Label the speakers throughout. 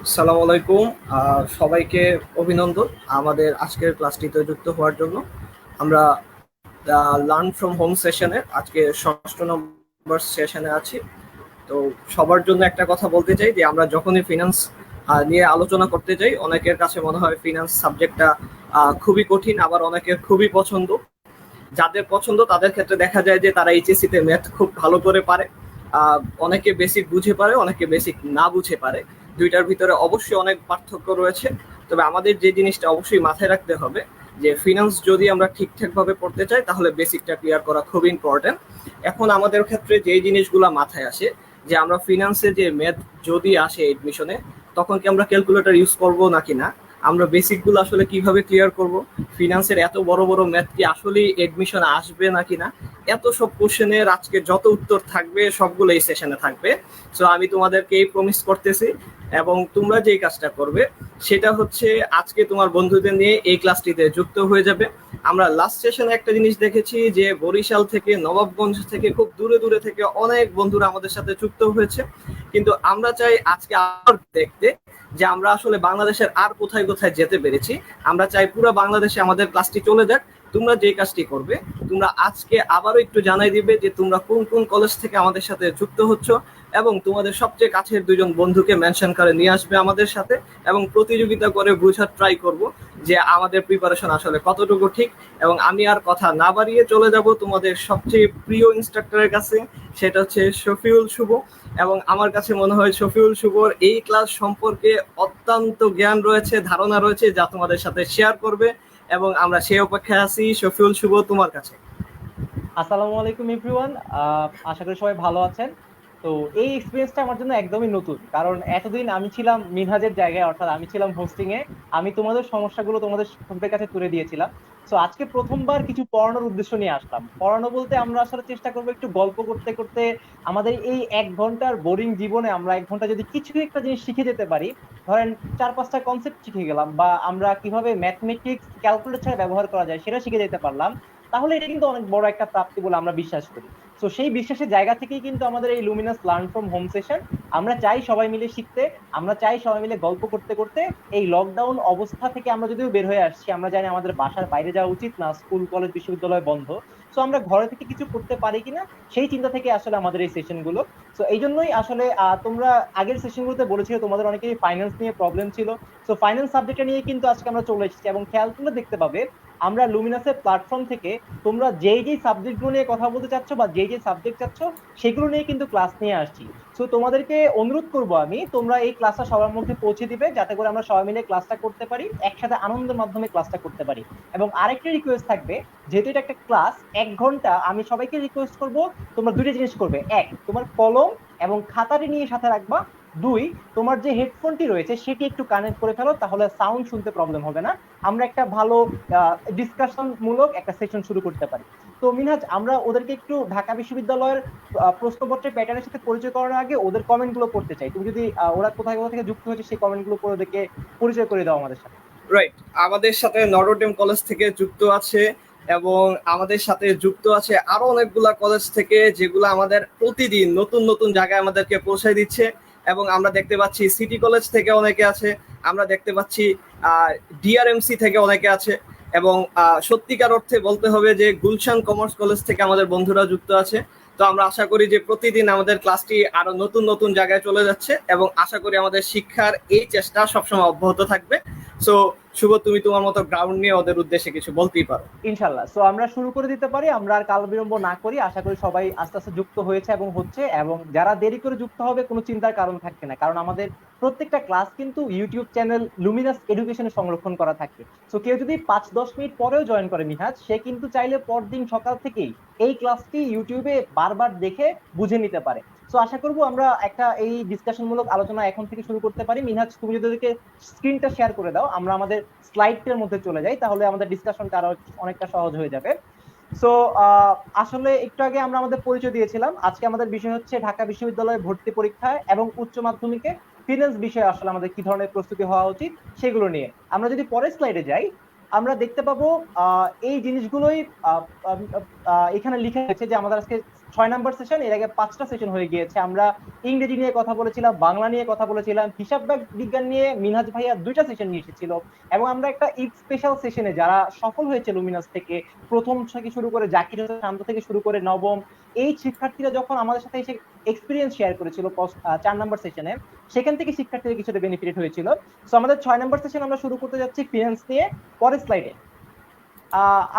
Speaker 1: আসসালামু আলাইকুম। সবাইকে অভিনন্দন আমাদের আজকের ক্লাসটিতে যুক্ত হওয়ার জন্য। আমরা লার্ন ফ্রম হোম সেশনে আজকে ষষ্ঠ নম্বর সেশনে আছি। তো সবার জন্য একটা কথা বলতে চাই যে আমরা যখনই ফিনান্স নিয়ে আলোচনা করতে যাই, অনেকের কাছে মনে হয় ফিনান্স সাবজেক্টটা খুবই কঠিন, আবার অনেকের খুবই পছন্দ। যাদের পছন্দ তাদের ক্ষেত্রে দেখা যায় যে তারা এইচএসসি তে ম্যাথ খুব ভালো করে পারে। অনেকে বেসিক বুঝে পারে, অনেকে বেসিক না বুঝে পারে। দুইটার ভিতরে অবশ্যই অনেক পার্থক্য রয়েছে। তবে আমাদের যে জিনিসটা অবশ্যই মাথায় রাখতে হবে যে ফিনান্স যদি আমরা ঠিকঠাক ভাবে পড়তে চাই তাহলে বেসিকটা ক্লিয়ার করা খুব ইম্পর্টেন্ট। এখন আমাদের ক্ষেত্রে যে জিনিসগুলো মাথায় আসে যে আমরা ফিনান্সে যে ম্যাথ যদি আসে এডমিশনে, তখন কি আমরা ক্যালকুলেটর ইউজ করব নাকি না, আমরা বেসিক গুলো আসলে কিভাবে ক্লিয়ার করব, ফিনান্সের এত বড় বড় ম্যাথ কি আসলে এডমিশন আসবে নাকি না, এত সব কোশ্চেনের আজকে যত উত্তর থাকবে সবগুলো এই সেশনে থাকবে। সো আমি তোমাদেরকে এই প্রমিস করতেছি। এবং তোমরা যে কাজটা করবে সেটা হচ্ছে আজকে তোমার বন্ধুদের নিয়ে এই ক্লাসটিতে যুক্ত হয়ে যাবে। আমরা লাস্ট সেশনে একটা জিনিস দেখেছি যে বরিশাল থেকে, নবাবগঞ্জ থেকে, খুব দূরে দূরে থেকে অনেক বন্ধুরা আমাদের সাথে যুক্ত হয়েছে। কিন্তু আমরা চাই আজকে আবার দেখতে যে আমরা আসলে বাংলাদেশের আর কোথায় কোথায় যেতে পেরেছি। আমরা চাই পুরো বাংলাদেশে আমাদের ক্লাসটি চলে যাক। তোমরা যে কাজটি করবে, তোমরা আজকে আবারও একটু জানাই দিবে যে তোমরা কোন কোন কলেজ থেকে আমাদের সাথে যুক্ত হচ্ছ, এবং তোমাদের সবচেয়ে কাছের দুজন বন্ধুকে মেনশন করে নিয়ে আসবে আমাদের সাথে, এবং প্রতিযোগিতা করে বোঝার ট্রাই করব যে আমাদের প্রিপারেশন আসলে কতটুকু ঠিক। এবং আমি আর কথা না বাড়িয়ে চলে যাব তোমাদের সবচেয়ে প্রিয় ইনস্ট্রাক্টরের কাছে, সেটা হচ্ছে শফিউল শুভ। এবং আমার কাছে মনে হয় শফিউল শুভর এই ক্লাস সম্পর্কে অত্যন্ত জ্ঞান রয়েছে, ধারণা রয়েছে, যা তোমাদের সাথে শেয়ার করবে। এবং আমরা সেই অপেক্ষায় আছি। শফিউল শুভ, তোমার কাছে।
Speaker 2: আসসালামু আলাইকুম এভরিওয়ান। আশা করি সবাই ভালো আছেন। তো এই এক্সপিরিয়েন্সটা আমার জন্য একদমই নতুন, কারণ এতদিন আমি ছিলাম মিনহাজের জায়গায়, অর্থাৎ আমি ছিলাম হোস্টিং এ। আমি তোমাদের সমস্যাগুলো তোমাদের শিক্ষকদের কাছে তুলে দিয়েছিলাম। তো আজকে প্রথমবার কিছু পড়ানোর উদ্দেশ্য নিয়ে আসলাম। পড়ানো বলতে আমরা আসলে চেষ্টা করবো একটু গল্প করতে করতে আমাদের এই 1 ঘন্টার বোরিং জীবনে আমরা 1 ঘন্টা যদি কিছু একটা জিনিস শিখে যেতে পারি। ধরেন 4-5টা কনসেপ্ট শিখে গেলাম, বা আমরা কিভাবে ম্যাথমেটিক্স ক্যালকুলেটর ছাড়া ব্যবহার করা যায় সেটা শিখে যেতে পারলাম, তাহলে এটা কিন্তু অনেক বড় একটা প্রাপ্তি বলে আমরা বিশ্বাস করি। তো সেই বিশ্বাসের জায়গা থেকেই কিন্তু আমাদের এই Luminous learn from home session. আমরা চাই সবাই মিলে শিখতে, আমরা চাই সবাই মিলে গল্প করতে করতে এই লকডাউন অবস্থা থেকে আমরা যদিও বের হয়ে আসছি, আমরা জানি আমাদের বাসার বাইরে যাওয়া উচিত না, স্কুল কলেজ বিশ্ববিদ্যালয় বন্ধ। তো আমরা ঘরে থেকে কিছু করতে পারি কিনা সেই চিন্তা থেকে আসলে আমাদের এই সেশন গুলো। তো এই জন্যই আসলে তোমরা আগের সেশন গুলোতে বলেছিলে তোমাদের অনেকেই ফাইন্যান্স নিয়ে প্রবলেম ছিল। তো ফাইন্যান্স সাবজেক্টটা নিয়ে কিন্তু আজকে আমরা চলে এসেছি, এবং খেয়াল করলে দেখতে পাবে আমরা লুমিনাসের প্ল্যাটফর্ম থেকে তোমরা যেই যেই সাবজেক্টগুলো নিয়ে কথা বলতে চাচ্ছ বা যেই যেই সাবজেক্ট চাচ্ছ সেগুলো নিয়ে কিন্তু ক্লাস নিয়ে আসছি। সো তোমাদেরকে অনুরোধ করবো আমি, তোমরা এই ক্লাসটা সবার মধ্যে পৌঁছে দিবে যাতে করে আমরা সবাই মিলে ক্লাসটা করতে পারি, একসাথে আনন্দের মাধ্যমে ক্লাসটা করতে পারি। এবং আরেকটা রিকোয়েস্ট থাকবে, যেহেতু এটা একটা ক্লাস 1 ঘন্টা, আমি সবাইকে রিকোয়েস্ট করব তোমরা দুইটা জিনিস করবে। এক, তোমার কলম এবং খাতাটি নিয়ে সাথে রাখবা। দুই, তোমার যে হেডফোনটি রয়েছে সেটি একটু কানেক্ট করে ফেলো, তাহলে সাউন্ড শুনতে প্রবলেম হবে না। আমরা একটা ভালো ডিসকাশন মূলক একটা সেশন শুরু করতে পারি। তো মিনহাজ, আমরা ওদেরকে একটু ঢাকা বিশ্ববিদ্যালয়ের প্রশ্নপত্রের প্যাটার্নের সাথে পরিচয় করানোর আগে ওদের কমেন্ট গুলো পড়তে চাই। তুমি যদি ওরা কোথায় কোথা থেকে যুক্ত হয়েছে সেই কমেন্ট গুলো পড়ে ওদেরকে পরিচয় করে দাও আমাদের সাথে।
Speaker 1: রাইট, আমাদের সাথে নটরডেম কলেজ থেকে যুক্ত আছে, এবং আমাদের সাথে যুক্ত আছে আরো অনেকগুলা কলেজ থেকে, যেগুলো আমাদের প্রতিদিন নতুন নতুন জায়গায় আমাদেরকে পৌঁছে দিচ্ছে। এবং আমরা দেখতে পাচ্ছি সিটি কলেজ থেকে অনেকে আছে, আমরা দেখতে পাচ্ছি ডিআরএমসি থেকে অনেকে আছে, এবং সত্যিকার অর্থে বলতে হবে যে গুলশান কমার্স কলেজ থেকে আমাদের বন্ধুরা যুক্ত আছে। তো আমরা আশা করি যে প্রতিদিন আমাদের ক্লাসটি আরো নতুন নতুন জায়গায় চলে যাচ্ছে, এবং আশা করি আমাদের শিক্ষার এই চেষ্টা সবসময় অব্যাহত থাকবে। সো শুভ, তুমি তোমার মতো গ্রাউন্ড নিয়ে ওদের উদ্দেশ্যে কিছু বলতেই পারো।
Speaker 2: ইনশাল্লাহ, সো আমরা শুরু করে দিতে পারি। আমরা আর কাল বিলম্ব না করি, আশা করি সবাই আস্তে আস্তে যুক্ত হয়েছে এবং হচ্ছে, এবং যারা দেরি করে যুক্ত হবে কোনো চিন্তার কারণ থাকবে না, কারণ আমাদের প্রত্যেকটা ক্লাস কিন্তু ইউটিউব চ্যানেল লুমিনাস এডুকেশনে সংরক্ষণ করা থাকে। সো কেউ যদি 5-10 মিনিট পরেও জয়েন করে মিহাজ, সে কিন্তু চাইলে পরদিন সকাল থেকেই এই ক্লাসটি ইউটিউবে বারবার দেখে বুঝে নিতে পারে। সো আশা করবো আমরা একটা এই ডিসকাশন মূলক আলোচনা এখন থেকে শুরু করতে পারি। মিনহাজ, তুমি যদি ওদেরকে স্ক্রিনটা শেয়ার করে দাও, আমরা আমাদের স্লাইডের মধ্যে চলে যাই, তাহলে আমাদের ডিসকাশনটা আরো অনেকটা সহজ হয়ে যাবে। সো আসলে একটু আগে আমরা আমাদের পরিচয় দিয়েছিলাম। আজকে আমাদের বিষয় হচ্ছে ঢাকা বিশ্ববিদ্যালয়ে ভর্তি পরীক্ষায় এবং উচ্চ মাধ্যমিকে ফিনান্স বিষয়ে আসলে আমাদের কি ধরনের প্রস্তুতি হওয়া উচিত সেগুলো নিয়ে। আমরা যদি পরের স্লাইডে যাই, আমরা দেখতে পাবো এই জিনিসগুলোই আহ, আহ, এখানে লিখে আছে যে আমাদের আজকে 6 নাম্বার সেশন, এর আগে 5টা সেশন হয়ে গিয়েছে। আমরা ইংরেজি নিয়ে কথা বলেছিলাম, বাংলা নিয়ে কথা বলেছিলাম, হিসাব বিজ্ঞান নিয়ে মিনহাজ ভাইয়া 2টা সেশন নিয়ে এসেছিল, এবং আমরা একটা ঈদ স্পেশাল সেশনে যারা সফল হয়েছে লুমিনাস থেকে, প্রথম থেকে শুরু করে জাকির হোসেন শান্ত থেকে শুরু করে নবম, এই শিক্ষার্থীরা যখন আমাদের সাথে এসে এক্সপিরিয়েন্স শেয়ার করেছিল 4 নাম্বার সেশনে, সেখান থেকে শিক্ষার্থীদের কিছুটা বেনিফিট হয়েছিল। সো আমাদের 6 নাম্বার সেশন আমরা শুরু করতে যাচ্ছি ফিনান্স নিয়ে। পরের স্লাইডে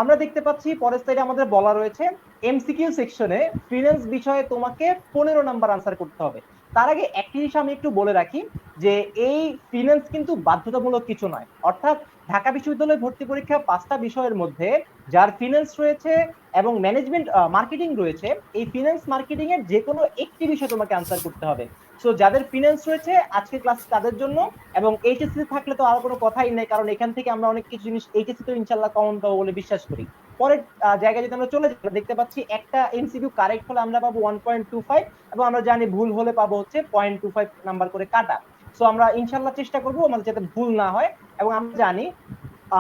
Speaker 2: আমরা দেখতে পাচ্ছি, পরের স্লাইডে আমাদের বলা রয়েছে এমসিকিউ সেকশনে ফিনান্স বিষয়ে তোমাকে 15 নাম্বার আনসার করতে হবে। তার আগে একটি জিনিস আমি একটু বলে রাখি যে এই ফিনান্স কিন্তু বাধ্যতামূলক কিছু নয়। অর্থাৎ ঢাকা বিশ্ববিদ্যালয় ভর্তি পরীক্ষা 5টা বিষয়ের মধ্যে যার ফিনান্স রয়েছে এবং ম্যানেজমেন্ট মার্কেটিং রয়েছে, এই ফিনান্স মার্কেটিং এর যে কোনো একটি বিষয় তোমাকে আনসার করতে হবে। সো যাদের ফিনান্স রয়েছে আজকের ক্লাস তাদের জন্য, এবং এইচএসসি থাকলে তো আর কোনো কথাই নেই, কারণ এখান থেকে আমরা অনেক কিছু জিনিস এইচএসসি তো ইনশাআল্লাহ কমন পাবো বলে বিশ্বাস করি। পরের জায়গায় যদি আমরা চলে যাই, দেখতে পাচ্ছি একটা এমসিকিউ কারেক্ট হলে আমরা পাবো 1.25, এবং আমরা জানি ভুল হলে পাবো হচ্ছে 0.25 নাম্বার করে কাটা। সো আমরা ইনশাআল্লাহ চেষ্টা করবো আমাদের যাতে ভুল না হয়। এবং আমরা জানি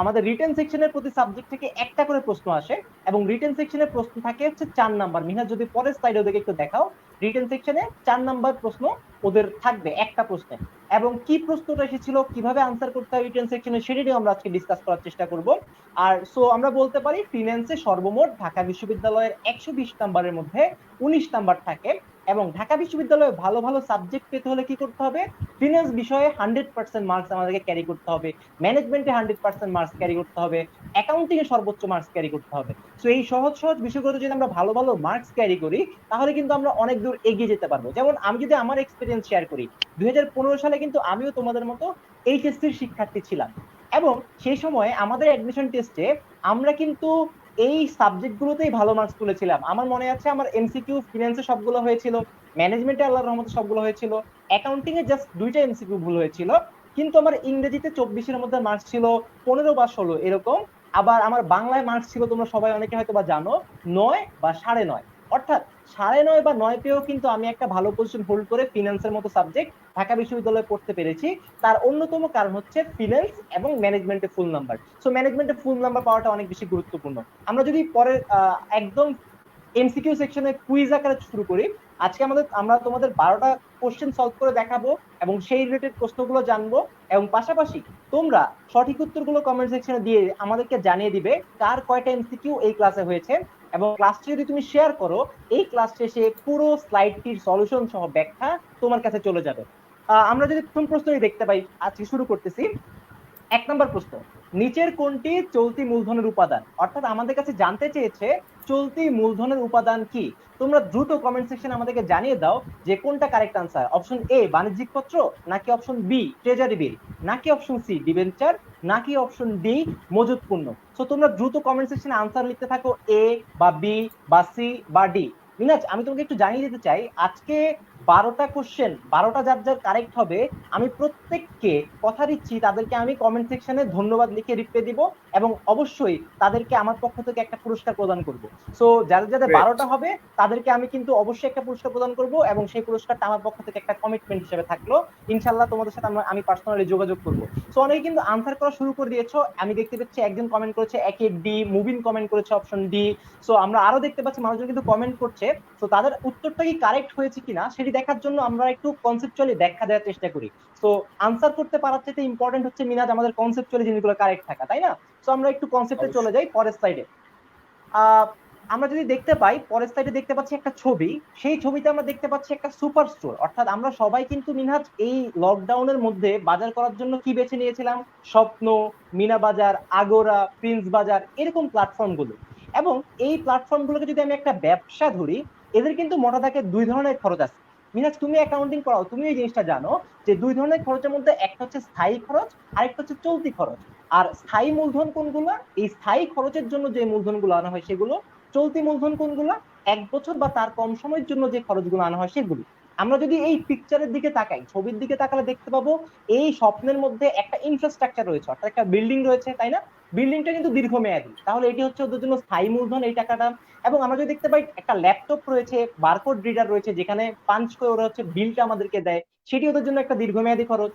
Speaker 2: আমাদের রিটেন সেকশনের প্রতি সাবজেক্ট থেকে একটা করে প্রশ্ন আসে, এবং রিটেন সেকশনের প্রশ্ন থাকে হচ্ছে 4 নাম্বার। মিনা যদি পরের স্লাইডে ওদেরকে একটু দেখাও, রিটেন সেকশনে 4 নাম্বার প্রশ্ন ওদের থাকবে একটা প্রশ্নে, এবং কি প্রশ্নটা এসেছিল, কিভাবে আনসার করতে হয় রিটেন সেকশনে, সেটাই আমরা আজকে ডিসকাস করার চেষ্টা করব। আর সো আমরা বলতে পারি ফিনান্সে সর্বমোট ঢাকা বিশ্ববিদ্যালয়ের 120 নাম্বারের মধ্যে 19 নাম্বার থাকে, এবং ঢাকা বিশ্ববিদ্যালয়ে ভালো ভালো সাবজেক্ট পেতে হলে কি করতে হবে, ফিনান্স বিষয়ে 100% মার্কস আমাদেরকে ক্যারি করতে হবে, ম্যানেজমেন্টে 100% মার্কস ক্যারি করতে হবে, অ্যাকাউন্টিং এ সর্বোচ্চ মার্কস ক্যারি করতে হবে। সো এই সহজ সহজ বিষয়গুলো যদি আমরা ভালো ভালো মার্কস ক্যারি করি, তাহলে কিন্তু আমরা অনেক দূর এগিয়ে যেতে পারবো। যেমন আমি যদি আমার এক্সপিরিয়েন্স শেয়ার করি, 2015 সালে কিন্তু আমিও তোমাদের মতো এইচএসসির শিক্ষার্থী ছিলাম, এবং সেই সময় আমাদের অ্যাডমিশন টেস্টে আমরা কিন্তু এই সাবজেক্টগুলোতেই ভালো মার্কস তুলেছিলাম। আমার মনে আছে আমার এমসিকিউ ফিনান্সে সবগুলো হয়েছিল, ম্যানেজমেন্টে আল্লাহর রহমতে সবগুলো হয়েছিল, অ্যাকাউন্টিং এ জাস্ট 2টা এমসিকিউ ভুল হয়েছিল, কিন্তু আমার ইংরেজিতে 24-এর মধ্যে মার্কস ছিল 15 বা 16 এরকম। আবার আমার বাংলায় মার্কস ছিল, তোমরা সবাই অনেকে হয়তো বা জানো, 9 বা 9.5। অর্থাৎ 9.5 বা 9 পেয়েও কিন্তু আমি একটা ভালো পজিশন হোল্ড করে ফিনান্সের মতো সাবজেক্ট ঢাকা বিশ্ববিদ্যালয়ে পড়তে পেরেছি। তার অন্যতম কারণ হচ্ছে ফিনান্স এবং ম্যানেজমেন্টে ফুল নাম্বার। সো ম্যানেজমেন্টে ফুল নাম্বার পাওয়াটা অনেক বেশি গুরুত্বপূর্ণ। আমরা যদি পরে একদম এমসিকিউ সেকশনে কুইজ আকারে শুরু করি, আজকে আমরা তোমাদের 12টা কোশ্চেন সলভ করে দেখাবো, এবং সেই রিলেটেড প্রশ্নগুলো জানবো, এবং পাশাপাশি তোমরা সঠিক উত্তরগুলো কমেন্ট সেকশনে দিয়ে আমাদেরকে জানিয়ে দিবে কার কয়টা এমসিকিউ এই ক্লাসে হয়েছে, এবং ক্লাসটি যদি তুমি শেয়ার করো, এই ক্লাস শেষে পুরো স্লাইডটির সলিউশন সহ ব্যাখ্যা তোমার কাছে চলে যাবে। আমরা যদি প্রথম প্রশ্নই দেখতে পাই, আজকে শুরু করতেছি। 1 নম্বর প্রশ্ন, নিচের কোনটি চলতি মূলধনের উপাদান? অর্থাৎ আমাদের কাছে জানতে চেয়েছে চলতি মূলধনের উপাদান কি। তোমরা দ্রুত কমেন্ট সেকশনে আমাদেরকে জানিয়ে দাও যে কোনটা কারেক্ট আনসার। অপশন এ বাণিজ্যিক পত্র, নাকি অপশন বি ট্রেজারি বিল, নাকি অপশন সি ডিবেঞ্চার, নাকি অপশন ডি মজুত পণ্য। সো তোমরা দ্রুত কমেন্ট সেকশনে আনসার লিখতে থাকো, এ বা বি বা সি বা ডি। মিনাজ, আমি তোমাকে একটু জানিয়ে দিতে চাই, আজকে 12টা কোশ্চেন, 12টা যার যার কারেক্ট হবে, আমি প্রত্যেককে কথা দিচ্ছি তাদেরকে আমি কমেন্ট সেকশনে ধন্যবাদ লিখে রিপ্লাই দিব, এবং অবশ্যই তাদেরকে আমার পক্ষ থেকে একটা পুরস্কার প্রদান করব। সো যাদের যাদের 12টা হবে তাদেরকে আমি কিন্তু অবশ্যই একটা পুরস্কার প্রদান করব, এবং সেই পুরস্কারটা আমার পক্ষ থেকে একটা কমিটমেন্ট হিসেবে থাকলো। ইনশাআল্লাহ তোমাদের সাথে আমি পার্সোনালি যোগাযোগ করব। সো অনেকে কিন্তু আনসার করা শুরু করে দিয়েছো, আমি দেখতে পাচ্ছি একজন কমেন্ট করেছে একে ডি, মুবিন কমেন্ট করেছে অপশন ডি। সো আমরা আরো দেখতে পাচ্ছি মানুষজন কিন্তু কমেন্ট করছে। তো তাদের উত্তরটা কি কারেক্ট হয়েছে কিনা সেটি দেখার জন্য আমরা একটু কনসেপচুয়ালি ব্যাখ্যা দেওয়ার চেষ্টা করি। তো আনসার করতে পারার চাইতে ইম্পর্টেন্ট হচ্ছে মিনাজ আমাদের কনসেপচুয়ালি জিনিসগুলো কারেক্ট থাকা, তাই না? তো আমরা একটু কনসেপ্টে চলে যাই পরের স্লাইডে। আমরা যদি দেখতে পাই, পরের স্লাইডে দেখতে পাচ্ছি একটা ছবি, সেই ছবিতে আমরা দেখতে পাচ্ছি একটা সুপার স্টোর। অর্থাৎ আমরা সবাই কিন্তু মিনহাজ এই লকডাউনের মধ্যে বাজার করার জন্য কি বেছে নিয়েছিলাম, স্বপ্ন, মিনা বাজার, আগোরা, প্রিন্স বাজার, এরকম প্ল্যাটফর্ম গুলো। এবং এই প্ল্যাটফর্ম গুলোকে যদি আমি একটা ব্যবসা ধরি, এদের কিন্তু মোটা দাগে 2 ধরনের খরচ আছে। মিনাজ, তুমি অ্যাকাউন্টিং করাও, তুমি এই জিনিসটা জানো যে 2 ধরনের খরচের মধ্যে একটা হচ্ছে স্থায়ী খরচ, আর একটা হচ্ছে চলতি খরচ। আর স্থায়ী মূলধন কোনগুলো? এই স্থায়ী খরচের জন্য যে মূলধনগুলো আনা হয় সেগুলো। চলতি মূলধন কোনগুলো? 1 বছর বা তার কম সময়ের জন্য যে খরচগুলো আনা হয় সেগুলো। আমরা যদি এই পিকচারের দিকে তাকাই, ছবির দিকে তাকালে দেখতে পাবো এই স্বপ্নের মধ্যে একটা ইনফ্রাস্ট্রাকচার রয়েছে, অর্থাৎ একটা বিল্ডিং রয়েছে, তাই না? বিল্ডিংটা কিন্তু দীর্ঘমেয়াদী, তাহলে এটি হচ্ছে ওদের জন্য স্থায়ী মূলধন, এই টাকাটা। এবং আমরা যদি দেখতে পাই একটা ল্যাপটপ রয়েছে, বারকোড রিডার রয়েছে, যেখানে পাঞ্চ করে ওরা হচ্ছে বিলটা আমাদেরকে দেয়, সেটি ওদের জন্য একটা দীর্ঘমেয়াদী খরচ,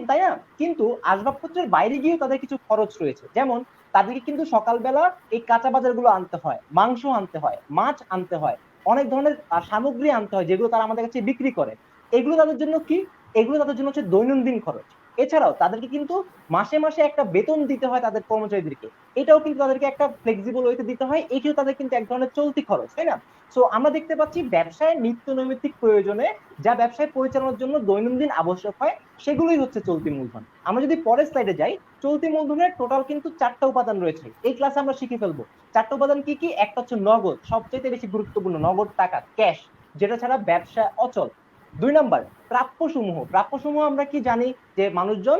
Speaker 2: তাই না? কিন্তু আসবাবপত্রের বাইরে গিয়েও তাদের কিছু খরচ রয়েছে, যেমন তাদেরকে কিন্তু সকালবেলা এই কাঁচা বাজার গুলো আনতে হয়, মাংস আনতে হয়, মাছ আনতে হয়, অনেক ধরনের সামগ্রী আনতে হয় যেগুলো তারা আমাদের কাছে বিক্রি করে। এগুলো তাদের জন্য কি, এগুলো তাদের জন্য হচ্ছে দৈনন্দিন খরচ। এছাড়াও তাদেরকে কিন্তু মাসে মাসে একটা বেতন দিতে হয় তাদের কর্মচারীদেরকে, এটাও কিন্তু তাদেরকে একটা ফ্লেক্সিবল ওয়েতে দিতে হয়, এটিও তাদের কিন্তু এক ধরনের চলতি খরচ, তাই না? সো আমরা দেখতে পাচ্ছি ব্যবসায় নিত্য নৈমিত্তিক প্রয়োজনে যা ব্যবসায় পরিচালনার জন্য দৈনন্দিন আবশ্যক হয় সেগুলোই হচ্ছে চলতি মূলধন। আমরা যদি পরের স্লাইডে যাই, চলতি মূলধনের টোটাল কিন্তু 4টা উপাদান রয়েছে, এই ক্লাসে আমরা শিখে ফেলবো। 4টা উপাদান কি কি? একটা হচ্ছে নগদ, সবচেয়ে বেশি গুরুত্বপূর্ণ, নগদ টাকা, ক্যাশ, যেটা ছাড়া ব্যবসা অচল। 2 নাম্বার প্রাপ্যসমূহ। প্রাপ্যসমূহ আমরা কি জানি যে মানুষজন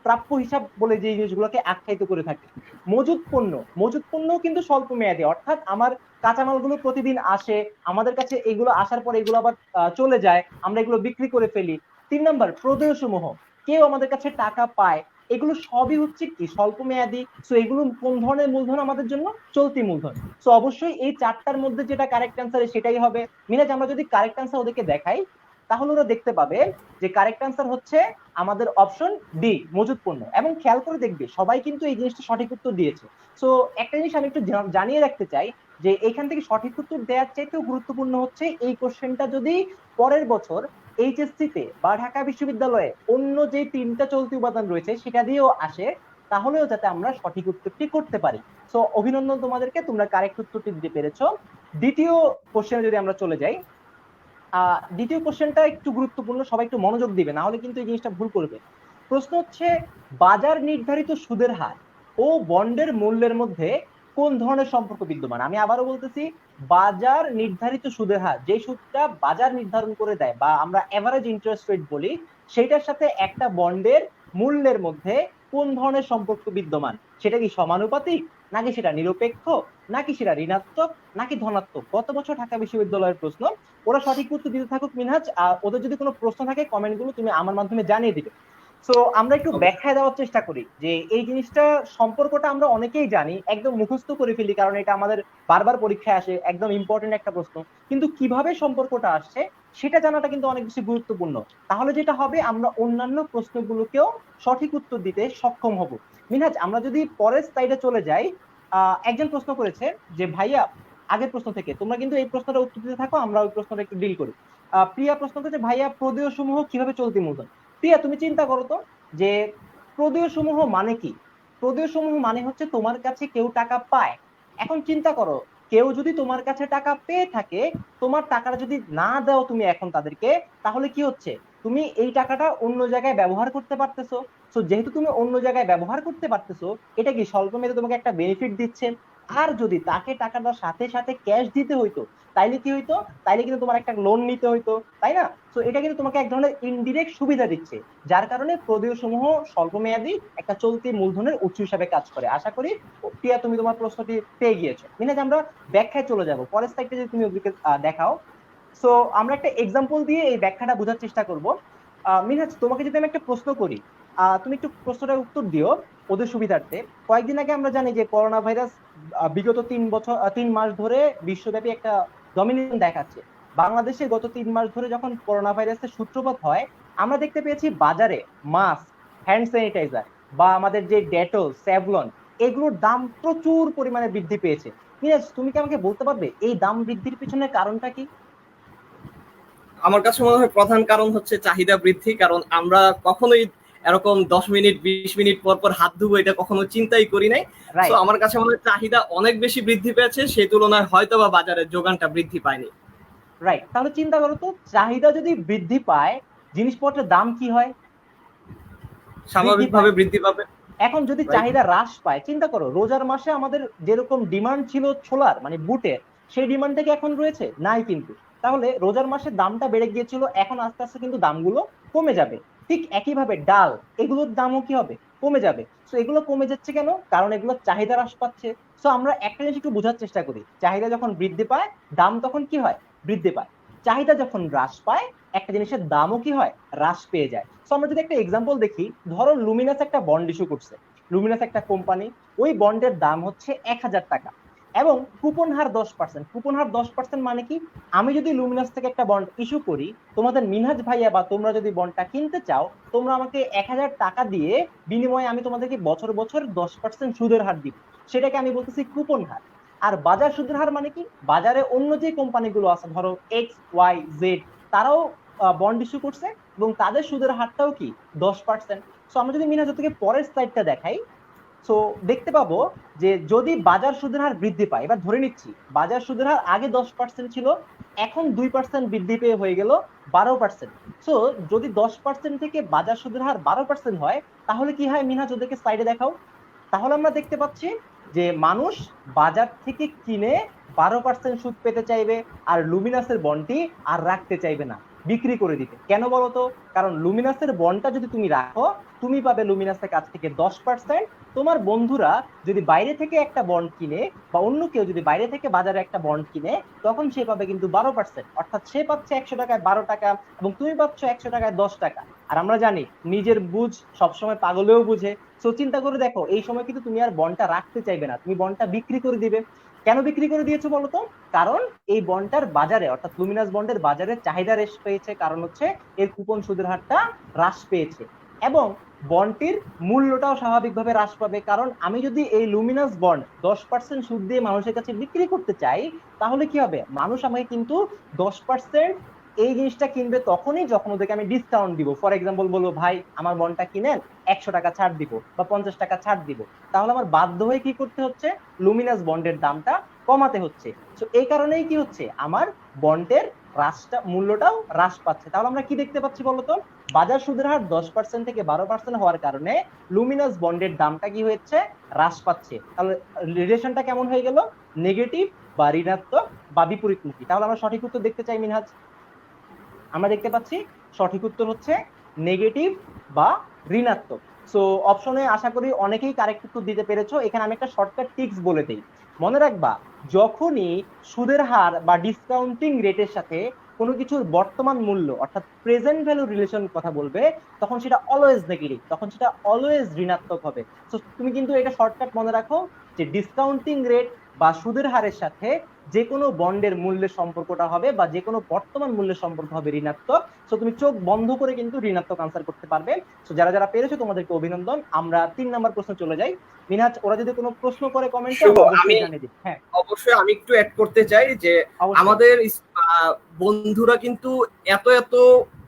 Speaker 2: প্রাপ্য হিসাব বলে যে জিনিসগুলোকে আখ্যায়িত করে থাকে। মজুদ পণ্য, মজুদ পণ্য কিন্তু স্বল্প মেয়াদী, অর্থাৎ আমার কাঁচামালগুলো প্রতিদিন আসে, আমাদের কাছে এগুলো আসার পর এগুলো আবার চলে যায়, আমরা এগুলো বিক্রি করে ফেলি। 3 নাম্বার প্রদেয় সমূহ, কেউ আমাদের কাছে টাকা পায়, এগুলো সবই হচ্ছে কি স্বল্প মেয়াদী। সো এগুলো কোন ধরনের মূলধন আমাদের জন্য? চলতি মূলধন। সো অবশ্যই এই 4টার মধ্যে যেটা কারেক্ট অ্যান্সার সেটাই হবে। মিনাজ আমরা যদি কারেক্ট অ্যান্সার ওদেরকে দেখাই তাহলে ওরা দেখতে পাবে যে কারেক্ট অ্যান্সার হচ্ছে আমাদের অপশন ডি, মজুদ পণ্য। এবং খেয়াল করে দেখবে সবাই কিন্তু এই জিনিসটা সঠিক উত্তর দিয়েছে। সো একটা জিনিস আমি একটু জানিয়ে রাখতে চাই যে এখান থেকে সঠিক উত্তর দেওয়ার চাইতেও গুরুত্বপূর্ণ হচ্ছে এই কোশ্চেনটা যদি পরের বছর এইচএসসি তে বা ঢাকা বিশ্ববিদ্যালয়ে অন্য যে 3টা চলতি উপাদান রয়েছে সেটা দিয়েও আসে, তাহলেও যাতে আমরা সঠিক উত্তরটি করতে পারি। সো অভিনন্দন তোমাদেরকে, তোমরা কারেক্ট উত্তরটি দিতে পেরেছো। দ্বিতীয় কোশ্চেনে যদি আমরা চলে যাই, দ্বিতীয় কোশ্চেনটা একটু গুরুত্বপূর্ণ, সবাই একটু মনোযোগ দিবে, না হলে কিন্তু এই জিনিসটা ভুল করবে। প্রশ্ন হচ্ছে বাজার নির্ধারিত সুদের হার ও বন্ডের মূল্যের মধ্যে কোন ধরনের সম্পর্ক বিদ্যমান? আমি আবারও বলতেছি, বাজার নির্ধারিত সুদের হার, যে সুদটা বাজার নির্ধারণ করে দেয় বা আমরা এভারেজ ইন্টারেস্ট রেট বলি, সেটার সাথে একটা বন্ডের মূল্যের মধ্যে কোন ধরনের সম্পর্ক বিদ্যমান? সেটা কি সমানুপাতিক, নাকি সেটা নিরপেক্ষ, নাকি সেটা ঋণাত্মক, নাকি ধনাত্মক? গত বছর ঢাকা বিশ্ববিদ্যালয়ের প্রশ্ন। ওরা সঠিক উত্তর দিতে থাকুক মিনহাজ, ওদের যদি কোনো প্রশ্ন থাকে কমেন্ট গুলো তুমি আমার মাধ্যমে জানিয়ে দিবে। সো আমরা একটু ব্যাখ্যায় দেওয়ার চেষ্টা করি যে এই জিনিসটা সম্পর্কটা আমরা অনেকেই জানি, একদম মুখস্থ করে ফেলি, কারণ এটা আমাদের বারবার পরীক্ষায় আসে, একদম ইম্পর্টেন্ট একটা প্রশ্ন। কিন্তু কিভাবে সম্পর্কটা আসছে সেটা জানাটা কিন্তু অনেক বেশি গুরুত্বপূর্ণ। তাহলে যেটা হবে, আমরা অন্যান্য প্রশ্নগুলোকেও সঠিক উত্তর দিতে সক্ষম হব। মিনহাজ আমরা যদি পরের স্লাইডে চলে যাই, একজন প্রশ্ন করেছে যে ভাইয়া, আগের প্রশ্ন থেকে তোমরা কিন্তু এই প্রশ্নটা উত্তর দিতে থাকো, আমরা ওই প্রশ্নটা একটু ডিল করি। প্রিয়া প্রশ্ন করেছে, ভাইয়া প্রদেয় সমূহ কিভাবে চলতি মূলধন? প্রিয়া তুমি চিন্তা করো তো যে প্রদেয় সমূহ মানে কি? প্রদেয় সমূহ মানে হচ্ছে তোমার কাছে কেউ টাকা পায়। এখন চিন্তা করো, কেউ যদি তোমার কাছে টাকা পেয়ে থাকে, তোমার টাকাটা যদি না দাও তুমি এখন তাদেরকে, তাহলে কি হচ্ছে? তুমি এই টাকাটা অন্য জায়গায় ব্যবহার করতে পারতেছো। তো যেহেতু তুমি অন্য জায়গায় ব্যবহার করতে পারতেছো, এটা কি স্বল্প মেয়াদে তোমাকে একটা বেনিফিট দিচ্ছে। আর যদি তাকে টাকাটা সাথে সাথে ক্যাশ দিতে হইতো, তাইলে কি হইতো? তাইলে কিন্তু তোমার একটা লোন নিতে হইতো, তাই না? তো এটা কিন্তু তোমাকে এক ধরনের ইনডিরেক্ট সুবিধা দিচ্ছে, যার কারণে প্রদেয় সমূহ স্বল্প মেয়াদী একটা চলতি মূলধনের উৎস হিসাবে কাজ করে। আশা করি প্রিয়া তুমি তোমার প্রশ্নটি পেয়ে গিয়েছো। মিনাজ আমরা ব্যাখ্যায় চলে যাব, পরের স্লাইডে যদি তুমি ওদিকে দেখাও। সো আমরা একটা এক্সাম্পল দিয়ে এই ব্যাখ্যাটা বোঝার চেষ্টা করব। মিনহাজ তোমাকে যদি আমি একটা প্রশ্ন করি, তুমি একটু প্রশ্নটার উত্তর দিও ওদের সুবিধার্থে। কয়েকদিন আগে আমরা জানি যে করোনা ভাইরাস বিগত 3 মাস ধরে বিশ্বব্যাপী একটা ডমিনেশন দেখাচ্ছে। বাংলাদেশে গত 3 মাস ধরে যখন করোনা ভাইরাসের সূত্রপাত হয়, আমরা দেখতে পেয়েছি বাজারে মাস্ক, হ্যান্ড স্যানিটাইজার বা আমাদের যে ডেটল, স্যাভলন, এগুলোর দাম প্রচুর পরিমাণে বৃদ্ধি পেয়েছে। মিনহাজ তুমি কি আমাকে বলতে পারবে এই দাম বৃদ্ধির পিছনে কারণটা কি?
Speaker 1: আমার কাছে মনে হয় প্রধান কারণ হচ্ছে চাহিদা বৃদ্ধি, কারণ আমরা কখনোই এরকম 10 মিনিট 20 মিনিট পর পর হাত ধুবো এটা কখনো চিন্তাই করি নাই। তো আমার কাছে মনে হয় চাহিদা অনেক বেশি বৃদ্ধি পেয়েছে, সেই তুলনায় হয়তো বা বাজারের যোগানটা বৃদ্ধি পায়নি।
Speaker 2: রাইট, তাহলে চিন্তা করো তো, চাহিদা যদি বৃদ্ধি পায় জিনিসপত্রের দাম কি হয়?
Speaker 1: স্বাভাবিকভাবে বৃদ্ধি পাবে।
Speaker 2: এখন যদি চাহিদা হ্রাস পায়, চিন্তা করো রোজার মাসে আমাদের যেরকম ডিমান্ড ছিল ছোলার মানে বুটের, সেই ডিমান্ড থেকে এখন রয়েছে নাই কিন্তু। তাহলে রোজার মাসে দামটা বেড়ে গিয়েছিল, এখন আস্তে আস্তে কিন্তু দামগুলো কমে যাবে। ঠিক একইভাবে ডাল, এগুলোর দামও কি হবে? কমে যাবে। তো এগুলো কমে যাচ্ছে কেন? কারণ এগুলো চাহিদা হ্রাস পাচ্ছে। তো আমরা একটা জিনিস একটু বোঝার চেষ্টা করি, চাহিদা যখন বৃদ্ধি পায় দাম তখন কি হয়? বৃদ্ধি পায়। চাহিদা যখন হ্রাস পায় একটা জিনিসের দামও কি হয়? হ্রাস পেয়ে যায়। তো আমরা যদি একটা এক্সাম্পল দেখি, ধরো লুমিনাস একটা বন্ড ইস্যু করছে, লুমিনাস একটা কোম্পানি, ওই বন্ডের দাম হচ্ছে 1,000 টাকা এবং কুপন হার 10%। কুপন হার 10% মানে কি? আমি যদি লুমিনাস থেকে একটা বন্ড ইস্যু করি, তোমাদের মিনহাজ ভাইয়া বা তোমরা যদি বন্ডটা কিনতে চাও, তোমরা আমাকে 1,000 টাকা দিয়ে বিনিময়ে আমি তোমাদেরকে বছর বছর 10% সুদের হার দিব, সেটাকে আমি বলতেছি কুপন হার। আর বাজার সুদের হার মানে কি, বাজারে অন্য যে কোম্পানিগুলো আছে ধরো XYZ, তারাও বন্ড ইস্যু করছে এবং তাদের সুদের হারটাও কি 10%। সো আমরা যদি মিনাজ থেকে পরের স্লাইডটা দেখাই, সো দেখতে পাবো যে যদি বাজার সুদের হার বৃদ্ধি পায়, এবার ধরে নিচ্ছি বাজার সুদের হার আগে 10% ছিল, এখন 2% বৃদ্ধি পেয়ে হয়ে গেল 12%। সো যদি 10% থেকে বাজার সুদের হার 12% হয়, তাহলে কি হয় মিনহাজ, ওদেরকে স্লাইডে দেখাও। তাহলে আমরা দেখতে পাচ্ছি যে মানুষ বাজার থেকে কিনে 12% সুদ পেতে চাইবে, আর লুমিনাসের বন্ডটি আর রাখতে চাইবে না, বিক্রি করে দিতে। কেন বলতো? কারণ লুমিনাসের বন্ডটা যদি তুমি রাখো, তুমি পাবে লুমিনাসের কাছ থেকে 10%। তোমার বন্ধুরা যদি বাইরে থেকে একটা বন্ড কিনে, বা অন্য কেউ যদি বাইরে থেকে বাজারে একটা বন্ড কিনে, তখন সে পাবে কিন্তু 12%। অর্থাৎ সে পাচ্ছে 100 টাকায় 12 টাকা, এবং তুমি পাচ্ছ 100 টাকায় 10 টাকা। আর আমরা জানি নিজের বুঝ সবসময় পাগলেও বুঝে। সো চিন্তা করে দেখো, এই সময় কিন্তু তুমি আর বন্ডটা রাখতে চাইবে না, তুমি বন্ডটা বিক্রি করে দিবে। কেন বিক্রি করে দিয়েছো বলতো? কারণ এই বন্ডটার বাজারে, অর্থাৎ লুমিনাস বন্ডের বাজারে চাহিদা হ্রাস পেয়েছে, কারণ হচ্ছে এর কুপন সুদের হারটা হ্রাস পেয়েছে, এবং বন্ডটির মূল্যটাও স্বাভাবিকভাবে হ্রাস পাবে। কারণ আমি যদি এই লুমিনাস বন্ড 10% সুদ দিয়ে মানুষের কাছে বিক্রি করতে চাই, তাহলে কি হবে, মানুষ আমাকে কিন্তু 10% এই জিনিসটা কিনবে তখনই যখন ওদেরকে আমি ডিসকাউন্ট দিব। ফর এক্সাম্পল বলবো, ভাই আমার বন্ডটা কিনেন, 100 টাকা ছাড় দিব বা 50 টাকা ছাড় দিব, তাহলে আমার বাধ্য হয়ে কি করতে হচ্ছে, লুমিনাস বন্ডের দামটা কমাতে হচ্ছে। তো এই কারণেই কি হচ্ছে, আমার বন্ডের হ্রাসটা, মূল্যটাও হ্রাস পাচ্ছে। তাহলে আমরা কি দেখতে পাচ্ছি বলতো, বাজার সুদের হার 10% থেকে 12% হওয়ার কারণে লুমিনাস বন্ডের দামটা কি হচ্ছে, হ্রাস পাচ্ছে। তাহলে রিলেশনটা কেমন হয়ে গেল, নেগেটিভ বা ঋণাত্মক বা বিপরীতমুখী। তাহলে আমরা সঠিক উত্তর দেখতে চাই মিনহাজ। আমরা দেখতে পাচ্ছি সঠিক উত্তর হচ্ছে নেগেটিভ বা ঋণাত্মক। সো অপশনে আশা করি অনেকেই কারেক্ট উত্তর দিতে পেরেছো। এখানে আমি একটা শর্টকাট টিপস বলে দিই। মনে রাখবা, যখনই সুদের হার বা ডিসকাউন্টিং রেটের সাথে কোনো কিছুর বর্তমান মূল্য অর্থাৎ প্রেজেন্ট ভ্যালু রিলেশন কথা বলবে, তখন সেটা অলওয়েজ নেগেটিভ, তখন সেটা অলওয়েজ ঋণাত্মক হবে। সো তুমি কিন্তু এটা শর্টকাট মনে রাখো যে ডিসকাউন্টিং রেট বা সুদের হারের সাথে যে কোনো বন্ডের মূল্যের সম্পর্কটা হবে, বা যে কোনো বর্তমান মূল্যের সম্পর্ক হবে ঋণাত্মক। সো তুমি চোখ বন্ধ করে কিন্তু ঋণাত্মক আনসার করতে পারবে। সো যারা যারা পেরেছো তোমাদেরকে অভিনন্দন। আমরা 3 নাম্বার প্রশ্ন চলে যাই। মিনহাজ, ওরা যদি কোনো প্রশ্ন করে কমেন্টে অবশ্যই জানিয়ে দিই। হ্যাঁ,
Speaker 1: অবশ্যই আমি একটু অ্যাড করতে চাই যে আমাদের বন্ধুরা কিন্তু এত এত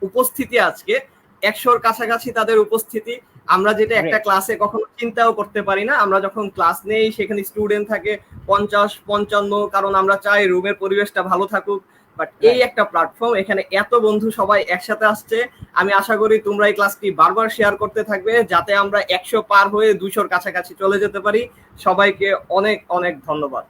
Speaker 1: উপস্থিতি, আজকে 100-র কাছাকাছি তাদের উপস্থিতি। আমরা যেটা একটা ক্লাসে কখনো চিন্তাও করতে পারি না। আমরা যখন ক্লাস নেই সেখানে স্টুডেন্ট থাকে 50-55, কারণ আমরা চাই রুমের পরিবেশটা ভালো থাকুক। বাট এই একটা প্ল্যাটফর্ম, এখানে এত বন্ধু সবাই একসাথে আসছে। আমি আশা করি তোমরা এই ক্লাসটি বারবার শেয়ার করতে থাকবে, যাতে আমরা 100 পার হয়ে 200-র কাছাকাছি চলে যেতে পারি। সবাইকে অনেক অনেক ধন্যবাদ।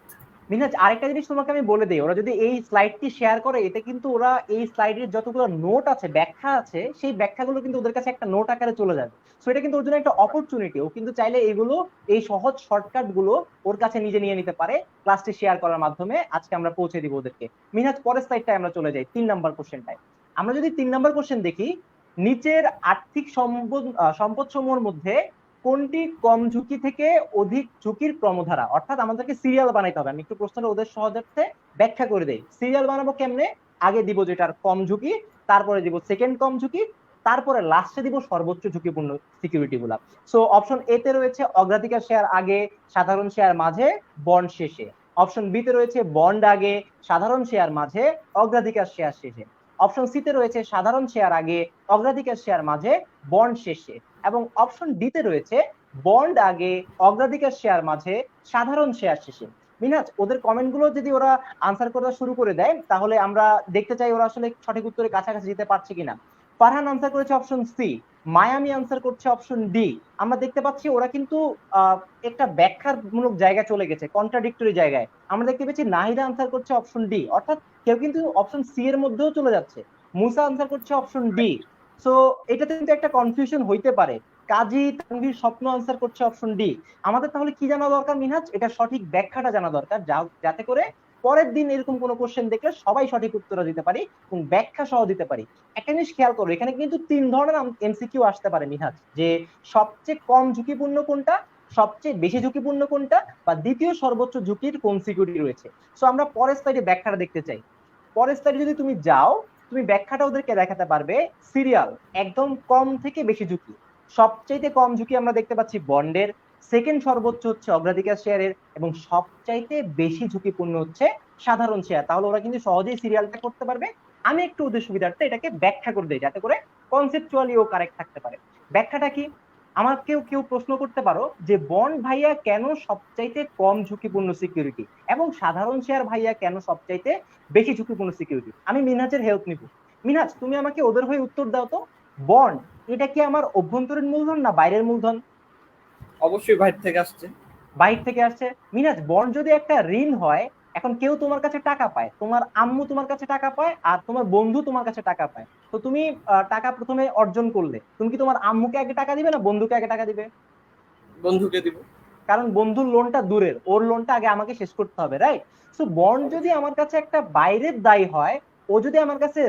Speaker 2: মিনহাজ, আরেকটা জিনিস তোমাকে আমি বলে দিই, ওরা যদি এই স্লাইডটি শেয়ার করে, এতে কিন্তু ওরা এই স্লাইডের যতগুলো নোট আছে, ব্যাখ্যা আছে, সেই ব্যাখ্যাগুলো কিন্তু ওদের কাছে একটা নোট আকারে চলে যাবে। সো এটা কিন্তু ওর জন্য একটা অপরচুনিটি। ও কিন্তু চাইলে এগুলো, এই সহজ শর্টকাট গুলো ওর কাছে নিজে নিয়ে নিতে পারে ক্লাসটি শেয়ার করার মাধ্যমে। আজকে আমরা পৌঁছে দিব ওদেরকে। মিনহাজ, পরের স্লাইডটায় আমরা চলে যাই, 3 নাম্বার কোশ্চেনটায়। আমরা যদি 3 নাম্বার কোশ্চেন দেখি, নিচের আর্থিক সম্পদ সমূহের মধ্যে কোনটি কম ঝুঁকি থেকে অধিক ঝুঁকির ক্রমধারা? অর্থাৎ আমাদেরকে সিরিয়াল বানাইতে হবে। আমি একটু প্রশ্নটা ওদের সহজার্থে ব্যাখ্যা করে দেই। সিরিয়াল বানাবো কেমনে, আগে দিব যেটার কম ঝুঁকি, তারপরে দিব সেকেন্ড কম ঝুঁকি, তারপরে লাস্টে দিব সর্বোচ্চ ঝুঁকিপূর্ণ সিকিউরিটি গুলা। সো অপশন এ তে রয়েছে অগ্রাধিকার শেয়ার আগে, সাধারণ শেয়ার মাঝে, বন্ড শেষে। অপশন বি তে রয়েছে বন্ড আগে, সাধারণ শেয়ার মাঝে, অগ্রাধিকার শেয়ার শেষে। অপশন সি তে রয়েছে সাধারণ শেয়ার আগে, অগ্রাধিকার শেয়ার মাঝে, বন্ড শেষে। এবং অপশন ডি তে রয়েছে বন্ড আগে, অগ্রাধিকার শেয়ার মাঝে, সাধারণ শেয়ার শেষে। মিনহাজ, ওদের কমেন্ট গুলো যদি ওরা আনসার করা শুরু করে দেয়, তাহলে আমরা দেখতে চাই ওরা আসলে সঠিক উত্তরের কাছাকাছি যেতে পারছে কিনা। ফারহান আনসার করেছে অপশন সি, মায়ামি আনসার করছে অপশন ডি। আমরা দেখতে পাচ্ছি ওরা কিন্তু একটা ব্যাখ্যামূলক জায়গায় চলে গেছে, কন্ট্রাডিক্টরি জায়গায়। আমরা দেখতে পাচ্ছি নাহিদা আনসার করছে অপশন ডি, অর্থাৎ কেউ কিন্তু অপশন সি এর মধ্যেও চলে যাচ্ছে। মুসা আনসার করছে অপশন ডি। সো এটাতে কিন্তু একটা কনফিউশন হইতে পারে। কাজী তানভীর স্বপ্ন আনসার করছে অপশন ডি। আমাদের তাহলে কি জানা দরকার মিনহাজ? এটা সঠিক ব্যাখ্যাটা জানা দরকার, যাতে করে পরের দিন এরকম কোনো কোশ্চেন দেখলে সবাই সঠিক উত্তর দিতে পারি এবং ব্যাখ্যা সহ দিতে পারি। একটা জিনিস খেয়াল করো, এখানে কিন্তু 3 ধরনের এমসিকিউ আসতে পারে মিনহাজ, যে সবচেয়ে কম ঝুঁকিপূর্ণ কোনটা, সবচেয়ে বেশি ঝুঁকিপূর্ণ কোনটা, বা দ্বিতীয় সর্বোচ্চ ঝুঁকির কোন সিকিউরিটি রয়েছে। সো আমরা পরের স্লাইডে ব্যাখ্যাটা দেখতে চাই। পরের স্লাইডে যদি তুমি যাও, তুমি ব্যাখ্যাটা ওদেরকে দেখাতে পারবে। সিরিয়াল একদম কম থেকে বেশি ঝুঁকি, সবচেয়ে কম ঝুঁকি আমরা দেখতে পাচ্ছি বন্ডের, সেকেন্ড সর্বোচ্চ হচ্ছে অগ্রাধিকার শেয়ারের, এবং সবচাইতে বেশি ঝুঁকিপূর্ণ হচ্ছে সাধারণ শেয়ার। তাহলে ওরা কিন্তু সহজেই সিরিয়ালটা করতে পারবে। আমি একটু ওদের সুবিধার্থে এটাকে ব্যাখ্যা করে দিই, যাতে করে কনসেপচুয়ালি ও কারেক্ট থাকতে পারে। ব্যাখ্যাটা কি? আমাকেও কেউ প্রশ্ন করতে পারো যে বন্ড ভাইয়া কেন সবচাইতে কম ঝুঁকিপূর্ণ সিকিউরিটি, এবং সাধারণ শেয়ার ভাইয়া কেন সবচাইতে বেশি ঝুঁকিপূর্ণ সিকিউরিটি। আমি মিনহাজের হেল্প নিব। মিনহাজ, তুমি আমাকে ওদের হয়ে উত্তর দাও তো। বন্ড এটা কি আমার অভ্যন্তরীণ মূলধন না বাইরের মূলধন?
Speaker 1: অবশ্যই বাইরে থেকে আসছে।
Speaker 2: বাইরে থেকে আসছে। মিনহাজ, বন্ড যদি একটা ঋণ হয়, এখন কেউ তোমার কাছে টাকা পায়, তোমার আম্মু তোমার কাছে টাকা পায় আর তোমার বন্ধু তোমার কাছে টাকা পায়, তো তুমি টাকা প্রথমে অর্জন করলে, তুমি কি তোমার আম্মুকে আগে টাকা দিবে না বন্ধুকে আগে টাকা দিবে?
Speaker 1: বন্ধুকে দিব।
Speaker 2: কারণ বন্ধুর লোনটা দূরের, ওর লোনটা আগে আমাকে শেষ করতে হবে, রাইট? সো বন্ড যদি আমার কাছে একটা বাইরের দায়ী হয়, ও যদি আমার কাছে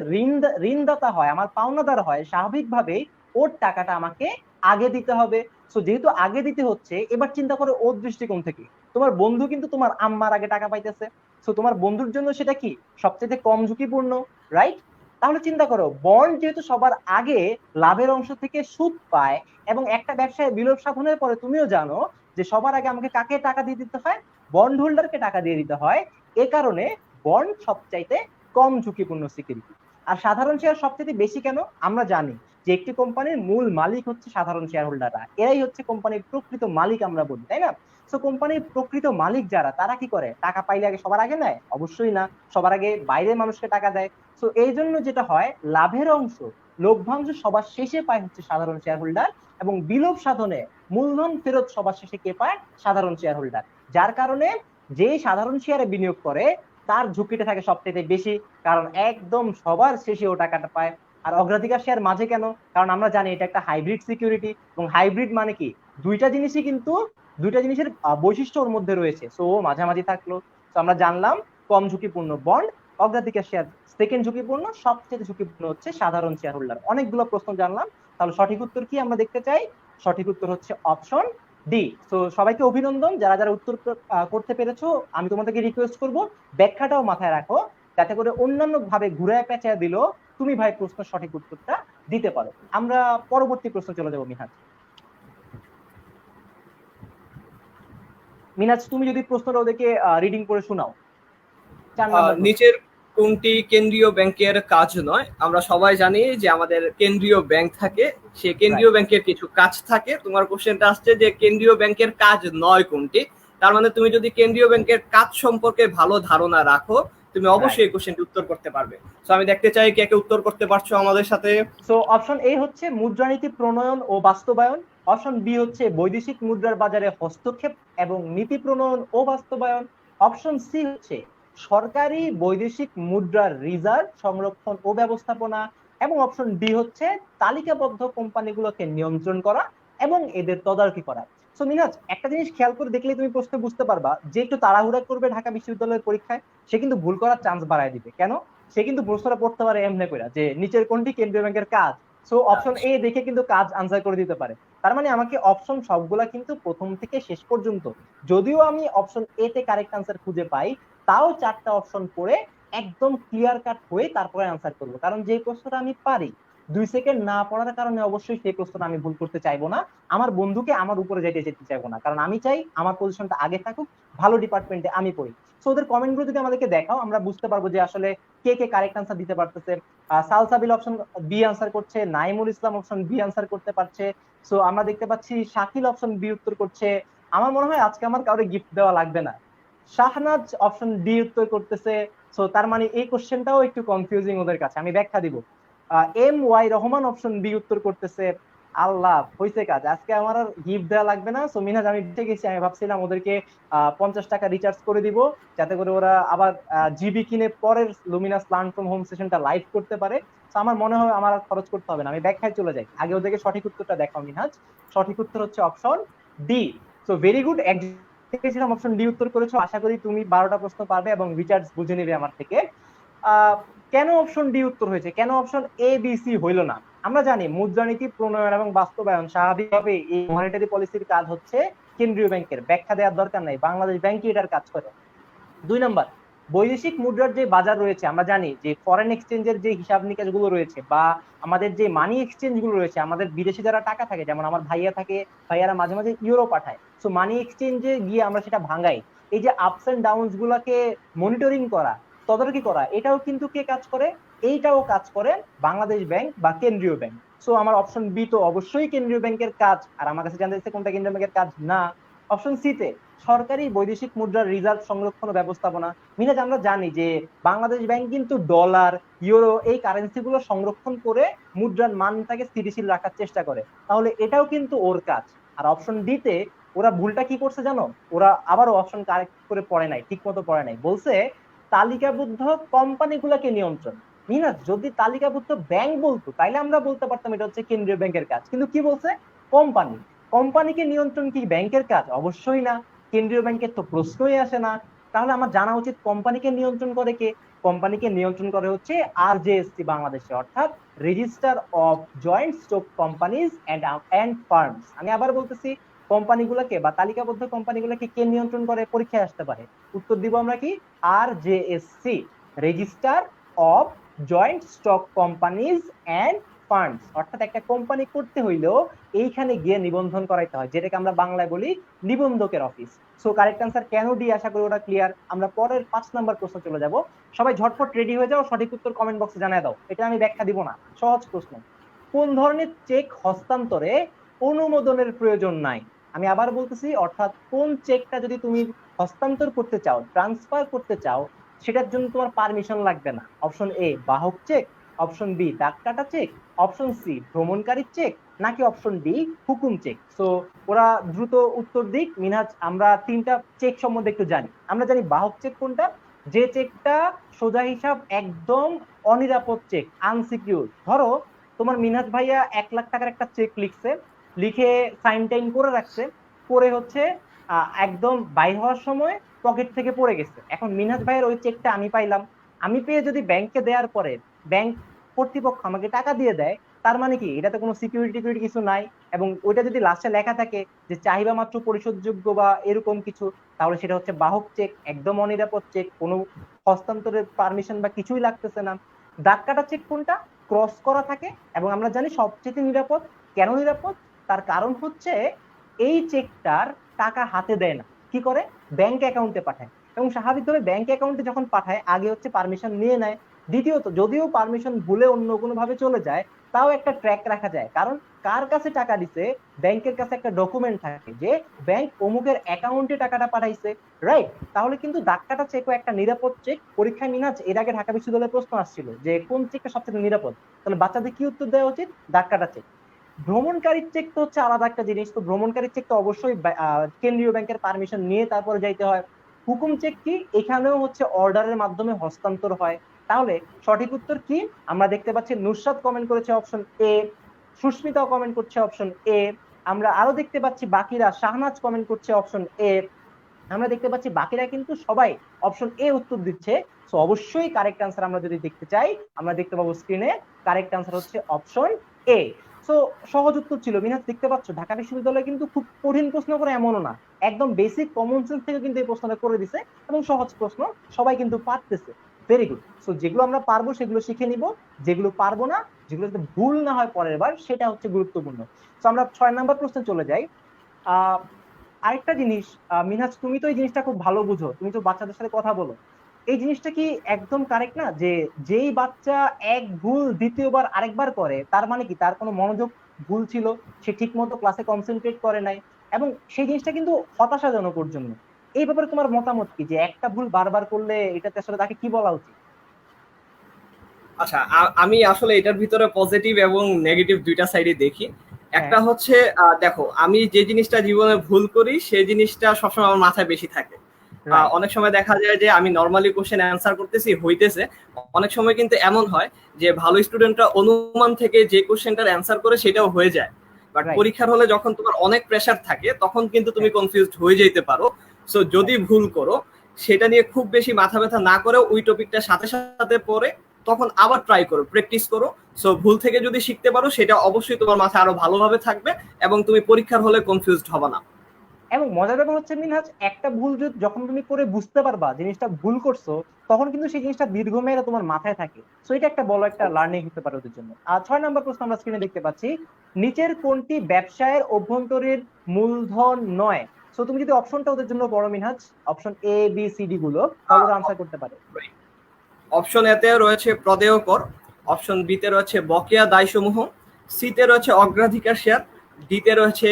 Speaker 2: ঋণদাতা হয়, আমার পাওনাদার হয়, স্বাভাবিকভাবেই ওর টাকাটা আমাকে আগে দিতে হবে। সো যেহেতু আগে দিতে হচ্ছে, এবার চিন্তা করো ওর দৃষ্টিকোণ থেকে। তোমার বন্ধু কিন্তু তোমার আম্মার আগে টাকা পাইতেছে, সো তোমার বন্ধুর জন্য সেটা কি সবচেয়ে কম ঝুঁকিপূর্ণ, রাইট? তাহলে চিন্তা করো, বন্ড যেহেতু সবার আগে লাভের অংশ থেকে সুদ পায়, এবং একটা ব্যবসায় বিলোপ সাধনের পরে তুমিও জানো যে সবার আগে আমাকে কাকে টাকা দিয়ে দিতে হয়? বন্ড হোল্ডারকে টাকা দিয়ে দিতে হয়। এ কারণে বন্ড সবচাইতে কম ঝুঁকিপূর্ণ সিকিউরিটি। আর সাধারণ শেয়ার সবচেয়ে বেশি কেন? আমরা জানি যে একটি কোম্পানির মূল মালিক হচ্ছে সাধারণ শেয়ার হোল্ডাররা, এরাই হচ্ছে কোম্পানির প্রকৃত মালিক আমরা বলি, তাই না? তো কোম্পানির প্রকৃত মালিক যারা, তারা কি করে? টাকা পাইলে আগে সবার আগে নেয়? অবশ্যই না, সবার আগে বাইরের মানুষকে টাকা দেয়। তো এই জন্য যেটা হয়, লাভের অংশ, লভ্যাংশ সবার শেষে পায় হচ্ছে সাধারণ শেয়ার হোল্ডার, এবং বিলোপ সাধনে মূলধন ফেরত সবার শেষে কে পায়? সাধারণ শেয়ার হোল্ডার। যার কারণে যে সাধারণ শেয়ারে বিনিয়োগ করে তার ঝুঁকিটা থাকে সবচেয়ে বেশি, কারণ একদম সবার শেষে ও টাকাটা পায়। আর অগ্রাধিকার শেয়ার মাঝে কেন? কারণ আমরা জানি এটা একটা হাইব্রিড সিকিউরিটি, এবং হাইব্রিড মানে কি? দুইটা জিনিসই কিন্তু, দুইটা জিনিসের বৈশিষ্ট্য ওর মধ্যে রয়েছে, সো ও মাঝামাঝি থাকলো। তো আমরা জানলাম কম ঝুঁকিপূর্ণ বন্ড, অগ্রাধিকার শেয়ার সেকেন্ড ঝুঁকিপূর্ণ, সবচেয়ে ঝুঁকিপূর্ণ হচ্ছে সাধারণ শেয়ার হোল্ডার। অনেকগুলো প্রশ্ন জানলাম, তাহলে সঠিক উত্তর কি আমরা দেখতে চাই? সঠিক উত্তর হচ্ছে অপশন ডি। তো সবাইকে অভিনন্দন যারা যারা উত্তর করতে পেরেছো। আমি তোমাদেরকে রিকোয়েস্ট করব ব্যাখ্যাটাও মাথায় রাখো, যাতে করে অন্যান্য ভাবে ঘুরায় পেঁচায় দিল তুমি ভাই প্রশ্ন সঠিক উত্তরটা দিতে পারো। আমরা পরবর্তী প্রশ্ন চলে যাবো। মিনহাজ, মিনহাজ তুমি যদি প্রশ্নটা ওদেরকে রিডিং করে শোনাও। 4 নাম্বার প্রশ্ন।
Speaker 1: নিচের কোনটি কেন্দ্রীয় ব্যাংকের কাজ নয়? আমরা সবাই জানি যে আমাদের কেন্দ্রীয় ব্যাংক থাকে, সে কেন্দ্রীয় ব্যাংকের কিছু কাজ থাকে। তোমার কোশ্চেনটা আসছে যে কেন্দ্রীয় ব্যাংকের কাজ নয় কোনটি। তার মানে তুমি যদি কেন্দ্রীয় ব্যাংকের কাজ সম্পর্কে ভালো ধারণা রাখো, তুমি অবশ্যই এই কোশ্চেনটি উত্তর করতে পারবে। তো আমি দেখতে চাই কে কে উত্তর করতে পারছো আমাদের সাথে।
Speaker 2: সো অপশন এ হচ্ছে মুদ্রানীতি প্রণয়ন ও বাস্তবায়ন, অপশন বি হচ্ছে বৈদেশিক মুদ্রার বাজারে হস্তক্ষেপ এবং নীতি প্রণয়ন ও বাস্তবায়ন, অপশন সি হচ্ছে সরকারি বৈদেশিক মুদ্রার রিজার্ভ সংরক্ষণ ও ব্যবস্থাপনা, এবং অপশন ডি হচ্ছে তালিকাবদ্ধ কোম্পানিগুলোকে নিয়ন্ত্রণ করা এবং এদের তদারকি করা। সো মিনহাজ, একটা জিনিস খেয়াল করে দেখলে তুমি প্রশ্ন বুঝতে পারবা যে একটু তাড়াহুড়া করবে ঢাকা বিশ্ববিদ্যালয়ের পরীক্ষায়, সে কিন্তু ভুল করার চান্স বাড়ায় দিবে। কেন? সে কিন্তু প্রশ্নটা পড়তে পারে এমনি করে যে নিচের কোনটি কেন্দ্রীয় ব্যাংকের কাজ, সো অপশন এ দেখে কিন্তু কাজ আনসার করে দিতে পারে। তার মানে আমাকে অপশন সবগুলা কিন্তু প্রথম থেকে শেষ পর্যন্ত, যদিও আমি অপশন এ তে কারেক্ট আনসার খুঁজে পাই, তাও 4টা অপশন পড়ে একদম ক্লিয়ার কাট হয়ে তারপরে আনসার করবো। কারণ যে প্রশ্নটা আমি পারি, 2 সেকেন্ড না পড়ার কারণে অবশ্যই সেই প্রশ্নটা আমি ভুল করতে চাইবো না, আমার বন্ধুকে আমার উপরে যেতে চাইবো না, কারণ আমি চাই আমার পজিশনটা আগে থাকুক, ভালো ডিপার্টমেন্টে আমি পড়ি। সো ওদের কমেন্ট গুলো যদি আমাদেরকে দেখাও, আমরা বুঝতে পারবো যে আসলে কে কে কারেক্ট আনসার দিতে পারতেছে। সালসাবিল অপশন বি আনসার করছে, নাইমুল ইসলাম অপশন বি আনসার করতে পারছে। সো আমরা দেখতে পাচ্ছি শাকিল অপশন বি উত্তর করছে। আমার মনে হয় আজকে আমার কাউরে গিফট দেওয়া লাগবে না। শাহনাজ অপশন ডি উত্তর করতেছে। সো তার মানে এই কোশ্চেনটাও একটু কনফিউজিং ওদের কাছে, আমি ব্যাখ্যা দিব। M Y Rahman option B উত্তর করতেছে। আল্লাহ, হয়েছে কাজ, আজকে আমার আর গিফট দেওয়া লাগবে না। সো মিনহাজ, আমি বুঝে গেছি, আমি ভাবছিলাম ওদেরকে 50 টাকা রিচার্জ করে দিব, যাতে করে ওরা আবার জিবি কিনে পরের লুমিনাস লার্ন ফ্রম হোম সেশনটা লাইভ করতে পারে। তো আমার মনে হয় আমার আর খরচ করতে হবে না, আমি ব্যাখ্যায় চলে যাই। আগে ওদেরকে সঠিক উত্তরটা দেখাও মিনহাজ। সঠিক উত্তর হচ্ছে option D. So very good, ছিলাম অপশন ডি উত্তর করেছো। আশা করি তুমি 12টা প্রশ্ন পারবে এবং রিচার্জ বুঝে নিবে আমার থেকে। কেন অপশন ডি উত্তর হয়েছে, কেন অপশন এ বি সি হইলো না? আমরা জানি মুদ্রানীতি প্রণয়ন এবং বাস্তবায়ন স্বাভাবিকভাবে এই মনিটারি পলিসির কাজ হচ্ছে কেন্দ্রীয় ব্যাংকের, ব্যাখ্যা দেওয়ার দরকার নাই, বাংলাদেশ ব্যাংকই এটার কাজ করে। 2 নাম্বার, বৈদেশিক মুদ্রার যে বাজার রয়েছে, আমরা জানি যে ফরেন এক্সচেঞ্জের যে হিসাব নিকাশ গুলো রয়েছে বা আমাদের যে মানি এক্সচেঞ্জ গুলো রয়েছে, আমাদের বিদেশে যারা টাকা থাকে, যেমন আমার ভাইয়া থাকে, ভাইয়ারা মাঝে মাঝে ইউরো পাঠায়, সো মানি এক্সচেঞ্জে গিয়ে আমরা সেটা ভাঙাই। এই যে আপস এন্ড ডাউনস গুলাকে মনিটরিং করা, তদারকি করা, এটাও কিন্তু কে কাজ করে? এইটাও কাজ করে বাংলাদেশ ব্যাংক বা কেন্দ্রীয় ব্যাংক। সো আমার অপশন বি তো অবশ্যই কেন্দ্রীয় ব্যাংকের কাজ, আর আমার কাছে জানতে চাইছে কোনটা কেন্দ্রীয় ব্যাংকের কাজ না। অপশন সি তে সরকারি বৈদেশিক মুদ্রার রিজার্ভ সংরক্ষণ ও ব্যবস্থাপনা। মিনাজ, আমরা জানি যে বাংলাদেশ ব্যাংক কিন্তু ডলার, ইউরো এই কারেন্সি গুলো সংরক্ষণ করে মুদ্রার মানটাকে স্থিতিশীল রাখার চেষ্টা করে, তাহলে এটাও কিন্তু ওর কাজ। আর অপশন ডি তে ওরা ভুলটা কি করছে জানো? ওরা আবারও অপশন কারেক্ট করে পড়ে নাই, ঠিক মতো পড়ে নাই, বলছে তালিকাবদ্ধ কোম্পানিগুলোকে নিয়ন্ত্রণ। মিনাজ, যদি তালিকাভুক্ত ব্যাংক বলতো তাইলে আমরা বলতে পারতাম এটা হচ্ছে কেন্দ্রীয় ব্যাংকের কাজ, কিন্তু কি বলছে? কোম্পানি। কোম্পানিকে নিয়ন্ত্রণ কি ব্যাংকের কাজ? অবশ্যই না, কেন্দ্রীয় ব্যাংকের তো প্রশ্নই আসে না। তাহলে আমার জানা উচিত কোম্পানিকে নিয়ন্ত্রণ করে কে? কোম্পানিকে নিয়ন্ত্রণ করে হচ্ছে আরজেএসসি বাংলাদেশে, অর্থাৎ register of joint stock companies and firms. আমি আবার বলতেছি, কোম্পানিগুলোকে বা তালিকাবদ্ধ কোম্পানিগুলোকে কে নিয়ন্ত্রণ করে? পরীক্ষায় আসতে পারে। উত্তর দিব আমরা কি? RJSC, register of joint stock companies and funds. অর্থাৎ একটা কোম্পানি করতে হইলেও এইখানে গিয়ে নিবন্ধন করাইতে হয়, যেটাকে আমরা বাংলায় বলি নিবন্ধকের অফিস। সো কারেক্ট আনসার কেন ডি? আশা করি ওটা ক্লিয়ার। আমরা পরের 5 নাম্বার প্রশ্ন চলে যাব। সবাই ঝটপট রেডি হয়ে যাও, সঠিক উত্তর কমেন্ট বক্সে জানিয়ে দাও, এটা আমি ব্যাখ্যা দিব না, সহজ প্রশ্ন। কোন ধরনের চেক হস্তান্তরে অনুমোদনের প্রয়োজন নাই? আমি আবার বলতেছি, অর্থাৎ কোন চেকটা যদি তুমি হস্তান্তর করতে চাও, ট্রান্সফার করতে চাও, সেটার জন্য তোমার পারমিশন লাগবে না। অপশন এ বাহক চেক, অপশন বি দাগ কাটা চেক, অপশন সি ভ্রমণকারী চেক, নাকি অপশন ডি হুকুম চেক। সো ওরা দ্রুত উত্তর দিক। মিনহাজ, আমরা 3টা চেক সম্বন্ধে একটু জানি। আমরা জানি বাহক চেক কোনটা? যে চেকটা সোজা হিসাব একদম অনিরাপদ চেক, আনসিকিউর। ধরো তোমার মিনহাজ ভাইয়া 1 লাখ টাকার একটা চেক লিখছে, লিখে সাইন টাইন করে রাখছে, করে হচ্ছে একদম বাইর হওয়ার সময় পকেট থেকে পড়ে গেছে। এখন মিনহাজ ভাইয়ের ওই চেকটা আমি পাইলাম, আমি পেয়ে যদি ব্যাংকে দেওয়ার পরে ব্যাংক কর্তৃপক্ষ আমাকে টাকা দিয়ে দেয়, তার মানে কি এটাতে কোনো সিকিউরিটি টিকিউরিটি কিছু নাই, এবং ওইটা যদি লাস্টে লেখা থাকে যে চাহিদা মাত্র পরিশোধযোগ্য বা এরকম কিছু, তাহলে সেটা হচ্ছে বাহক চেক, একদম অনিরাপদ চেক, কোনো হস্তান্তরের পারমিশন বা কিছুই লাগতেছে না। দাগ কাটা চেক কোনটা? ক্রস করা থাকে, এবং আমরা জানি সবচেয়ে নিরাপদ। কেন নিরাপদ? তার কারণ হচ্ছে এই চেকটার টাকা হাতে দেয় না, কি করে? ব্যাংক অ্যাকাউন্টে পাঠায়, এবং স্বাভাবিকভাবে ব্যাংক অ্যাকাউন্টে যখন পাঠায় আগে হচ্ছে পারমিশন নিয়ে নেয়। দ্বিতীয়ত, যদিও পারমিশন ভুলে অন্য কোনো ভাবে চলে যায়, তাও একটা ট্র্যাক রাখা যায়, কারণ কার কাছে টাকা দিছে ব্যাংকের কাছে একটা ডকুমেন্ট থাকে যে ব্যাংক অমুকের অ্যাকাউন্টে টাকাটা পাঠাইছে, রাইট? তাহলে কিন্তু দাগ কাটা চেকও একটা নিরাপদ চেক। পরীক্ষায় মিনাজ এর আগে ঢাকা বিশ্ববিদ্যালয়ের প্রশ্ন আসছিল যে কোন চেকটা সবচেয়ে নিরাপদ, তাহলে বাচ্চাদের কি উত্তর দেওয়া উচিত? দাগ কাটা চেক। ভ্রমণকারীর চেক তো হচ্ছে আলাদা একটা জিনিস, তো ভ্রমণকারীর চেক তো অবশ্যই কেন্দ্রীয় ব্যাংকের পারমিশন নিয়ে তারপরে যাইতে হয়। হুকুম চেক কি? এখানেও হচ্ছে অর্ডারের মাধ্যমে হস্তান্তর হয়। তাহলে সঠিক উত্তর কি? আমরা দেখতে পাচ্ছি নুসরাত কমেন্ট করেছে অপশন এ, সুস্মিতাও কমেন্ট করছে অপশন এ, আমরা আরো দেখতে পাচ্ছি বাকিরা, শাহনাজ কমেন্ট করছে অপশন এ, আমরা দেখতে পাচ্ছি বাকিরা কিন্তু সবাই অপশন এ উত্তর দিচ্ছে। সো অবশ্যই কারেক্ট আনসার আমরা যদি দেখতে চাই, আমরা দেখতে পাবো স্ক্রিনে, কারেক্ট আনসার হচ্ছে অপশন এ। সো সহজ উত্তর ছিল। মিনহাজ, দেখতে পাচ্ছ ঢাকা বিশ্ববিদ্যালয়ে কিন্তু খুব কঠিন প্রশ্ন করে এমনও না, একদম বেসিক কমন সেন্স থেকে কিন্তু এই প্রশ্নটা করে দিছে, এবং সহজ প্রশ্ন সবাই কিন্তু পারতেছে। Very good. সো যেগুলো আমরা পারবো সেগুলো শিখে নিব, যেগুলো পারবো না, যেগুলো যাতে ভুল না হয় পরের বার, সেটা হচ্ছে গুরুত্বপূর্ণ। সো আমরা 6 নাম্বার প্রশ্নে চলে যাই। আরেকটা জিনিস, মিনহাজ, তুমি তো এই জিনিসটা খুব ভালো বুঝো, তুমি তো বাচ্চাদের সাথে কথা বলো, এই জিনিসটা কি একদম কারেক্ট না যে যেই বাচ্চা এক ভুল দ্বিতীয়বার আরেকবার করে, তার মানে কি তার কোনো মনোযোগ ভুল ছিল, সে ঠিক মতো ক্লাসে কনসেন্ট্রেট করে নাই, এবং সেই জিনিসটা কিন্তু হতাশাজনক ওর জন্য। এই ব্যাপারে তোমার মতামত কি, যে একটা ভুল বারবার করলে এটাতে আসলে তাকে কি বলা উচিত?
Speaker 1: আচ্ছা, আমি আসলে এটার ভিতরে পজিটিভ এবং নেগেটিভ দুইটা সাইডই দেখি। একটা হচ্ছে দেখো, আমি যে জিনিসটা জীবনে ভুল করি সেই জিনিসটা সবসময় আমার মাথায় বেশি থাকে। অনেক সময় দেখা যায় যে আমি নর্মালি কোশ্চেন অ্যান্সার করতেছি, হইতেছে, অনেক সময় কিন্তু এমন হয় যে ভালো স্টুডেন্টরা অনুমান থেকে যে কোশ্চেনটার অ্যান্সার করে সেটাও হয়ে যায়, বাট পরীক্ষার হলে যখন তোমার অনেক প্রেসার থাকে তখন কিন্তু তুমি কনফিউজড হয়ে যেতে পারো। সো যদি ভুল করো সেটা নিয়ে খুব বেশি মাথা ব্যথা না করে ওই টপিকটা সাথে সাথে পড়ে তখন আবার ট্রাই করো, প্র্যাকটিস করো। সো ভুল থেকে যদি শিখতে পারো সেটা অবশ্যই তোমার মাথায় আরো ভালোভাবে থাকবে এবং তুমি পরীক্ষার হলে কনফিউজড হবে না।
Speaker 2: এবং মজার ব্যাপার হচ্ছে মিনহাজ, একটা ভুল যখন তুমি করে বুঝতে পারবা জিনিসটা ভুল করছো, তখন কিন্তু সেই জিনিসটা দীর্ঘমেয়াদে তোমার মাথায় থাকে। সো এটা একটা বড় একটা লার্নিং হতে পারে ওদের জন্য। আর 6 নম্বর প্রশ্ন আমরা স্ক্রিনে দেখতে পাচ্ছি, নিচের কোনটি ব্যবসায়ের অভ্যন্তরীণ মূলধন নয়? সো তুমি যদি অপশনটা ওদের জন্য বড় Minhaj, option A B C D গুলো, তাহলে ওরা আনসার করতে পারে।
Speaker 1: অপশন এতে রয়েছে প্রদেয় কর, অপশন বি তে রয়েছে বকেয়া দায়সমূহ, সি তে রয়েছে অগ্রাধিকার শেয়ার, ডি তে রয়েছে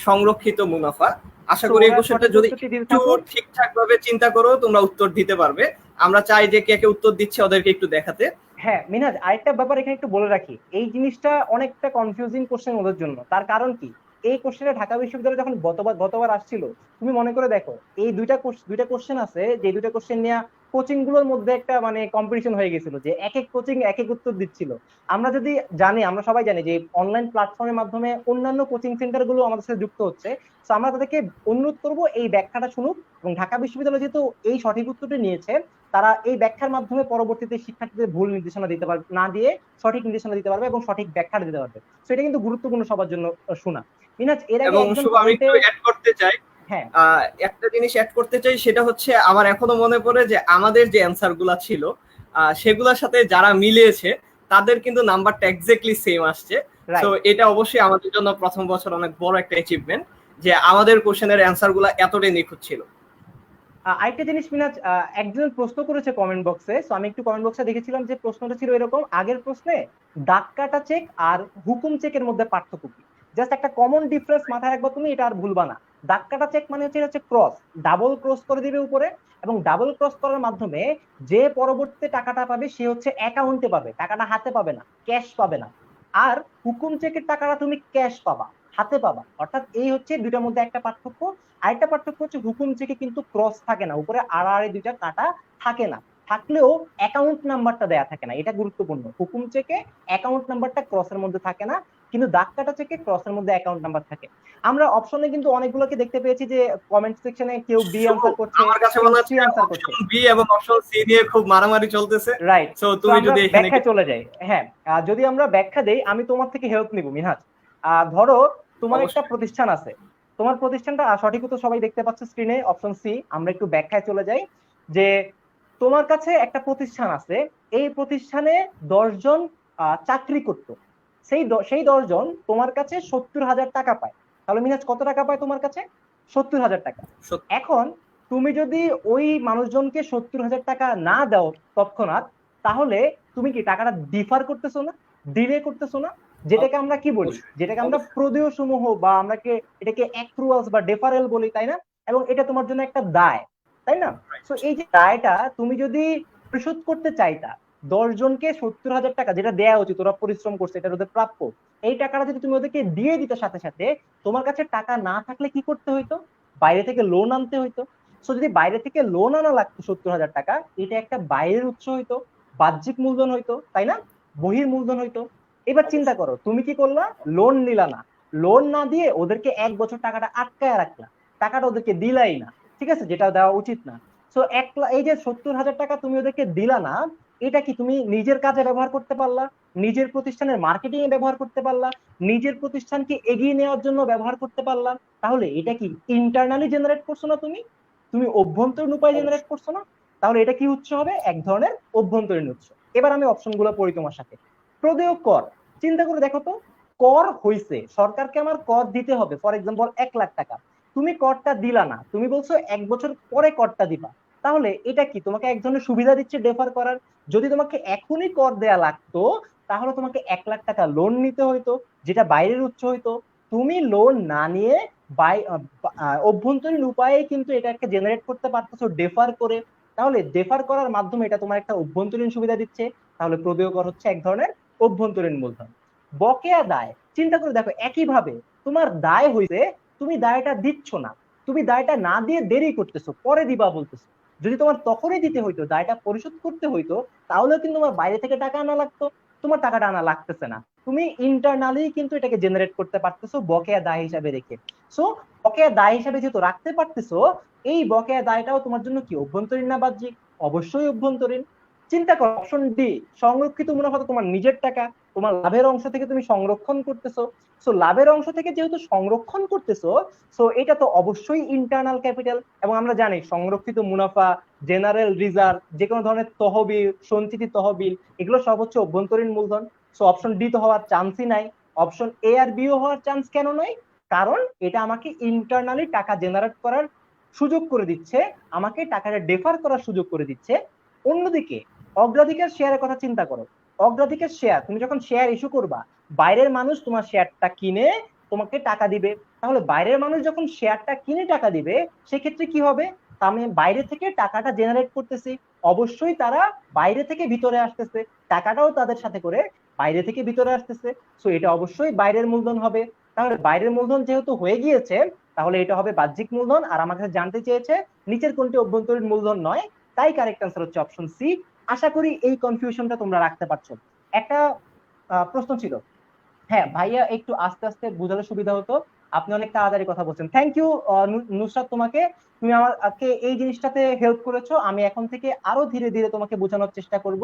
Speaker 1: সংরক্ষিত মুনাফা। আশা করি এই কোশ্চেনটা যদি একটু ঠিকঠাক ভাবে চিন্তা করো তোমরা উত্তর দিতে পারবে। আমরা চাই যে কে কে উত্তর দিচ্ছে ওদেরকে একটু দেখাতে।
Speaker 2: হ্যাঁ মিনহাজ, আরেকটা ব্যাপার এখানে একটু বলে রাখি, এই জিনিসটা অনেকটা কনফিউজিং কোশ্চেন ওদের জন্য। তার কারণ কি, এই কোশ্চেনটা ঢাকা বিশ্ববিদ্যালয়ে যখন গতবার আসছিল, তুমি মনে করে দেখো এই দুইটা কোশ্চেন আছে, যে দুইটা কোশ্চেন নিয়ে কোচিং গুলোর মধ্যে একটা মানে কম্পিটিশন হয়ে গেছিল, যে এক এক কোচিং এক এক উত্তর দিচ্ছিল। আমরা যদি জানি, আমরা সবাই জানি যে অনলাইন প্ল্যাটফর্মের মাধ্যমে অন্যান্য কোচিং সেন্টার গুলো আমাদের সাথে যুক্ত হচ্ছে। তো আমরা তাদেরকে অনুরোধ করবো এই ব্যাখ্যাটা শুনুক, এবং ঢাকা বিশ্ববিদ্যালয় যেহেতু এই সঠিক উত্তরটি নিয়েছে, তারা এই ব্যাখ্যার মাধ্যমে পরবর্তীতে শিক্ষার্থীদের ভুল নির্দেশনা দিতে পারবে, না দিয়ে সঠিক নির্দেশনা দিতে পারবে এবং সঠিক ব্যাখ্যাটা দিতে পারবে। তো এটা কিন্তু গুরুত্বপূর্ণ সবার জন্য শোনা। মিনাজ, এর আগে
Speaker 1: এবং শুভ আমি একটু অ্যাড করতে চাই,
Speaker 2: হ্যাঁ
Speaker 1: একটা জিনিস অ্যাড করতে চাই, সেটা হচ্ছে আমার এখনো মনে পড়ে যে আমাদের যে অ্যান্সার গুলা ছিল সেগুলোর সাথে যারা মিলিয়েছে তাদের কিন্তু নাম্বারটা এক্স্যাক্টলি সেম আসছে। তো এটা অবশ্যই আমাদের জন্য প্রথম বছর অনেক বড় একটা অ্যাচিভমেন্ট যে আমাদের কোশ্চেনের অ্যান্সার গুলা এতটাই নিখুঁত ছিল।
Speaker 2: আরেকটা জিনিস মিনাজ, একজন প্রশ্ন করেছে কমেন্ট বক্সে, তো আমি একটু কমেন্ট বক্সে দেখেছিলাম যে প্রশ্নটা ছিল এরকম, আগের প্রশ্নে দাগ কাটা চেক আর হুকুম চেকের মধ্যে পার্থক্য কি? জাস্ট একটা কমন ডিফারেন্স মাথায় রাখবা তুমি, এটা আর ভুলবা না। দাগ কাটা চেক মানে হচ্ছে ক্রস, ডাবল ক্রস করে দিবে উপরে, এবং ডাবল ক্রস করার মাধ্যমে যে পরবর্তীতে টাকাটা পাবে সে হচ্ছে অ্যাকাউন্টে পাবে, টাকাটা হাতে পাবে না, ক্যাশ পাবে না। আর হুকুম চেকের টাকাটা তুমি ক্যাশ পাবা, হাতে পাবা। অর্থাৎ এই হচ্ছে দুইটার মধ্যে একটা পার্থক্য। আরেকটা পার্থক্য হচ্ছে হুকুম চেকে কিন্তু ক্রস থাকে না, উপরে আড়াআড়ি দুইটা কাটা থাকে না, থাকলেও অ্যাকাউন্ট নাম্বারটা দেয়া থাকে না। এটা গুরুত্বপূর্ণ, হুকুম চেকে অ্যাকাউন্ট নাম্বারটা ক্রসের মধ্যে থাকে না, কিন্তু দাগ কাটা চেকে ক্রসের মধ্যে অ্যাকাউন্ট নাম্বার থাকে। আমরা অপশনে কিন্তু অনেকগুলোকে দেখতে পেয়েছি যে কমেন্ট সেকশনে কেউ বি আনসার করছে,
Speaker 1: আমার কাছে মনে হচ্ছে
Speaker 2: আনসার করছে,
Speaker 1: অপশন বি এবং অপশন সি নিয়ে খুব মারামারি চলতেছে।
Speaker 2: রাইট।
Speaker 1: সো তুমি যদি এখানে
Speaker 2: ব্যাখ্যা চলে যাই, হ্যাঁ যদি আমরা ব্যাখ্যা দেই, আমি তোমার থেকে হেল্প নিব মিনহাজ। ধরো তোমার একটা প্রতিষ্ঠান আছে, তোমার প্রতিষ্ঠানটা সঠিক উত্তর সবাই দেখতে পাচ্ছে স্ক্রিনে, অপশন সি। আমরা একটু ব্যাখ্যায় চলে যাই, যে তোমার কাছে একটা প্রতিষ্ঠান আছে, এই প্রতিষ্ঠানে 10 জন চাকরি করত, সেই 10 জন তোমার কাছে 70,000 টাকা পায়। তাহলে মিনাজ কত টাকা পায় তোমার কাছে? 70,000 টাকা। এখন তুমি যদি ওই মানুষজনকে 70,000 টাকা না দাও তৎক্ষণাৎ, তাহলে তুমি কি টাকাটা ডিফার করতেছো না, ডিলে করতেছো না? যেটাকে আমরা কি বলি, যেটাকে আমরা প্রদেয় সমূহ বা এটাকে অ্যাক্রুয়ালস বা ডেফারেল বলি, তাই না? এবং এটা তোমার জন্য একটা দায়, তাই না? তো এই যে দায়টা তুমি যদি পরিশোধ করতে চাইতা, 10 জনকে 70,000 টাকা যেটা দেয়া উচিত, ওরা পরিশ্রম করছে, এটা ওদের প্রাপ্য, এই টাকাটা যদি তুমি ওদেরকে দিয়ে দিতে সাথে সাথে, তোমার কাছে টাকা না থাকলে কি করতে হইতো? বাইরে থেকে লোন আনতে হইতো। সো যদি বাইরে থেকে লোন আনা লাগতো 70,000 টাকা, এটা একটা বাইরের উৎস হইতো, বাহ্যিক মূলধন হইতো, তাই না? বহির মূলধন হইতো। এবার চিন্তা করো, তুমি কি করলা? লোন নিলা না, লোন না দিয়ে ওদেরকে 1 বছর টাকাটা আটকায় রাখলা, টাকাটা ওদেরকে দিলাই না, ঠিক আছে, যেটা দেওয়া উচিত না। সো এই যে 70,000 টাকা তুমি ওদেরকে দিলা না, এটা কি তুমি নিজের কাজে ব্যবহার করতে পারলা, নিজের প্রতিষ্ঠানের মার্কেটিং এ ব্যবহার করতে পারলা, নিজের প্রতিষ্ঠানকে এগিয়ে নেওয়ার জন্য ব্যবহার করতে পারলা? তাহলে এটা কি ইন্টারনালি জেনারেট করছো না তুমি? তুমি অভ্যন্তরীণ উপায় জেনারেট করছো না? তাহলে এটা কি উৎস হবে? এক ধরনের অভ্যন্তরীণ উৎস। এবার আমি অপশনগুলো পড়ি তোমার সাথে। প্রদেয় কর, চিন্তা করে দেখো তো, কর হইছে, সরকারকে আমার কর দিতে হবে, ফর এক্সাম্পল 1 লাখ টাকা, তুমি করটা দিলা না, তুমি বলছো 1 বছর পরে করটা দিবা। তাহলে এটা কি তোমাকে এক ধরনের সুবিধা দিচ্ছে ডেফার করার? যদি তোমাকে এখনই কর দেয়া লাগতো, তাহলে তোমাকে 1 লাখ টাকা লোন নিতে হইতো, যেটা বাইরের উৎস হইতো। তুমি লোন না নিয়ে অভ্যন্তরীণ উপায়ে কিন্তু এটাকে জেনারেট করতে পারতেছো ডেফার করে। তাহলে ডেফার করার মাধ্যমে এটা তোমার একটা অভ্যন্তরীণ সুবিধা দিচ্ছে। তাহলে প্রদেয় কর হচ্ছে এক ধরনের অভ্যন্তরীণ মূলধন। বকেয়া দায়, চিন্তা করে দেখো, একইভাবে তোমার দায় হইছে, তুমি দায়টা দিচ্ছ না, তুমি দায়টা না দিয়ে দেরি করতেছো, পরে দিবা বলতেছো। যদি তোমার তখনই দিতে হইতো, দায়টা পরিশোধ করতে হইতো, তাহলেও কিন্তু তোমার বাইরে থেকে টাকা আনা লাগতো। তোমার টাকাটা আনা লাগতেছে না, তুমি ইন্টারনালি কিন্তু এটাকে জেনারেট করতে পারতেছো বকেয়া দায় হিসাবে রেখে। সো বকেয়া দায় হিসাবে যেহেতু রাখতে পারতেছো, এই বকেয়া দায়টাও তোমার জন্য কি অভ্যন্তরীণ না বাহ্যিক? অবশ্যই অভ্যন্তরীণ। চিন্তা করো, অপশন ডি, সংরক্ষিত মুনাফা তো তোমার নিজের টাকা, তোমার লাভের অংশ থেকে তুমি সংরক্ষণ করতেছো। সো লাভের অংশ থেকে যেহেতু সংরক্ষণ করতেছো, সো এটা তো অবশ্যই ইন্টারনাল ক্যাপিটাল। এবং আমরা জানি সংরক্ষিত মুনাফা, জেনারেল রিজার্ভ, যে কোনো ধরনের তহবিল, সঞ্চিতি তহবিল, এগুলো সব হচ্ছে অভ্যন্তরীণ মূলধন। সো অপশন ডি তো হওয়ার চান্সই নাই। অপশন এ আর বি ও হওয়ার চান্স কেন নয়? কারণ এটা আমাকে ইন্টারনালি টাকা জেনারেট করার সুযোগ করে দিচ্ছে, আমাকে টাকাটা ডেফার করার সুযোগ করে দিচ্ছে। অন্যদিকে অগ্রাধিকার শেয়ারের কথা চিন্তা করো। অগ্রাধিকার শেয়ার, তুমি যখন শেয়ার ইস্যু করবা, বাইরের মানুষ তোমার শেয়ারটা কিনে তোমাকে টাকা দিবে। তাহলে বাইরের মানুষ যখন শেয়ারটা কিনে টাকা দিবে, সেক্ষেত্রে কি হবে? আমি বাইরে থেকে টাকাটা জেনারেট করতেছি, অবশ্যই তারা বাইরে থেকে ভিতরে আসতেছে, টাকাটাও তাদের সাথে করে বাইরে থেকে ভিতরে আসতেছে। সো এটা অবশ্যই বাইরের মূলধন হবে। তাহলে বাইরের মূলধন যেহেতু হয়ে গিয়েছে, তাহলে এটা হবে বাহ্যিক মূলধন। আর আমার কাছে জানতে চেয়েছে নিচের কোনটি অভ্যন্তরীণ মূলধন নয়, তাই কারেক্ট আনসার হচ্ছে অপশন সি। আশা করি এই কনফিউশনটা তোমরা রাখতে পারছো। একটা প্রশ্ন ছিল, হ্যাঁ ভাইয়া একটু আস্তে আস্তে বোঝালে সুবিধা হতো, আপনি অনেক তাড়াতাড়ি কথা বলছেন। থ্যাংক ইউ নুসরাত, তোমাকে, তুমি আমাকে এই জিনিসটাতে হেল্প করেছো। আমি এখন থেকে আরো ধীরে ধীরে তোমাকে বোঝানোর চেষ্টা করব।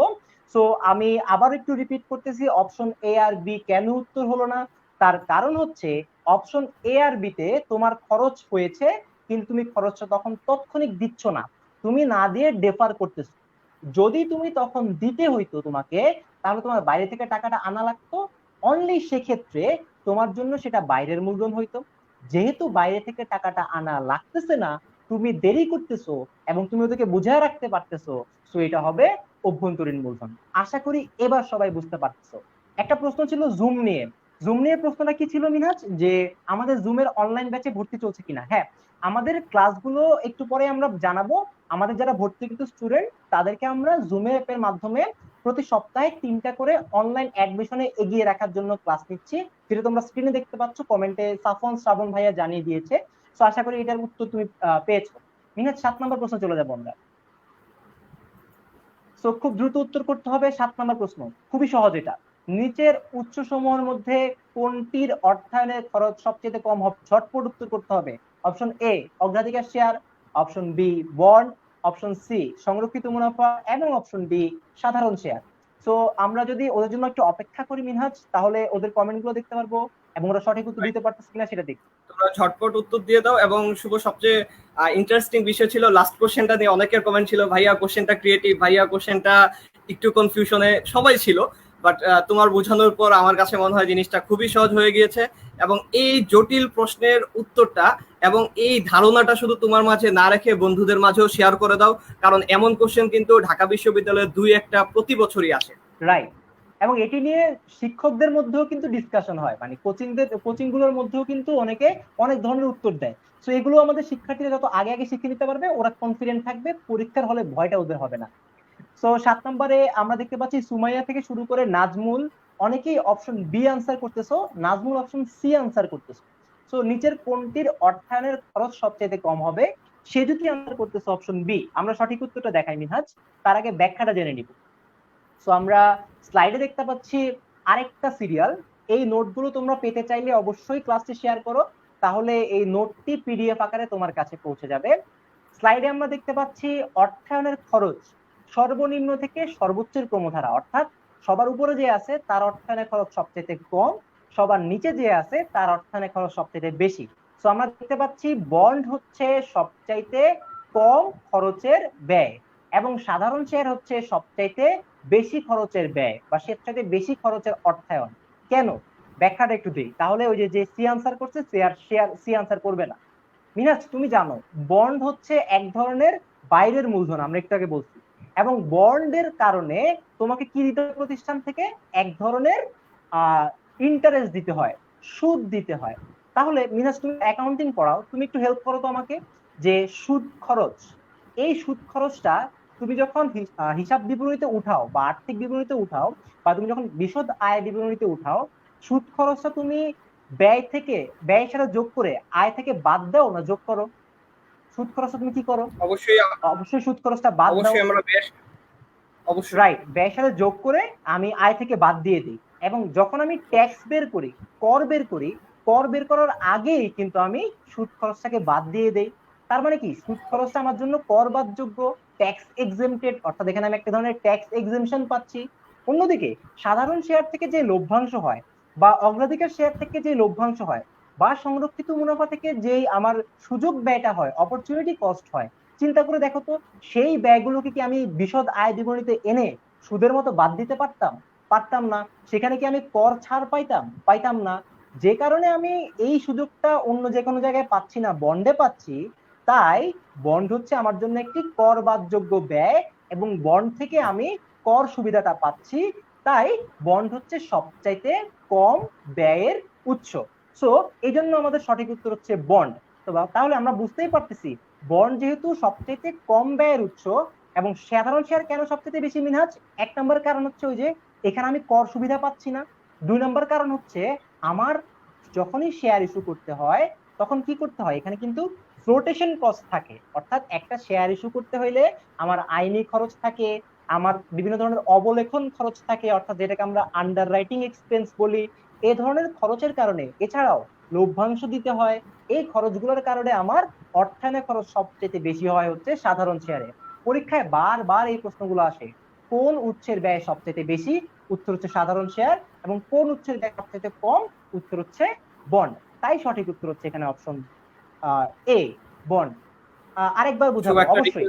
Speaker 2: সো আমি আবার একটু রিপিট করতেছি, অপশন এ আর বি কেন উত্তর হলো না? তার কারণ হচ্ছে অপশন এ আর বি তে তোমার খরচ হয়েছে, কিন্তু তুমি খরচটা তখন তাৎক্ষণিক দিচ্ছ না, তুমি না দিয়ে ডেফার করতেছো। যদি তুমি তখন দিতে হইতো তোমাকে, তাহলে তোমার বাইরে থেকে টাকাটা আনা লাগতো, অনলি সেক্ষেত্রে তোমার জন্য সেটা বাইরের মূলধন হইতো। যেহেতু বাইরে থেকে টাকাটা আনা লাগতেছে না, তুমি দেরি করতেছো এবং তুমি ওদেরকে বুঝায় রাখতে পারতেছো, সো এটা হবে অভ্যন্তরীণ মূলধন। আশা করি এবার সবাই বুঝতে পারতেছো। একটা প্রশ্ন ছিল জুম নিয়ে। জুম নিয়ে প্রশ্নটা কি ছিল মিনহাজ, যে আমাদের জুমের অনলাইন ব্যাচে ভর্তি চলছে কিনা? হ্যাঁ, আমাদের ক্লাসগুলো একটু পরে আমরা জানাবো। আমাদের যারা ভর্তিকৃত স্টুডেন্ট, তাদেরকে আমরা জুমে অ্যাপের মাধ্যমে প্রতি সপ্তাহে 3টা করে অনলাইন অ্যাডমিশনে এগিয়ে রাখার জন্য ক্লাস নিচ্ছি, যেটা তোমরা স্ক্রিনে দেখতে পাচ্ছ, কমেন্টে সাফন শ্রাবণ ভাইয়া জানিয়ে দিয়েছে। তো আশা করি এটার উত্তর তুমি পেয়েছো। মিনাজ 7 নম্বর প্রশ্ন চলে যাবো আমরা। তো খুব দ্রুত উত্তর করতে হবে। 7 নম্বর প্রশ্ন খুবই সহজ। এটা নিচের উৎস সমূহের মধ্যে কোনটির অর্থায়নের খরচ সবচেয়ে কম হবে? ঝটপট উত্তর করতে হবে। অপশন এ অগ্রাধিকার share, option B bond, option C সংরক্ষিত মুনাফা, এবং অপশন ডি সাধারণ শেয়ার। তো আমরা যদি ওদের জন্য একটু অপেক্ষা করি মিনহাজ, তাহলে ওদের কমেন্ট গুলো দেখতে পারবো এবং ওরা সঠিক উত্তর দিতে পারতেছে কিনা সেটা দেখি।
Speaker 1: তোমরা ঝটপট উত্তর দিয়ে দাও। এবং শুভ, সবচেয়ে ইন্টারেস্টিং বিষয় ছিল লাস্ট কোশ্চেনটা নিয়ে অনেকের কমেন্ট ছিল, ভাইয়া কোশ্চেনটা ক্রিয়েটিভ, ভাইয়া কোশ্চেনটা একটু কনফিউশনে সবাই ছিল। বাট তোমার বোঝানোর পর আমার কাছে মনে হয় জিনিসটা খুবই সহজ হয়ে গিয়েছে। এবং এই জটিল প্রশ্নের উত্তরটা এবং এই ধারণাটা শুধু তোমার মাঝে না রেখে বন্ধুদের মাঝেও শেয়ার করে দাও, কারণ এমন কোশ্চেন কিন্তু ঢাকা বিশ্ববিদ্যালয়ের 2-1টা প্রতি বছরই আসে।
Speaker 2: রাইট। এবং এটি নিয়ে শিক্ষকদের মধ্যেও কিন্তু ডিসকাশন হয়, মানে কোচিং গুলোর মধ্যেও কিন্তু অনেকে অনেক ধরনের উত্তর দেয়। তো এগুলো আমাদের শিক্ষার্থীরা যত আগে আগে শিখে নিতে পারবে, ওরা কনফিডেন্ট থাকবে, পরীক্ষার হলে ভয়টা ওদের হবে না। তো 7 নম্বরে আমরা দেখতে পাচ্ছি সুমাইয়া থেকে শুরু করে নাজমুল, অনেকেই অপশন বি আনসার করতেছো, নাজমুল অপশন সি আনসার করতেছো। তো নিচের কোনটির অর্থায়নের খরচ সবচেয়ে কম হবে? সে যদি আনসার করতেছো অপশন বি, আমরা সঠিক উত্তরটা দেখাই মিনহাজ, তার আগে ব্যাখ্যাটা জেনে নিব। সো আমরা স্লাইডে দেখতে পাচ্ছি আরেকটা সিরিয়াল। এই নোটগুলো তোমরা পেতে চাইলে অবশ্যই ক্লাসটি শেয়ার করো, তাহলে এই নোটটি পিডিএফ আকারে তোমার কাছে পৌঁছে যাবে। স্লাইডে আমরা দেখতে পাচ্ছি অর্থায়নের খরচ সর্বনিম্ন থেকে সর্বোচ্চের ক্রমধারা, অর্থাৎ সবার উপরে যে আছে তার অর্থায়নের খরচ সবচেয়ে কম, সবার নিচে যে আছে তার অর্থায়নের খরচ সবচেয়ে বেশি। তো আমরা দেখতে পাচ্ছি বন্ড হচ্ছে সবচাইতে কম খরচের ব্যয়, এবং সাধারণ শেয়ার হচ্ছে সবচাইতে বেশি খরচের ব্যয় বা সবচাইতে বেশি খরচের অর্থায়ন। কেন? ব্যাখ্যাটা একটু দিই, তাহলে ওই যে সি আনসার করছে সি আনসার করবে না। মিনাজ তুমি জানো বন্ড হচ্ছে এক ধরনের বাইরের মূলধন, আমরা একটু আগে বলছি, এবং বন্ডের কারণে তোমাকে কি দিতে হয়? প্রতিষ্ঠান থেকে এক ধরনের ইন্টারেস্ট দিতে হয়, সুদ দিতে হয়। তাহলে মিনাজ তুমি অ্যাকাউন্টিং পড়াও, তুমি একটু হেল্প করো তো আমাকে, যে সুদ খরচ, এই সুদ খরচটা তুমি যখন হিসাব বিবরণীতে উঠাও বা আর্থিক বিবরণীতে উঠাও, বা তুমি যখন বিশদ আয় বিবরণীতে উঠাও, সুদ খরচটা তুমি ব্যয় থেকে, ব্যয়ের সাথে যোগ করে আয় থেকে বাদ দাও না যোগ করো? সুদ খরচটা তুমি কি করো?
Speaker 1: অবশ্যই
Speaker 2: অবশ্যই সুদ খরচটা বাদ দাও।
Speaker 1: অবশ্যই আমরা বেশ অবশ্যই
Speaker 2: রাইট, ব্যয়ের সাথে যোগ করে আমি আয় থেকে বাদ দিয়ে দিই। এবং যখন আমি ট্যাক্স বের করি, কর বের করি, কর বের করার আগেই কিন্তু আমি সুদ খরচটাকে বাদ দিয়ে দেই। তার মানে কি সুদ খরচটা আমার জন্য কর বাদযোগ্য, ট্যাক্স এক্সেমটেড, অর্থাৎ এখানে আমি একটা ধরনের ট্যাক্স এক্সেমশন পাচ্ছি। অন্যদিকে সাধারণ শেয়ার থেকে যে লভ্যাংশ হয় বা অগ্রাধিকার শেয়ার থেকে যে লভ্যাংশ হয় বা সংরক্ষিত মুনাফা থেকে যেই আমার সুযোগ ব্যয়টা হয়, অপরচুনিটি কস্ট হয়, চিন্তা করে দেখো তো সেই ব্যয়গুলোকে কি আমি বিশদ আয় বিবরণীতে এনে সুদের মতো বাদ দিতে পারতাম? পারতাম না। সেখানে কি আমি কর ছাড় পাইতাম? পাইতাম না। যে কারণে আমি এই সুযোগটা অন্য যে কোনো জায়গায় পাচ্ছি না, বন্ডে পাচ্ছি, তাই বন্ড হচ্ছে আমার জন্য একটি কর বাদযোগ্য ব্যয় এবং বন্ড থেকে আমি কর সুবিধাটা পাচ্ছি। তাই বন্ড হচ্ছে সবচাইতে কম ব্যয়ের উৎস। সো এই জন্য আমাদের সঠিক উত্তর হচ্ছে বন্ড। তো তাহলে আমরা বুঝতেই পারতেছি বন্ড যেহেতু সবচাইতে কম ব্যয়ের উৎস এবং সাধারণ শেয়ার কেন সবচেয়ে বেশি মিনহাজ। এক নম্বর কারণ হচ্ছে ওই যে এখানে আমি কর সুবিধা পাচ্ছি না। দুই নম্বর কারণ হচ্ছে আমার যখনই শেয়ার ইস্যু করতে হয় তখন কি করতে হয়, এখানে কিন্তু ফ্লোটেশন কস্ট থাকে, অর্থাৎ একটা শেয়ার ইস্যু করতে হইলে আমার আইনি খরচ থাকে, আমার বিভিন্ন ধরনের অবলেখন খরচ থাকে, অর্থাৎ যেটাকে আমরা আন্ডার রাইটিং এক্সপেন্স বলি। এই ধরনের খরচের কারণে এছাড়াও লভ্যাংশ দিতে হয়। এই খরচগুলোর কারণে আমার অর্থায়নের খরচ সবচেয়ে বেশি হয় হচ্ছে সাধারণ শেয়ারে। পরীক্ষায় বারবার এই প্রশ্নগুলো আসে, কোন উৎসের ব্যয় সবচেয়ে বেশি? উত্তর হচ্ছে সাধারণ শেয়ার। এবং কোন উৎসের ব্যয় সবচেয়ে কম? উত্তর হচ্ছে বন্ড। তাই সঠিক উত্তর হচ্ছে এখানে অপশন এ, বন্ড। আরেকবার বুঝাবো অবশ্যই।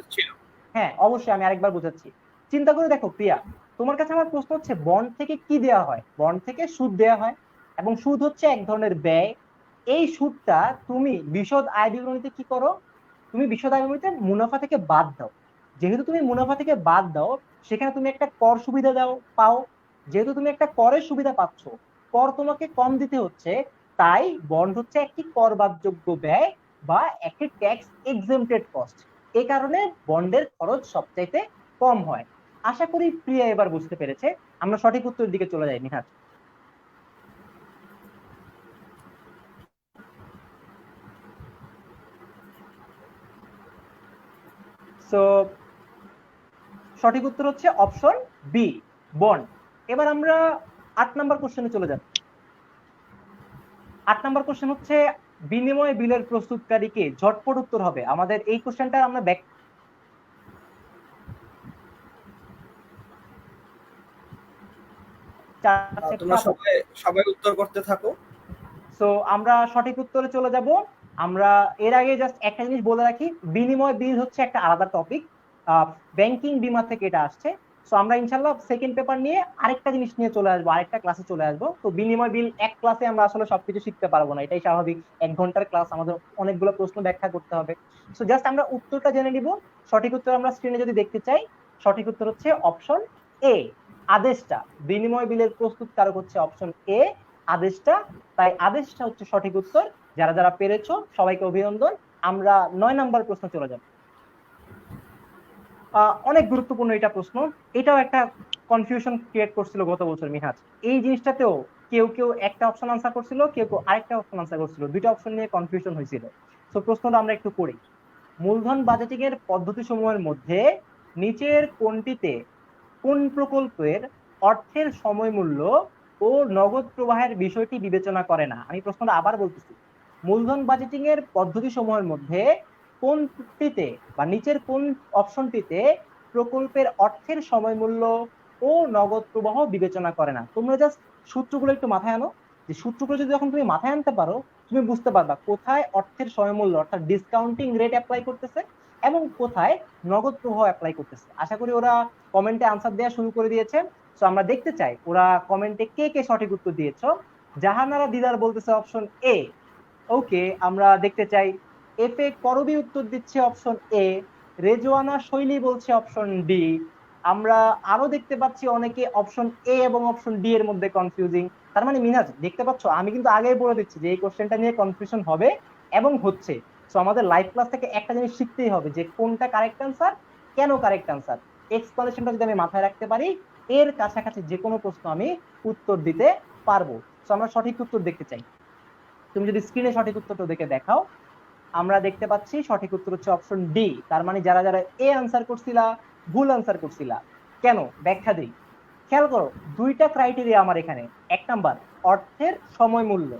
Speaker 2: হ্যাঁ অবশ্যই আমি আরেকবার বুঝাচ্ছি। চিন্তা করে দেখো প্রিয়া, তোমার কাছে আমার প্রশ্ন হচ্ছে বন্ড থেকে কি দেওয়া হয়? বন্ড থেকে সুদ দেওয়া হয় এবং সুদ হচ্ছে এক ধরনের ব্যয়। এই সুদটা তুমি বিশদ আয় বিবরণীতে কি করো? তুমি বিশদ আয় বিবরণীতে মুনাফা থেকে বাদ দাও। যেহেতু তুমি মুনাফা থেকে বাদ দাও, সেখানে তুমি একটা কর সুবিধা পাও। যেহেতু তুমি একটা করের সুবিধা পাচ্ছ, কর তোমাকে কম দিতে হচ্ছে, তাই বন্ড হচ্ছে একটি কর বাদযোগ্য ব্যয় বা একটি ট্যাক্স এক্সেম্পটেড কস্ট। এই কারণে বন্ডের খরচ সবচাইতে কম হয়। আশা করি প্রিয়া এবার বুঝতে পেরেছে। আমরা সঠিক উত্তরের দিকে চলে যাই নিহাত। সো সঠিক উত্তর হচ্ছে অপশন বি, বন্ড। এবার আমরা 8 নাম্বার কোশ্চেনে চলে যাব। 8 নাম্বার কোশ্চেন হচ্ছে বিনিময় বিলের প্রস্তুতকারীকে, ঝটপট উত্তর হবে আমাদের এই কোশ্চেনটা। আমরা
Speaker 1: তোমরা সবাই উত্তর করতে থাকো।
Speaker 2: সো আমরা সঠিক উত্তরে চলে যাব। আমরা এর আগে জাস্ট একটা জিনিস বলে রাখি, বিনিময় বিল হচ্ছে একটা আলাদা টপিক, ব্যাংকিং বিমা থেকে এটা আসছে। সো আমরা ইনশাল্লাহ সেকেন্ড পেপার নিয়ে আরেকটা জিনিস নিয়ে চলে আসবো, আরেকটা ক্লাসে চলে আসবো। তো বিনিময় বিল এক ক্লাসে আমরা আসলে সবকিছু শিখতে পারবো না, এটাই স্বাভাবিক। 1 ঘন্টার ক্লাস, আমাদের অনেকগুলো প্রশ্ন ব্যাখ্যা করতে হবে। সো জাস্ট আমরা উত্তরটা জেনে নিব। সঠিক উত্তর আমরা স্ক্রিনে যদি দেখতে চাই, সঠিক উত্তর হচ্ছে অপশন এ, আদেশটা। বিনিময় বিলের প্রস্তুতকারক হচ্ছে অপশন এ, আদেশটা। তাই আদেশটা হচ্ছে সঠিক উত্তর। যারা যারা পেরেছো সবাইকে অভিনন্দন। আমরা 9 নাম্বার প্রশ্ন চলে যাব। অনেক গুরুত্বপূর্ণ এটা প্রশ্ন। এটাও একটা কনফিউশন ক্রিয়েট করছিল গত বছর মিহাজ। এই জিনিসটাতেও কেউ কেউ একটা অপশন আনসার করছিল, কেউ কেউ আরেকটা অপশন আনসার করছিল, দুইটা অপশন নিয়ে কনফিউশন হয়েছিল। তো প্রশ্নটা আমরা একটু করি। মূলধন বাজেটিং এর পদ্ধতি সমূহের মধ্যে নিচের কোনটিতে কোন প্রকল্পের অর্থের সময় মূল্য ও নগদ প্রবাহের বিষয়টি বিবেচনা করে না? আমি প্রশ্নটা আবার বলতেছি, মূলধন বাজেটিং এর পদ্ধতি সমূহের মধ্যে কোনটিতে বা নিচের কোন অপশনটিতে প্রকল্পের অর্থের সময় মূল্য ও নগদ প্রবাহ বিবেচনা করে না? তোমরা জাস্ট সূত্রগুলো একটু মাথায় আনো। যে সূত্রগুলো যদি যখন তুমি মাথায় আনতে পারো, তুমি বুঝতে পারবা কোথায় অর্থের সময় মূল্য অর্থাৎ ডিসকাউন্টিং রেট অ্যাপ্লাই করতেছে এবং কোথায় নগদ প্রবাহ অ্যাপ্লাই করতেছে। আশা করি ওরা কমেন্টে আনসার দেওয়া শুরু করে দিয়েছে। তো আমরা দেখতে চাই ওরা কমেন্টে কে কে সঠিক উত্তর দিয়েছো। জাহানারা দিদার বলতেছে অপশন এ। ওকে, আমরা দেখতে চাই। এফ এ করবি উত্তর দিচ্ছে অপশন এ। রেজওয়ানা শৈলী বলছে অপশন ডি। আমরা আরো দেখতে পাচ্ছি অনেকে অপশন এ এবং অপশন ডি এর মধ্যে কনফিউজিং। তার মানে মিনাজ দেখতে পাচ্ছ, আমি কিন্তু আগেই বলে দিচ্ছি যে এই কোশ্চেনটা নিয়ে কনফিউশন হবে এবং হচ্ছে। সো আমাদের লাইভ ক্লাস থেকে একটা জিনিস শিখতেই হবে যে কোনটা কারেক্ট আনসার, কেন কারেক্ট আনসার। এক্সপ্লেনেশনটা যদি আমি মাথায় রাখতে পারি, এর কাছাকাছি যে কোনো প্রশ্ন আমি উত্তর দিতে পারবো। সো আমরা সঠিক উত্তর দেখতে চাই। তুমি যদি স্ক্রিনে সঠিক উত্তরটা দেখে দেখাও, আমরা দেখতে পাচ্ছি সঠিক উত্তর হচ্ছে অপশন ডি। তার মানে যারা যারা এ আনসার করছিলা ভুল আনসার করছিলা। কেন ব্যাখ্যা দিই, খেয়াল করো। দুইটা ক্রাইটেরিয়া আমার এখানে। 1 নাম্বার অর্থের সময় মূল্য,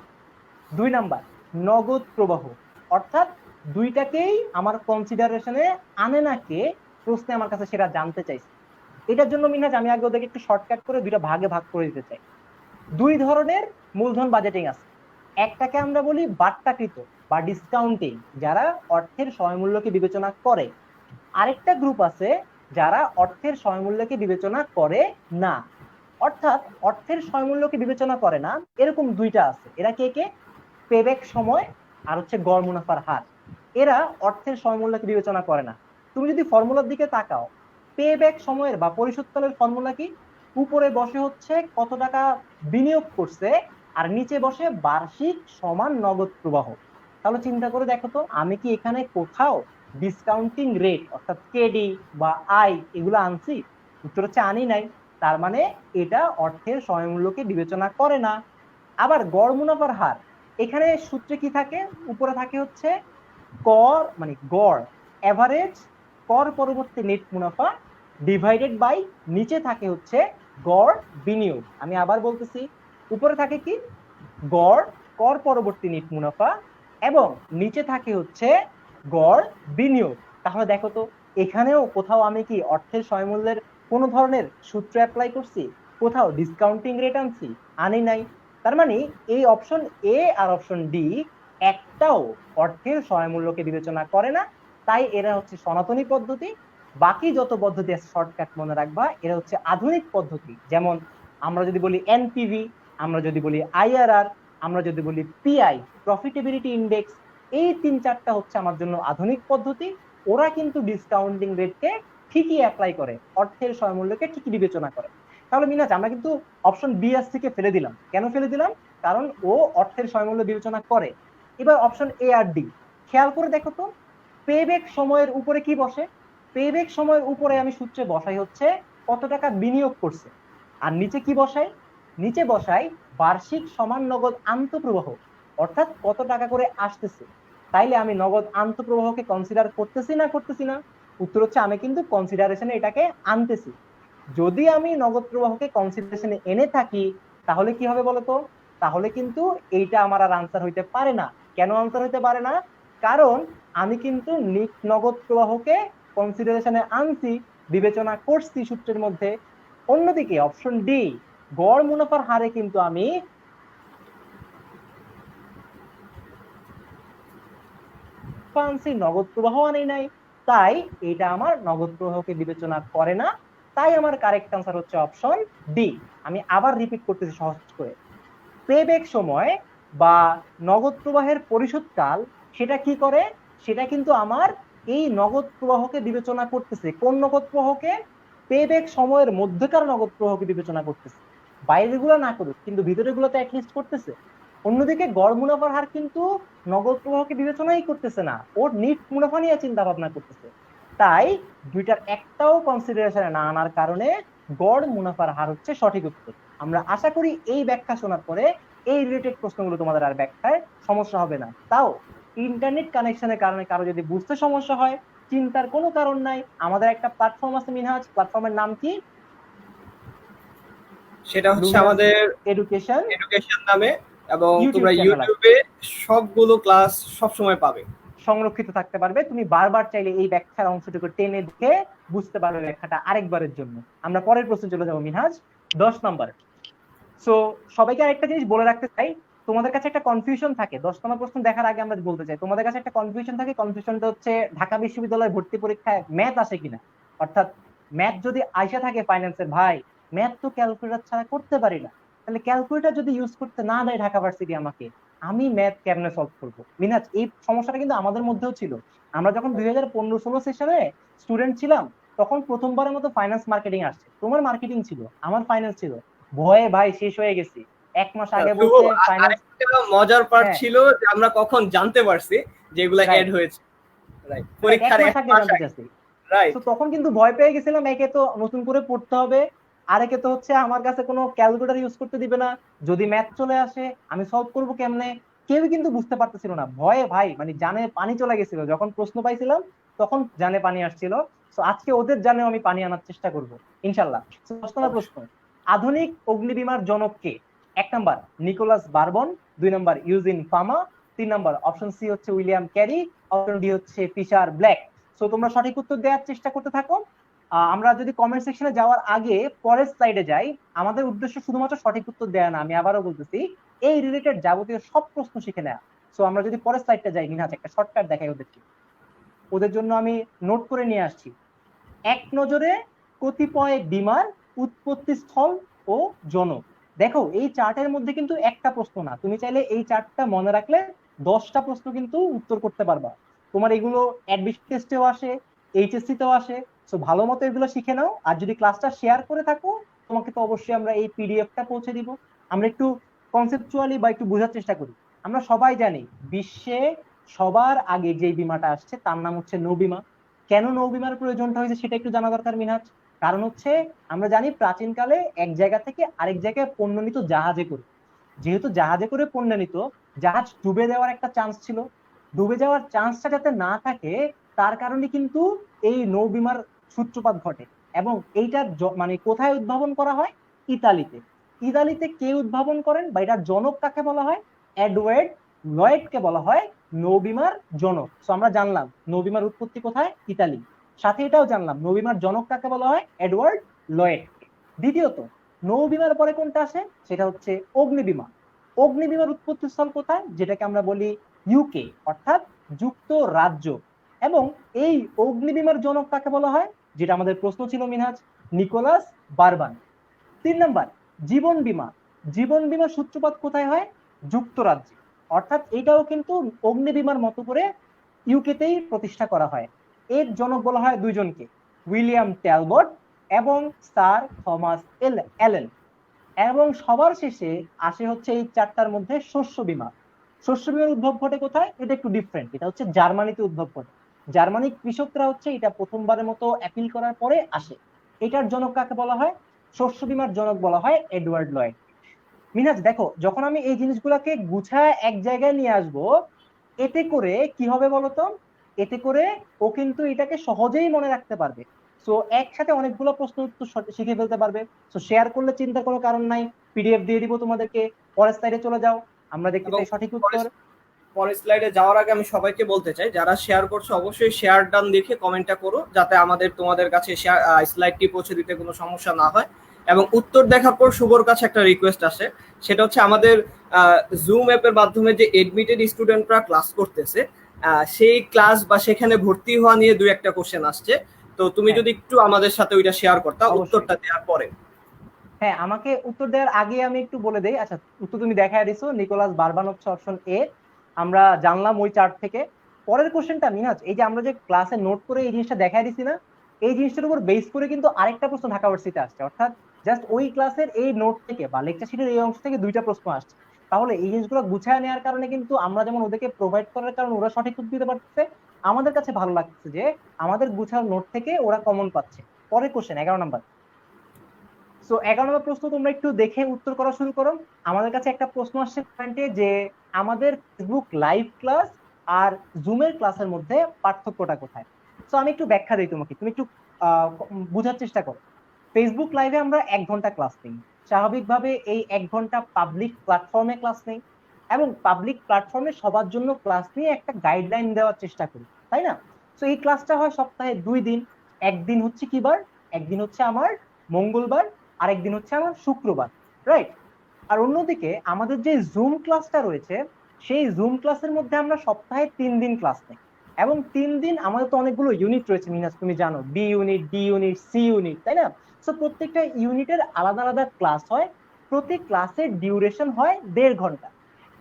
Speaker 2: 2 নাম্বার নগদ প্রবাহ। অর্থাৎ দুইটাকেই আমার কনসিডারেশনে আনে না কে, প্রশ্নে আমার কাছে সেটা জানতে চাইছে। এটার জন্য মিনহাজ আমি আগে ওদেরকে একটু শর্টকাট করে দুইটা ভাগে ভাগ করে দিতে চাই। দুই ধরনের মূলধন বাজেটিং আছে। একটাকে আমরা বলি বাট্টাকৃত বা ডিসকাউন্টিং, যারা অর্থের সময়মূল্যকে বিবেচনা করে। আরেকটা গ্রুপ আছে যারা অর্থের সময়মূল্যকে বিবেচনা করে না। অর্থাৎ অর্থের সময়মূল্যকে বিবেচনা করে না এরকম দুইটা আছে। এরা কে কে? পেব্যাক সময় আর হচ্ছে গড় মুনাফার হার। এরা অর্থের সময়মূল্যকে বিবেচনা করে না। তুমি যদি ফর্মুলার দিকে তাকাও, পেব্যাক সময়ের বা পরিশোধকালের ফর্মুলা কি? উপরে বসে হচ্ছে কত টাকা বিনিয়োগ করছে, আর নিচে বসে বার্ষিক সমান নগদ প্রবাহ। তাহলে চিন্তা করে দেখো তো, আমি কি এখানে কোথাও ডিসকাউন্টিং রেট অর্থাৎ কেডি বা আই এগুলো আনছি? উত্তর হচ্ছে আনি নাই। তার মানে এটা অর্থের সময়মূল্যকে বিবেচনা করে না। আবার গড় মুনাফার হার, এখানে সূত্রে কি থাকে? উপরে থাকে হচ্ছে কর মানে গড় এভারেজ কর পরবর্তী নেট মুনাফা ডিভাইডেড বাই, নিচে থাকে হচ্ছে গড় বিনিয়োগ। আমি আবার বলতেছি, উপরে থাকে কি? গড় কর পরবর্তী নেট মুনাফা, এবং নিচে থাকে হচ্ছে গড় বিনিয়োগ। তাহলে দেখো তো, এখানেও কোথাও আমি কি অর্থের সময়মূল্যের কোন ধরনের সূত্র অ্যাপ্লাই করছি? কোথাও ডিসকাউন্টিং রেট আনছি? আনি নাই। তার মানে এই অপশন এ আর অপশন ডি একটাও অর্থের সময়মূল্যকে বিবেচনা করে না। তাই এরা হচ্ছে সনাতনী পদ্ধতি। বাকি যত পদ্ধতি আছে শর্টকাট মনে রাখবা, এরা হচ্ছে আধুনিক পদ্ধতি। যেমন আমরা যদি বলি এনপিভি, আমরা যদি বলি আইআরআর, আমরা যদি বলি পিআই প্রফিটেবিলিটি ইন্ডেক্স, এই তিন চারটা হচ্ছে আমার জন্য আধুনিক পদ্ধতি। ওরা কিন্তু ডিসকাউন্টিং রেটকে ঠিকই অ্যাপ্লাই করে, অর্থের সময়মূল্যকে ঠিকই বিবেচনা করে। তাহলে মিনাজ আমরা কিন্তু অপশন বি এস থেকে ফেলে দিলাম। কেন ফেলে দিলাম? কারণ ও অর্থের সময়মূল্য বিবেচনা করে। এবার অপশন এ আর ডি খেয়াল করে দেখো তো, পেব্যাক সময়ের উপরে কি বসে? পেব্যাক সময়ের উপরে আমি সূত্রে বসাই হচ্ছে কত টাকা বিনিয়োগ করছে, আর নিচে কি বসাই? নিচে বসাই বার্ষিক সমান নগদ আন্তঃপ্রবাহ, অর্থাৎ কত টাকা করে আসতেছে। তাইলে আমি নগদ আন্তঃপ্রবাহকে কনসিডার করতেছি না করতেছি না? উত্তর হচ্ছে আমি কিন্তু কনসিডারেশনে এটাকে আনতেছি। যদি আমি নগদ প্রবাহকে কনসিডারেশনে এনে থাকি তাহলে কি হবে বলতো? তাহলে কিন্তু এইটা আমার আর আনসার হইতে পারে না। কেন আনসার হইতে পারে না? কারণ আমি কিন্তু নগদ প্রবাহকে কনসিডারেশনে আনছি, বিবেচনা করছি সূত্রের মধ্যে। অন্যদিকে অপশন ডি গড় মুনাফার হারে কিন্তু আমি আনছি, নগদ প্রবাহ আনি নাই। তাই এটা আমার নগদ প্রবাহকে বিবেচনা করে না। তাই আমার কারেক্ট আনসার হচ্ছে অপশন ডি। আমি আবার রিপিট করতেছি সহজ করে। পেব্যাক সময় বা নগদ প্রবাহের পরিশোধকাল সেটা কি করে? সেটা কিন্তু আমার এই নগদ প্রবাহকে বিবেচনা করতেছে। কোন নগদ প্রবাহকে? পেব্যাক সময়ের মধ্যকার নগদ প্রবাহকে বিবেচনা করতেছে। বাইরের গুলো না করুক, কিন্তু ভিতরের গুলো তো অ্যাটলিস্ট করতেছে। অন্যদিকে গড় মুনাফার হার কিন্তু নগদ প্রবাহকে বিবেচনাই করতেছে না, ওর নিট মুনাফা নিয়ে চিন্তা ভাবনা করতেছে। তাই দুইটার একটাও কনসিডারেশনে না আনার কারণে গড় মুনাফার হার হচ্ছে সঠিক উত্তর। আমরা আশা করি এই ব্যাখ্যা শোনার পরে এই রিলেটেড প্রশ্নগুলো তোমাদের আর ব্যাখ্যায় সমস্যা হবে না। তাও ইন্টারনেট কানেকশনের কারণে কারো যদি বুঝতে সমস্যা হয়, চিন্তার কোনো কারণ নাই। আমাদের একটা প্ল্যাটফর্ম আছে মিনহাজ, প্ল্যাটফর্মের নাম কি?
Speaker 1: সেটা হচ্ছে আমাদের
Speaker 2: এডুকেশন
Speaker 1: এডুকেশন নামে, এবং
Speaker 2: ইউটিউব
Speaker 1: তোমরা
Speaker 2: চ্যানেল আছে,
Speaker 1: ইউটিউবে সবগুলো ক্লাস সবসময় পাবে,
Speaker 2: সংরক্ষিত থাকতে পারবে। তুমি বারবার চাইলে এই ব্যাখ্যার অংশটুকু টেনে দেখে বুঝতে পারবে ব্যাখ্যাটা আরেকবারের জন্য। আমরা পরের প্রশ্নে চলে যাবো মিনহাজ, 10 নম্বর। সো সবাইকে আরেকটা জিনিস বলে রাখতে চাই, তোমাদের কাছে একটা কনফিউশন থাকে। 10 নম্বর প্রশ্ন দেখার আগে আমরা বলতে চাই, তোমাদের কাছে একটা কনফিউশন থাকে। কনফিউশনটা হচ্ছে ঢাকা বিশ্ববিদ্যালয়ের ভর্তি পরীক্ষায় ম্যাথ আসে কিনা। অর্থাৎ ম্যাথ যদি আইসা থাকে ফাইন্যান্সের, ভাই ম্যাথ তো ক্যালকুলেটর ছাড়া করতে পারি না, তাহলে ক্যালকুলেটর যদি ইউজ করতে না দেয় ঢাকা ভার্সিটি আমাকে, আমি ম্যাথ কেমনে সলভ করবো? মিনাজ এই সমস্যাটা কিন্তু আমাদের মধ্যেও ছিল। আমরা যখন 2015-16 সেশনে স্টুডেন্ট ছিলাম, তখন প্রথমবারের মতো ফাইন্যান্স মার্কেটিং আসছে। তোমার মার্কেটিং ছিল, আমার ফাইন্যান্স ছিল। ভয়ে ভাই শেষ হয়ে গেছি। 1 মাস আগে বলছে ফাইন্যান্স।
Speaker 1: আরেকটা মজার পার্ট
Speaker 2: হ্যাঁ
Speaker 1: ছিল যে আমরা কখন জানতে পারছি যে এগুলা
Speaker 2: রাইট,
Speaker 1: এড হয়েছে, রাইট,
Speaker 2: 1
Speaker 1: পরীক্ষার
Speaker 2: মাস
Speaker 1: এক
Speaker 2: আগে
Speaker 1: মাস
Speaker 2: জানতে
Speaker 1: আগে,
Speaker 2: চাচ্ছি।
Speaker 1: রাইট।
Speaker 2: তো তখন কিন্তু ভয় পেয়ে গেছিলাম, একে তো নতুন করে পড়তে হবে, আরেকে তো হচ্ছে আমার কাছে কোনো ক্যালকুলেটর ইউজ করতে দিবে না, যদি ম্যাথ চলে আসে আমি সলভ করবো কেমনে? কেউই কিন্তু বুঝতে পারতেছিল না। ভয়ে ভাই মানে জানে পানি চলে গেছিল। যখন প্রশ্ন পাইছিলাম তখন জানে পানি আসছিল। তো আজকে ওদের জানেও আমি পানি আনার চেষ্টা করব ইনশাল্লাহ। 10 নম্বর প্রশ্ন, আধুনিক অগ্নিবীমার জনক কে? 1 number Nicholas Barbon, 2 number Eugene Fama, 3 number option C হচ্ছে উইলিয়াম ক্যারি, অপশন ডি হচ্ছে ফিশার ব্ল্যাক। সো তোমরা সঠিক উত্তর দেওয়ার চেষ্টা করতে থাকো। আমরা যদি কমেন্ট সেকশনে যাওয়ার আগে পরের স্লাইডে যাই, আমাদের উদ্দেশ্য শুধুমাত্র সঠিক উত্তর দেয়া না, আমি আবারও বলতেছি, এই রিলেটেড যাবতীয় সব প্রশ্ন শিখে নেওয়া। সো আমরা যদি পরের স্লাইডটা যাই, মিনহাজ একটা শর্টকাট দেখাই ওদেরকে, ওদের জন্য আমি নোট করে নিয়ে আসছি। এক নজরে কতিপয় বীমার উৎপত্তি স্থল ও জনক। দেখো এই চার্টের মধ্যে কিন্তু একটা প্রশ্ন না, তুমি চাইলে এই চার্টটা মনে রাখলে 10টা প্রশ্ন কিন্তু উত্তর করতে পারবা। তোমার এগুলো অ্যাডমিশন টেস্টেও আসে, এইচএসসি তেও আসে। সো ভালো মতো এগুলো শিখে নাও। আর যদি ক্লাসটা শেয়ার করে থাকো, তোমাকে তো অবশ্যই আমরা এই পিডিএফটা পৌঁছে দিব। আমরা একটু কনসেপচুয়ালি বা একটু বোঝার চেষ্টা করি। আমরা সবাই জানি বিশ্বে সবার আগে যে বীমাটা আসছে তার নাম হচ্ছে নৌ বীমা। কেন নৌ বীমার প্রয়োজনটা হয়েছে সেটা একটু জানা দরকার মিনহাজ। কারণ হচ্ছে আমরা জানি প্রাচীনকালে এক জায়গা থেকে আরেক জায়গায় পণ্য নিত জাহাজে করে। যেহেতু জাহাজে করে পণ্য নিত, জাহাজ ডুবে যাওয়ার একটা চান্স ছিল। ডুবে যাওয়ার চান্সটা যাতে না থাকে তার কারণে কিন্তু এই নৌ বীমার সূত্রপাত ঘটে। এবং এইটার মানে কোথায় উদ্ভাবন করা হয়? ইতালিতে। ইতালিতে কে উদ্ভাবন করেন বা এটার জনক কাকে বলা হয়? এডওয়ার্ড লয়েডকে বলা হয় নৌবিমার জনক। তো আমরা জানলাম নৌবিমার উৎপত্তি কোথায়? ইতালি। সাথে এটাও জানলাম নৌবিমার জনক কাকে বলা হয়? Edward Lloyd. দ্বিতীয়ত, নৌবিমার পরে কোনটা আসে? সেটা হচ্ছে অগ্নিবীমা। অগ্নিবীমার উৎপত্তি স্থল কোথায়? যেটাকে আমরা বলি ইউকে, অর্থাৎ যুক্তরাজ্য। এবং এই অগ্নিবীমার জনক কাকে বলা হয়? যেটা আমাদের প্রশ্ন ছিল মিনহাজ, নিকোলাস বারবান। 3 নাম্বার, জীবন বীমা। জীবন বীমার সূত্রপাত কোথায় হয়? যুক্তরাজ্যে। অর্থাৎ এটাও কিন্তু অগ্নিবীমার মতো করে ইউকেতেই প্রতিষ্ঠা করা হয়। এর জনক বলা হয় দুইজনকে, উইলিয়াম ট্যালবট এবং স্যার থমাস অ্যালেন। এবং সবার শেষে আসে হচ্ছে এই চারটার মধ্যে শস্য বীমা। শস্য বীমার উদ্ভব ঘটে কোথায়? এটা একটু ডিফারেন্ট, এটা হচ্ছে জার্মানিতে উদ্ভব ঘটে। জার্মানিক কৃষকরা হচ্ছে এটা প্রথমবারের মতো অ্যাপিল করার পরে আসে। এটার জনক কাকে বলা হয়? শস্য বীমার জনক বলা হয় এডওয়ার্ড লয়েড। মিনহাজ দেখো, যখন আমি এই জিনিসগুলোকে গুছায় এক জায়গায় নিয়ে আসব, এতে করে কি হবে বলতো? এতে করে ও কিন্তু এটাকে সহজেই মনে রাখতে পারবে। সো একসাথে অনেকগুলো প্রশ্ন উত্তর শিখে ফেলতে পারবে। সো শেয়ার করলে চিন্তার কোনো কারণ নাই, পিডিএফ দিয়ে দিব তোমাদেরকে, পরের স্লাইডে চলে যাও, আমরা দেখতে চাই সঠিক উত্তর।
Speaker 1: পরের স্লাইডে যাওয়ার আগে আমি সবাইকে বলতে চাই, যারা শেয়ার করছো অবশ্যই শেয়ার ডান দেখে কমেন্টটা করো, যাতে তোমাদের কাছে স্লাইডটি পৌঁছে দিতে কোনো সমস্যা না হয়। এবং উত্তর দেখার পর শুভর কাছে একটা রিকোয়েস্ট আসে, সেটা হচ্ছে আমাদের জুম অ্যাপের মাধ্যমে যে এডমিটেড স্টুডেন্টরা ক্লাস করতেছে, সেই ক্লাস বা সেখানে ভর্তি হওয়া নিয়ে 2-1টা কোশ্চেন আসছে। তো তুমি যদি একটু আমাদের সাথে ওইটা শেয়ার করতা উত্তরটা দেওয়ার পরে।
Speaker 2: হ্যাঁ, আমাকে উত্তর দেওয়ার আগে আমি একটু বলে দেই। আচ্ছা, উত্তর তুমি দেখায় দিছো, নিকোলাস বারবান হচ্ছে অপশন এ। আমরা জানলাম ওই চার্ট থেকে। পরের কোশ্চেনটা মিনহাজ, এই যে আমরা যে ক্লাসে নোট করে এই জিনিসটা দেখায় দিছি না, এই জিনিসটার উপর বেস করে কিন্তু আরেকটা প্রশ্ন ঢাকা ভার্সিটিতে আসছে। অর্থাৎ জাস্ট ওই ক্লাসের এই নোট থেকে বা লেকচার শিটের এই অংশ থেকে 2টা প্রশ্ন আসছে। তাহলে এই জিনিসগুলো গুছায় নেওয়ার কারণে কিন্তু আমরা যেমন ওদেরকে প্রোভাইড করার কারণে ওরা সঠিক উত্তর দিতে পারতেছে, আমাদের কাছে ভালো লাগছে যে আমাদের গুছার নোট থেকে ওরা কমন পাচ্ছে। পরের কোশ্চেন 11 নাম্বার। সো 11 নম্বর প্রশ্ন তোমরা একটু দেখে উত্তর করা শুরু করো। আমাদের কাছে একটা প্রশ্ন আসছে কমেন্টে যে আমাদের ফেসবুক লাইভ ক্লাস আর জুমের ক্লাসের মধ্যে পার্থক্যটা কোথায়? সো আমি একটু ব্যাখ্যা দিই তোমাকে, তুমি একটু বোঝার চেষ্টা করো। ফেসবুক লাইভে আমরা 1 ঘন্টা ক্লাস নিই। স্বাভাবিকভাবে এই 1 ঘন্টা পাবলিক প্ল্যাটফর্মে ক্লাস নেই, এবং পাবলিক প্ল্যাটফর্মে সবার জন্য ক্লাস নিয়ে একটা গাইডলাইন দেওয়ার চেষ্টা করি, তাই না? তো এই ক্লাসটা হয় সপ্তাহে 2 দিন। একদিন হচ্ছে কি বার? একদিন হচ্ছে আমার মঙ্গলবার, আরেকদিন হচ্ছে আমার শুক্রবার, রাইট? আর অন্যদিকে আমাদের যে জুম ক্লাসটা রয়েছে, সেই জুম ক্লাসের মধ্যে আমরা সপ্তাহে 3 দিন ক্লাস নেই। এবং 3 দিন আমাদের তো অনেকগুলো ইউনিট রয়েছে মিনাস, তুমি জানো, B unit, D unit, C unit, তাই না? তো প্রত্যেকটা ইউনিটের আলাদা আলাদা ক্লাস হয়। প্রতি ক্লাসের ডিউরেশন হয় 1.5 ঘন্টা।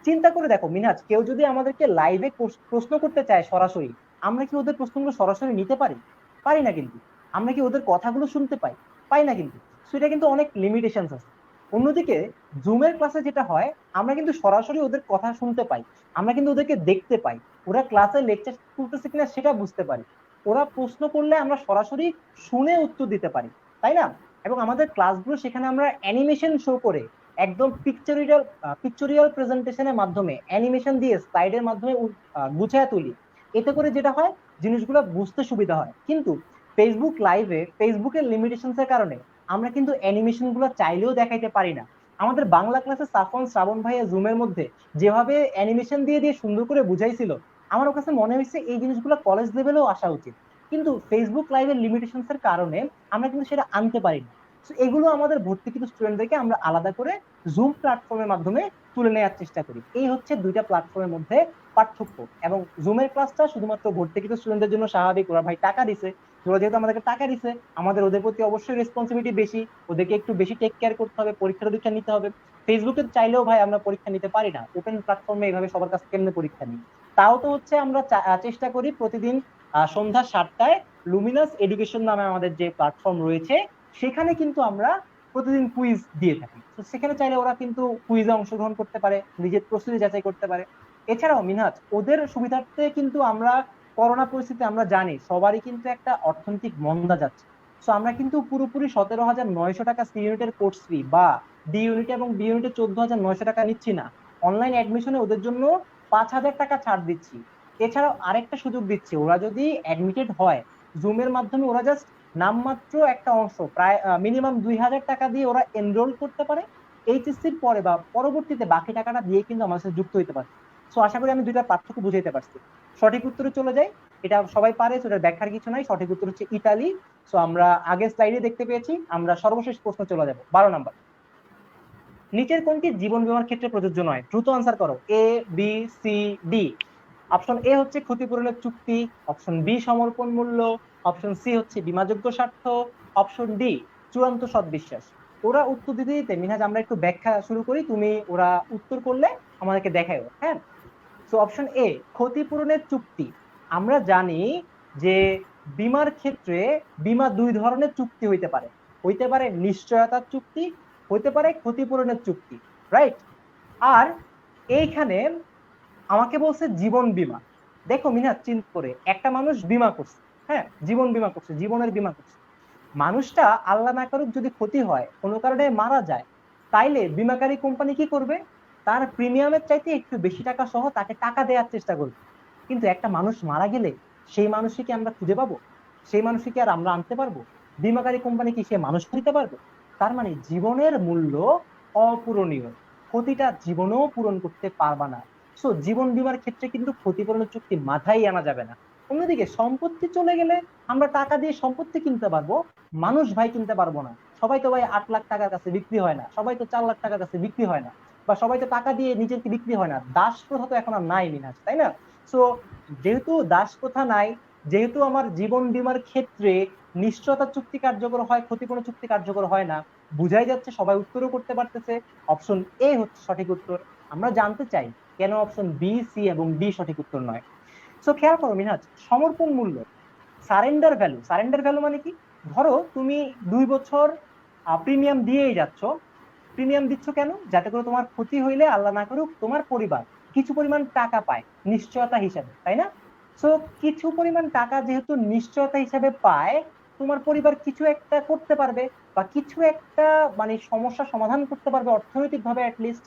Speaker 2: চিন্তা করে দেখো মিনাজ, কেউ যদি আমাদেরকে লাইভে প্রশ্ন করতে চায় সরাসরি, আমরা কি ওদের প্রশ্নগুলো সরাসরি নিতে পারি? পারি না কিন্তু। আমরা কি ওদের কথাগুলো শুনতে পাই? পাই না কিন্তু। সেটা কিন্তু অনেক লিমিটেশন আছে। অন্যদিকে জুমের ক্লাসে যেটা হয়, আমরা কিন্তু সরাসরি ওদের কথা শুনতে পাই, আমরা কিন্তু ওদেরকে দেখতে পাই, ওরা ক্লাসে লেকচার শুনতেছে কিনা সেটা বুঝতে পারি, ওরা প্রশ্ন করলে আমরা সরাসরি শুনে উত্তর দিতে পারি, তাই না? এবং আমাদের ক্লাসগুলো সেখানে আমরা অ্যানিমেশন শো করে একদম পিকচরিয়াল প্রেজেন্টেশনের মাধ্যমে অ্যানিমেশন দিয়ে স্লাইডের মাধ্যমে গুছায় তুলি। এতে করে যেটা হয়, জিনিসগুলো বুঝতে সুবিধা হয়। কিন্তু ফেসবুক লাইভে ফেসবুকের লিমিটেশনস এর কারণে আমরা কিন্তু অ্যানিমেশন গুলো চাইলেও দেখাইতে পারি না। আমাদের বাংলা ক্লাসে সাফন শ্রাবণ ভাইয়া জুমের মধ্যে যেভাবে অ্যানিমেশন দিয়ে দিয়ে সুন্দর করে বুঝাইছিল, আমার কাছে মনে হয়েছে এই জিনিসগুলো কলেজ লেভেলেও আসা উচিত। কিন্তু ফেসবুক লাইভের লিমিটেশনস এর কারণে আমরা কিন্তু সেটা আনতে পারি না। তো এগুলো আমাদের ভর্তিকৃত স্টুডেন্টদেরকে আমরা আলাদা করে জুম প্ল্যাটফর্মের মাধ্যমে তুলে নেওয়ার চেষ্টা করি। এই হচ্ছে দুইটা প্ল্যাটফর্মের মধ্যে পার্থক্য। এবং জুমের ক্লাসটা শুধুমাত্র ভর্তিকৃত স্টুডেন্টদের জন্য স্বাভাবিক, ওরা ভাই টাকা দিছে, ওরা যেহেতু আমাদেরকে টাকা দিছে, আমাদের ওদের প্রতি অবশ্যই রেসপন্সিবিলিটি বেশি, ওদেরকে একটু বেশি টেক কেয়ার করতে হবে, পরীক্ষা টরীক্ষা নিতে হবে। ফেসবুকে চাইলেও ভাই আমরা পরীক্ষা নিতে পারি না, ওপেন প্ল্যাটফর্মে এইভাবে সবার কাছে কেমনে পরীক্ষা নিই? তাও তো হচ্ছে আমরা চেষ্টা করি প্রতিদিন সন্ধ্যা 7টায় লুমিনাস এডুকেশন নামে আমাদের যে প্ল্যাটফর্ম রয়েছে সেখানে কিন্তু আমরা প্রতিদিন কুইজ দিয়ে থাকি। তো সেখানে চাইলে ওরা কিন্তু কুইজে অংশগ্রহণ করতে পারে, নিজের প্রস্তুতি যাচাই করতে পারে। এছাড়াও মিনহাজ, ওদের সুবিধার্থে কিন্তু আমরা করোনা পরিস্থিতি আমরা জানি সবারই কিন্তু একটা অর্থনৈতিক মন্দা যাচ্ছে। তো আমরা কিন্তু পুরোপুরি 17,900 টাকা সি ইউনিটের কোর্স ফি বা ডি ইউনিট এবং বি ইউনিটে 14,900 টাকা নিচ্ছি না, অনলাইন অ্যাডমিশনে ওদের জন্য 5,000 টাকা ছাড় দিচ্ছি। এছাড়াও আরেকটা সুযোগ দিচ্ছি, ওরা যদি অ্যাডমিটেড হয় জুমের মাধ্যমে, ওরা জাস্ট নামমাত্র একটা অংশ প্রায় মিনিমাম 2,000 টাকা দিয়ে ওরা এনরোল করতে পারে। এইচএসসির পরে বা পরবর্তীতে বাকি টাকাটা দিয়ে কিন্তু আমার সাথে যুক্ত হতে পারে। সো আশা করি আমি দুইটার পার্থক্য বুঝাইতে পারছি। সঠিক উত্তরে চলে যাই, এটা সবাই পারে, সেটা ব্যাখ্যার কিছু নাই। সঠিক উত্তর হচ্ছে ইতালি। সো আমরা আগের স্লাইডে দেখতে পেয়েছি, আমরা সর্বশেষ প্রশ্ন চলে যাব 12 নম্বর। নিচের কোনটি জীবন বীমার ক্ষেত্রে প্রযোজ্য নয়? দ্রুত আনসার করো। A, B, C, D. Option A হচ্ছে ক্ষতিপূরণের চুক্তি, অপশন বি সমর্পণ মূল্য, অপশন সি হচ্ছে বীমাযোগ্য স্বার্থ, অপশন ডি চূড়ান্ত সদ্বিশ্বাস। ওরা উত্তর দিতে দিতে মিনহাজ আমরা একটু ব্যাখ্যা শুরু করি, তুমি ওরা উত্তর করলে আমাদেরকে দেখাও, হ্যাঁ? সো অপশন এ ক্ষতিপূরণের চুক্তি। আমরা জানি যে বীমার ক্ষেত্রে বীমা দুই ধরনের চুক্তি হইতে পারে, হইতে পারে নিশ্চয়তার চুক্তি, হইতে পারে ক্ষতিপূরণের চুক্তি, রাইট? আর এইখানে আমাকে বলছে জীবন বীমা। দেখো মিনা, চিন্তা করে একটা মানুষ বীমা করছে, হ্যাঁ, জীবন বীমা করছে, জীবনের বীমা করছে। মানুষটা আল্লাহ না করুক যদি ক্ষতি হয়, কোনো কারণে মারা যায়, তাইলে বীমাকারী কোম্পানি কি করবে? তার প্রিমিয়ামের চাইতে একটু বেশি টাকা সহ তাকে টাকা দেওয়ার চেষ্টা করবে। কিন্তু একটা মানুষ মারা গেলে সেই মানুষকে কি আমরা খুঁজে পাবো? সেই মানুষকে কি আর আমরা আনতে পারবো? বীমাকারী কোম্পানি কি সে মানুষ দিতে পারবে? তার মানে জীবনের মূল্য অপূরণীয়, ক্ষতিটা জীবনেও পূরণ করতে পারবা না। সো জীবন বীমার ক্ষেত্রে কিন্তু ক্ষতিপূরণের চুক্তি মাথায় আনা যাবে না। অন্যদিকে সম্পত্তি চলে গেলে আমরা টাকা দিয়ে সম্পত্তি কিনতে পারবো, মানুষ ভাই কিনতে পারবো না। সবাই তো ভাই 8 লাখ টাকার কাছে বিক্রি হয় না, সবাই তো 4 লাখ টাকার কাছে বিক্রি হয় না, বা সবাই তো টাকা দিয়ে নিজেকে বিক্রি হয় না। দাস প্রথা তো এখন আর নাই মিনাজ, তাই না? সো যেহেতু দাস প্রথা নাই, যেহেতু আমার জীবন বীমার ক্ষেত্রে নিশ্চয়তা চুক্তি কার্যকর হয়, ক্ষতিপূরণ চুক্তি কার্যকর হয় না, বুঝাই যাচ্ছে সবাই উত্তরও করতে পারতেছে অপশন এ হচ্ছে সঠিক উত্তর। আমরা জানতে চাই কেন অপশন বি, সি এবং ডি সঠিক উত্তর নয়। সো খেয়াল করো মিনহাজ, সমর্পণ মূল্য, সারেন্ডার ভ্যালু। সারেন্ডার ভ্যালু মানে কি? ধরো তুমি 2 বছর প্রিমিয়াম দিয়েই যাচ্ছ। প্রিমিয়াম দিচ্ছ কেন? যাতে করে তোমার ক্ষতি হইলে আল্লাহ না করুক তোমার পরিবার কিছু পরিমাণ টাকা পায় নিশ্চয়তা হিসাবে, তাই না? সো কিছু পরিমাণ টাকা যেহেতু নিশ্চয়তা হিসাবে পায়, তোমার পরিবার কিছু একটা করতে পারবে বা কিছু একটা মানে সমস্যা সমাধান করতে পারবে অর্থনৈতিক ভাবে অ্যাটলিস্ট।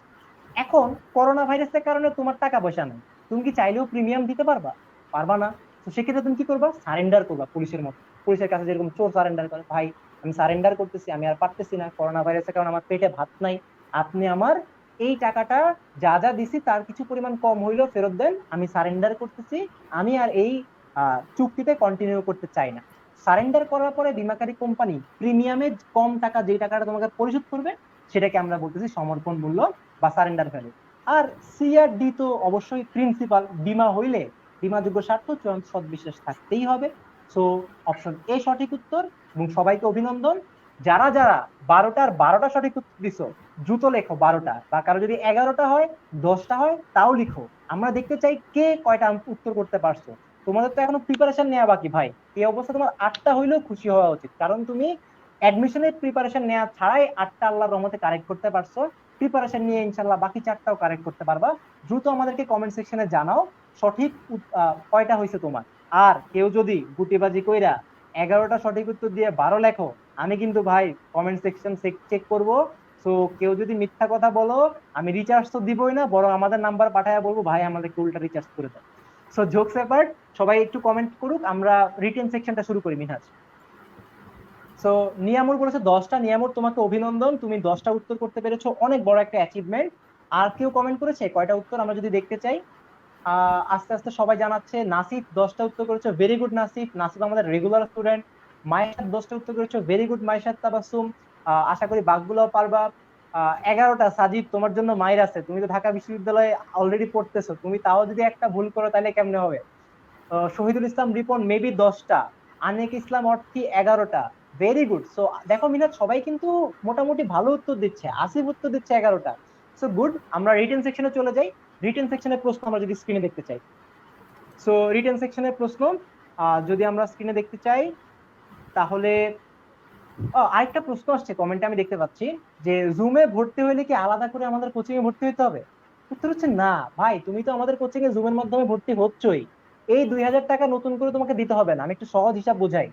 Speaker 2: এখন করোনা ভাইরাসের কারণে তোমার টাকা পয়সা নেই, তুমি কি চাইলেও প্রিমিয়াম দিতে পারবা? পারবা না। তো সেক্ষেত্রে তুমি কি করবা? সারেন্ডার করবা, পুলিশের মতো। পুলিশের কাছে যেরকম চোর সারেন্ডার করে, ভাই আমি সারেন্ডার করতেছি, আমি আর পারতেছি না, করোনা ভাইরাসের কারণে আমার পেটে ভাত নাই, আপনি আমার এই টাকাটা যা যা দিছি তার কিছু পরিমাণ কম হইলেও ফেরত দেন, আমি সারেন্ডার করতেছি, আমি আর এই চুক্তিতে কন্টিনিউ করতে চাই না। সারেন্ডার করার পরে বীমাকারী কোম্পানি প্রিমিয়ামে কম টাকা, যে টাকাটা তোমাকে পরিশোধ করবে, সেটাকে আমরা বলতেছি সমর্পণ মূল্য বা সারেন্ডার ভ্যালু। আর সি আর ডি তো অবশ্যই প্রিন্সিপাল, বীমা হইলে বীমাযোগ্য স্বার্থ চূড়ান্ত সদ্বিশ্বাস থাকতেই হবে। সো অপশন এ সঠিক উত্তর। এবং সবাইকে অভিনন্দন, যারা যারা 12টার 12টা সঠিক উত্তর দিছো দ্রুত লেখো 12টা, বা কারো যদি 11টা হয় 10টা হয় তাও লিখো। আমরা দেখতে চাই কে কয়টা উত্তর করতে পারছো। তোমাদের তো এখনো প্রিপারেশন নেওয়া বাকি ভাই, এই অবস্থা তোমার 8টা হইলেও খুশি হওয়া উচিত, কারণ তুমি অ্যাডমিশনের প্রিপারেশন নেওয়া ছাড়াই 8টা আল্লাহর রহমতে কারেক্ট করতে পারছো। প্রিপারেশন নিয়ে ইনশাল্লাহ বাকি 4টাও কারেক্ট করতে পারবা। দ্রুত আমাদেরকে কমেন্ট সেকশনে জানাও সঠিক কয়টা হয়েছে তোমার। আর কেউ যদি গুটিবাজি কইরা 11টা সঠিক উত্তর দিয়ে 12 লেখো, আমি কিন্তু ভাই কমেন্ট সেকশন চেক করব। সো কেউ যদি মিথ্যা কথা বলো, আমি রিচার্জ তো দিবই না, বরং আমাদের নাম্বার পাঠায় বলবো ভাই আমাদেরকে উল্টা রিচার্জ করে দাও। সো জোকস অ্যাপার্ট, সবাই একটু কমেন্ট করুক, আমরা রিটেন সেকশনটা শুরু করি মিনহাজ। সো নিয়ামুর বলেছে 10টা। নিয়ামুর তোমাকে অভিনন্দন, তুমি 10টা উত্তর করতে পেরেছো, অনেক বড় একটা অ্যাচিভমেন্ট। আর কেউ কমেন্ট করেছে কয়টা উত্তর আমরা যদি দেখতে চাই? আস্তে আস্তে সবাই জানাচ্ছে। নাসিফ 10টা উত্তর করেছে, ভেরি গুড নাসিফ। নাসিফ আমাদের রেগুলার স্টুডেন্ট। মাইশাত 10টা উত্তর করেছে, ভেরি গুড মাইশাত তাবাসসুম। আশা করি বাকিগুলোও পারবা। 11টা সাজিদ, তোমার জন্য মাইর আছে, তুমি তো ঢাকা বিশ্ববিদ্যালয়ে অলরেডি পড়তেছো, তুমি তাও যদি একটা ভুল করো তাহলে কেমনে হবে। শহীদুল ইসলাম রিপন মেবি 10টা। আনিক ইসলাম অর্থী 11টা। Very good. সো দেখো মিনাত, সবাই কিন্তু মোটামুটি ভালো উত্তর দিচ্ছে। আসিফ উত্তর দিচ্ছে 11টা। So good. আমরা রিটেন সেকশনে চলে যাই। রিটেন সেকশনের প্রশ্ন আমরা যদি স্ক্রিনে দেখতে চাই, সো রিটেন সেকশনের প্রশ্ন যদি আমরা স্ক্রিনে দেখতে চাই, তাহলে আরেকটা প্রশ্ন আসছে কমেন্টে, আমি দেখতে পাচ্ছি যে জুমে ভর্তি হলে কি আলাদা করে আমাদের কোচিং এ ভর্তি হতে হবে? উত্তর হচ্ছে না ভাই, তুমি তো আমাদের কোচিং এ জুমের মাধ্যমে ভর্তি হচ্ছই। এই 2000 টাকা নতুন করে তোমাকে দিতে হবে না। আমি একটু সহজ হিসাব বোঝাই।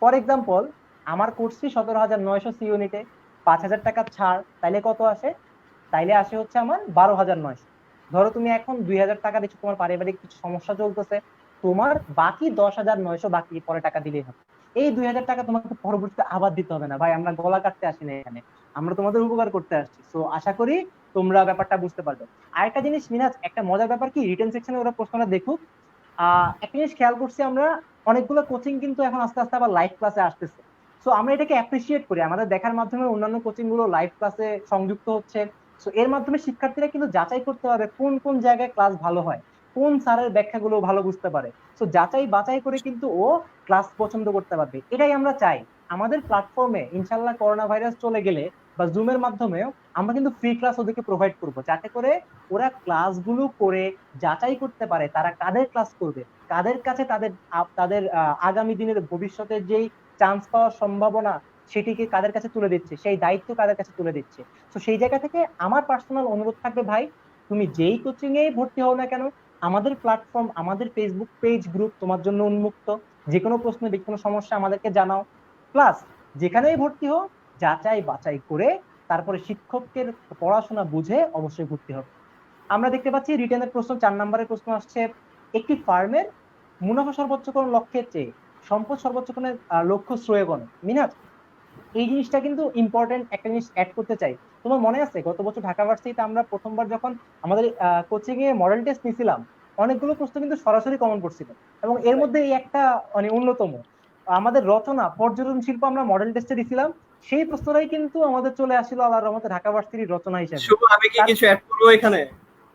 Speaker 2: ফর এক্সাম্পল, আমার কোর্স ফি 17,900 সি ইউনিটে, 5,000 টাকা ছাড়, তাইলে কত আসে? তাইলে আসে হচ্ছে আমার 12,900। ধরো তুমি এখন 2,000 টাকা দিচ্ছ, তোমার পারিবারিক কিছু সমস্যা চলতেছে, তোমার বাকি 10,900 বাকি পরে টাকা দিলেই হবে। এই 2,000 টাকা তোমাকে পরবর্তীতে আবার দিতে হবে না ভাই। আমরা গলা কাটতে আসি না এখানে, আমরা তোমাদের উপকার করতে আসছি। তো আশা করি তোমরা ব্যাপারটা বুঝতে পারবে। আরেকটা জিনিস মিনাজ, একটা মজার ব্যাপার কি, রিটেন সেকশনে ওরা প্রশ্নটা দেখুক। একটা জিনিস খেয়াল করছি আমরা, অনেকগুলো কোচিং কিন্তু এখন আস্তে আস্তে আবার লাইভ ক্লাসে আসতেছে। সো আমরা এটাকে অ্যাপ্রিসিয়েট করি, আমাদের দেখার মাধ্যমে অন্যান্য কোচিং গুলো লাইভ ক্লাসে সংযুক্ত হচ্ছে। সো এর মাধ্যমে শিক্ষার্থীরা কিন্তু যাচাই করতে পারবে কোন কোন জায়গায় ক্লাস ভালো হয়, কোন স্যারের ব্যাখ্যাগুলো ভালো বুঝতে পারে। সো যাচাই বাছাই করে কিন্তু ও ক্লাস পছন্দ করতে পারবে। এটাই আমরা চাই। আমাদের প্ল্যাটফর্মে ইনশাল্লাহ করোনা ভাইরাস চলে গেলে বা জুমের মাধ্যমেও আমরা কিন্তু ফ্রি ক্লাস ওদেরকে প্রোভাইড করবো, যাতে করে ওরা ক্লাসগুলো করে যাচাই করতে পারে তারা কাদের ক্লাস করবে, কাদের কাছে তাদের তাদের আগামী দিনের ভবিষ্যতের যেই চান্স পাওয়ার সম্ভাবনা সেটিকে কাদের কাছে তুলে দিচ্ছে, সেই দায়িত্ব কাদের কাছে তুলে দিচ্ছে। তো সেই জায়গা থেকে আমার পার্সোনাল অনুরোধ থাকবে ভাই, তুমি যেই কোচিং এ ভর্তি হও না কেন, আমাদের প্ল্যাটফর্ম, আমাদের ফেসবুক পেজ গ্রুপ তোমার জন্য উন্মুক্ত। যে কোনো প্রশ্ন, যে কোনো সমস্যা আমাদেরকে জানাও। প্লাস যেখানেই ভর্তি হও, যাচাই বাছাই করে তারপরে শিক্ষকের পড়াশোনা বুঝে অবশ্যই ভর্তি হবে। আমরা দেখতে পাচ্ছি রিটেনের প্রশ্ন, 4 নম্বরের প্রশ্ন আসছে, একটি ফার্মের মুনাফা সর্বোচ্চকরণ লক্ষ্যের চেয়ে সম্পদ সর্বোচ্চকরণের লক্ষ্য শ্রেয় কোন? মিনাজ, এই জিনিসটা কিন্তু ইম্পর্টেন্ট একটা জিনিস অ্যাড করতে চাই। তোমার মনে আছে গত বছর ঢাকা ভার্সিটিতে আমরা প্রথমবার যখন আমাদের কোচিং এ মডেল টেস্ট নিছিলাম, অনেকগুলো প্রশ্ন কিন্তু সরাসরি কমন পড়ছিল, এবং এর মধ্যে এই একটা মানে অন্যতম। আমাদের রচনা পর্যটন শিল্প আমরা মডেল টেস্টে দিছিলাম, সেই প্রশ্নটাই কিন্তু আমাদের চলে আসছিল আল্লাহর রহমতে ঢাকা ভার্সিটির রচনা হিসেবে।
Speaker 1: শুভ, আমি কি কিছু অ্যাড করবো এখানে?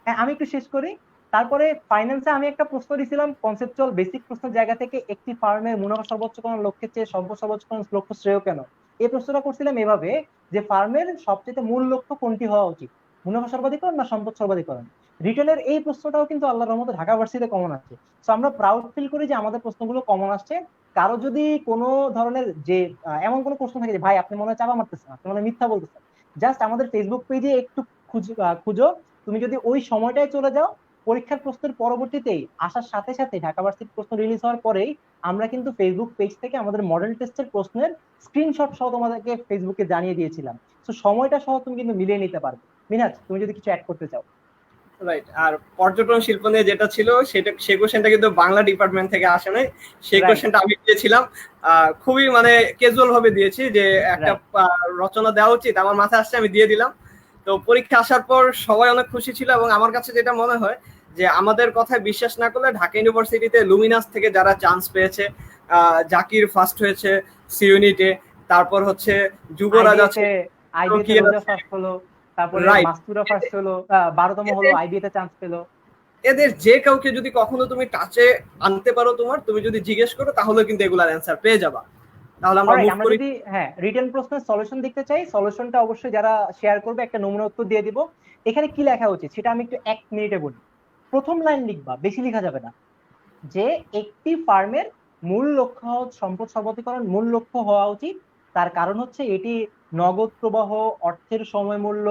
Speaker 2: হ্যাঁ, আমি একটু শেষ করি। তারপরে ফাইন্যান্সে আমি একটা প্রশ্ন দিছিলাম কনসেপচুয়াল বেসিক প্রশ্নের জায়গা থেকে, একটি ফার্মের মুনাফা সর্বোচ্চকরণ লক্ষ্যের চেয়ে সম্পদ সর্বোচ্চকরণ লক্ষ্য শ্রেয় কেন? এই প্রশ্নটা করছিলাম এভাবে, যে ফার্মের সবচেয়ে মূল লক্ষ্য কোনটি হওয়া উচিত, মুনাফা সর্বাধিকরণ না সম্পদ সর্বাধিকরণ? রিটেলের এই প্রশ্নটাও কিন্তু আল্লাহর রহমতে ঢাকা ভার্সিটিতে কমন আসছে। তো আমরা প্রাউড ফিল করি যে আমাদের প্রশ্নগুলো কমন আসছে। কারো যদি কোনো ধরনের যে এমন কোনো প্রশ্ন থাকে যে ভাই আপনি মনে হয় চাপা মারতেছেন, আপনি মনে হয় মিথ্যা বলতেছেন, জাস্ট আমাদের ফেসবুক পেজে একটু খুঁজো। তুমি যদি ওই সময়টায় চলে যাও, পরীক্ষার প্রশ্নের পরবর্তীতেই আসার সাথে সাথে ঢাকা ভার্সিটির প্রশ্ন রিলিজ হওয়ার পরেই আমরা কিন্তু ফেসবুক পেজ থেকে আমাদের মডেল টেস্টের প্রশ্নের স্ক্রিনশট সহ তোমাদেরকে ফেসবুকে জানিয়ে দিয়েছিলাম। তো সময়টা সহ তুমি কিন্তু মিলিয়ে নিতে পারবে। মিনাজ, তুমি যদি কিছু অ্যাড করতে চাও।
Speaker 1: রাইট। আর পর্যটন শিল্প নিয়ে যেটা ছিল, সেটা সেই কোশ্চেনটা কিন্তু বাংলা ডিপার্টমেন্ট থেকে আসে নাই। সেই
Speaker 2: রাইট,
Speaker 1: কোশ্চেনটা আমি দিয়েছিলাম, খুবই মানে ক্যাজুয়াল ভাবে দিয়েছি যে একটা
Speaker 2: রাইট।
Speaker 1: রচনা দেওয়া উচিত, আমার মাথায় আসছে আমি দিয়ে দিলাম। তো পরীক্ষা আসার পর সবাই অনেক খুশি ছিল, এবং আমার কাছে যেটা মনে হয় যে আমাদের কথায় বিশ্বাস না করলে ঢাকা ইউনিভার্সিটিতে লুমিনাস থেকে যারা চান্স পেয়েছে, জাকির ফার্স্ট হয়েছে সি ইউনিটে, তারপর হচ্ছে যুবরাজ আছে,
Speaker 2: আইবিএতে
Speaker 1: রকিয়া
Speaker 2: রোজা
Speaker 1: আছে।
Speaker 2: ফার্স্ট হলো, তারপরে
Speaker 1: রাইট।
Speaker 2: মাস্তুরা ফার্স্ট হলো, 12তম হলো, আইবিএতে চান্স পেলো।
Speaker 1: এদের যে কাউকে যদি কখনো তুমি টাচে আনতে পারো, তুমি যদি জিজ্ঞেস করো, তাহলে কিন্তু এগুলার অ্যান্সার পেয়ে যাবা। তাহলে আমরা
Speaker 2: অলরাইট,
Speaker 1: মুভ
Speaker 2: আমরা
Speaker 1: করি।
Speaker 2: যদি হ্যাঁ রিটেন প্রশ্নের সলিউশন দেখতে চাই, সলিউশনটা অবশ্যই যারা শেয়ার করবে একটা নমুনা উত্তর দিয়ে দিব। এখানে কি লেখা উচিত সেটা আমি একটু 1 মিনিটে বলি। প্রথম লাইন লিখবা, বেশি লেখা যাবে না, যে একটি ফার্মের মূল লক্ষ্য সম্পদ সর্বাধিকরণ মূল লক্ষ্য হওয়া উচিত। তার কারণ হচ্ছে এটি নগদ প্রবাহ, অর্থের সময় মূল্য,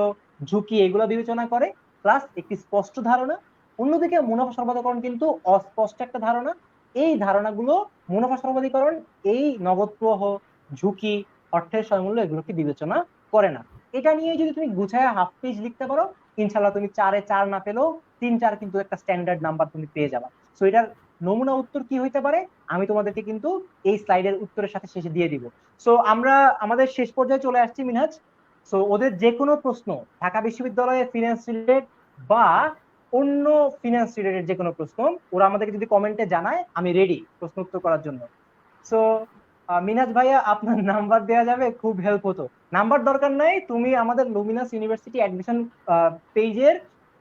Speaker 2: ঝুঁকি এগুলো বিবেচনা করে, প্লাস একটি স্পষ্ট ধারণা। অন্যদিকে মুনাফা সর্বাধিকরণ কিন্তু অস্পষ্ট একটা ধারণা। এই ধারণাগুলো মুনাফা সর্বাধিকরণ এই নগদ প্রবাহ, ঝুঁকি, অর্থের সময় মূল্য এগুলোকে বিবেচনা করে না। এটা নিয়ে যদি তুমি গুছায় হাফ পেজ লিখতে পারো, ইনশাল্লাহ তুমি 4-এ 4 না পেলেও 3-4 কিন্তু একটা স্ট্যান্ডার্ড নাম্বার তুমি পেয়ে যাবা। সো এটার নমুনা উত্তর কি হইতে পারে আমি তোমাদেরকে কিন্তু এই স্লাইডের উত্তরের সাথে শেষে দিয়ে দিব। সো আমরা আমাদের শেষ পর্যায়ে চলে আসছি মিনহাজ। সো ওদের যে কোনো প্রশ্ন ঢাকা বিশ্ববিদ্যালয়ের ফিনান্স রিলেটেড বা অন্য ফিনান্স রিলেটেড যে কোনো প্রশ্ন ওরা আমাদেরকে যদি কমেন্টে জানায়, আমি রেডি প্রশ্ন উত্তর করার জন্য। সো মিনাজ ভাইয়া, আপনার নাম্বার দেওয়া যাবে, খুব হেল্প হতো। নাম্বার দরকার নাই, তুমি আমাদের লুমিনাস ইউনিভার্সিটি অ্যাডমিশন পেজের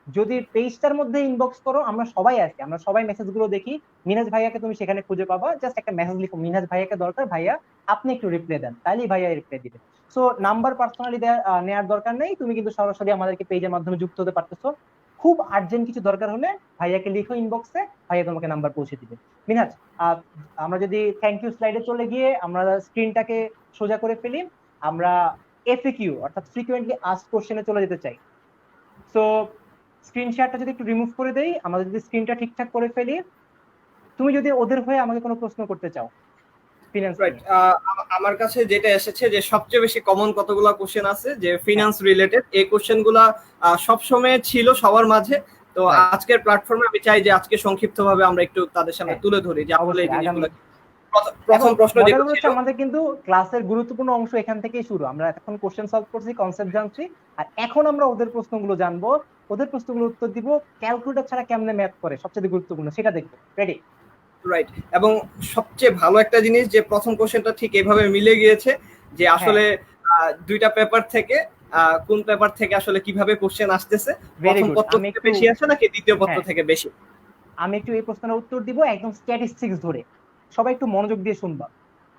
Speaker 2: যদি পেজটার মধ্যে ইনবক্স করো, আমরা সবাই আছি, আমরা সবাই মেসেজ গুলো দেখি। মিনাজ ভাইয়াকে তুমি সেখানে খুঁজে পাবা, জাস্ট একটা মেসেজ লিখো মিনাজ ভাইয়াকে দরকার, ভাইয়া আপনি একটু রিপ্লাই দেন, তাইলেই ভাইয়া রিপ্লাই দিবে। সো নাম্বার পার্সোনালি নেওয়ার দরকার নেই, তুমি কিন্তু সরাসরি আমাদেরকে পেজের মাধ্যমে যুক্ত হতে পারতেছো। খুব আর্জেন্ট কিছু দরকার হলে ভাইয়াকে লিখো ইনবক্সে, ভাইয়া তোমাকে নাম্বার পৌঁছে দিবে। মিনাজ, আমরা যদি থ্যাংক ইউ স্লাইডে চলে গিয়ে আমরা স্ক্রিনটাকে সোজা করে ফেলি, আমরা এফএকিউ অর্থাৎ ফ্রিকুয়েন্টলি আস্কড কোশ্চেনে চলে যেতে চাই। সো স্ক্রিন শেয়ারটা যদি একটু রিমুভ করে দেই, আমরা যদি স্ক্রিনটা ঠিকঠাক করে ফেলি, তুমি যদি ওদের হয়ে আমাকে কোনো প্রশ্ন করতে চাও ফিনান্স
Speaker 1: রাইট, আমার কাছে যেটা এসেছে যে সবচেয়ে বেশি কমন কতগুলো কোশ্চেন আছে যে ফিনান্স রিলেটেড, এই কোশ্চেনগুলা সবসময় ছিল সবার মাঝে। তো আজকের প্ল্যাটফর্মে আমি চাই যে আজকে সংক্ষিপ্তভাবে আমরা একটু তাদের সামনে তুলে ধরি যে আসলে এই জিনিসগুলো। প্রথম প্রশ্ন যেটা ছিল,
Speaker 2: আমাদের কিন্তু ক্লাসের গুরুত্বপূর্ণ অংশ এখান থেকেই শুরু। আমরা এখন কোশ্চেন সলভ করছি, কনসেপ্ট জানছি, আর এখন আমরা ওদের প্রশ্নগুলো জানবো, ওদের প্রশ্নগুলো উত্তর দিব। ক্যালকুলেটর ছাড়া কেমনে ম্যাথ করে সবচেয়ে গুরুত্বপূর্ণ সেটা দেখবো। রেডি?
Speaker 1: রাইট। এবং সবচেয়ে ভালো একটা জিনিস যে প্রথম কোশ্চেনটা ঠিক এইভাবে মিলে গিয়েছে যে আসলে দুইটা পেপার থেকে কোন পেপার থেকে আসলে কিভাবে কোশ্চেন আসতেছে, প্রথম পত্র থেকে বেশি আসে নাকি দ্বিতীয় পত্র থেকে বেশি।
Speaker 2: আমি একটু এই প্রশ্নের উত্তর দিব একদম স্ট্যাটিস্টিক্স ধরে, সবাই একটু মনোযোগ দিয়ে শুনবা।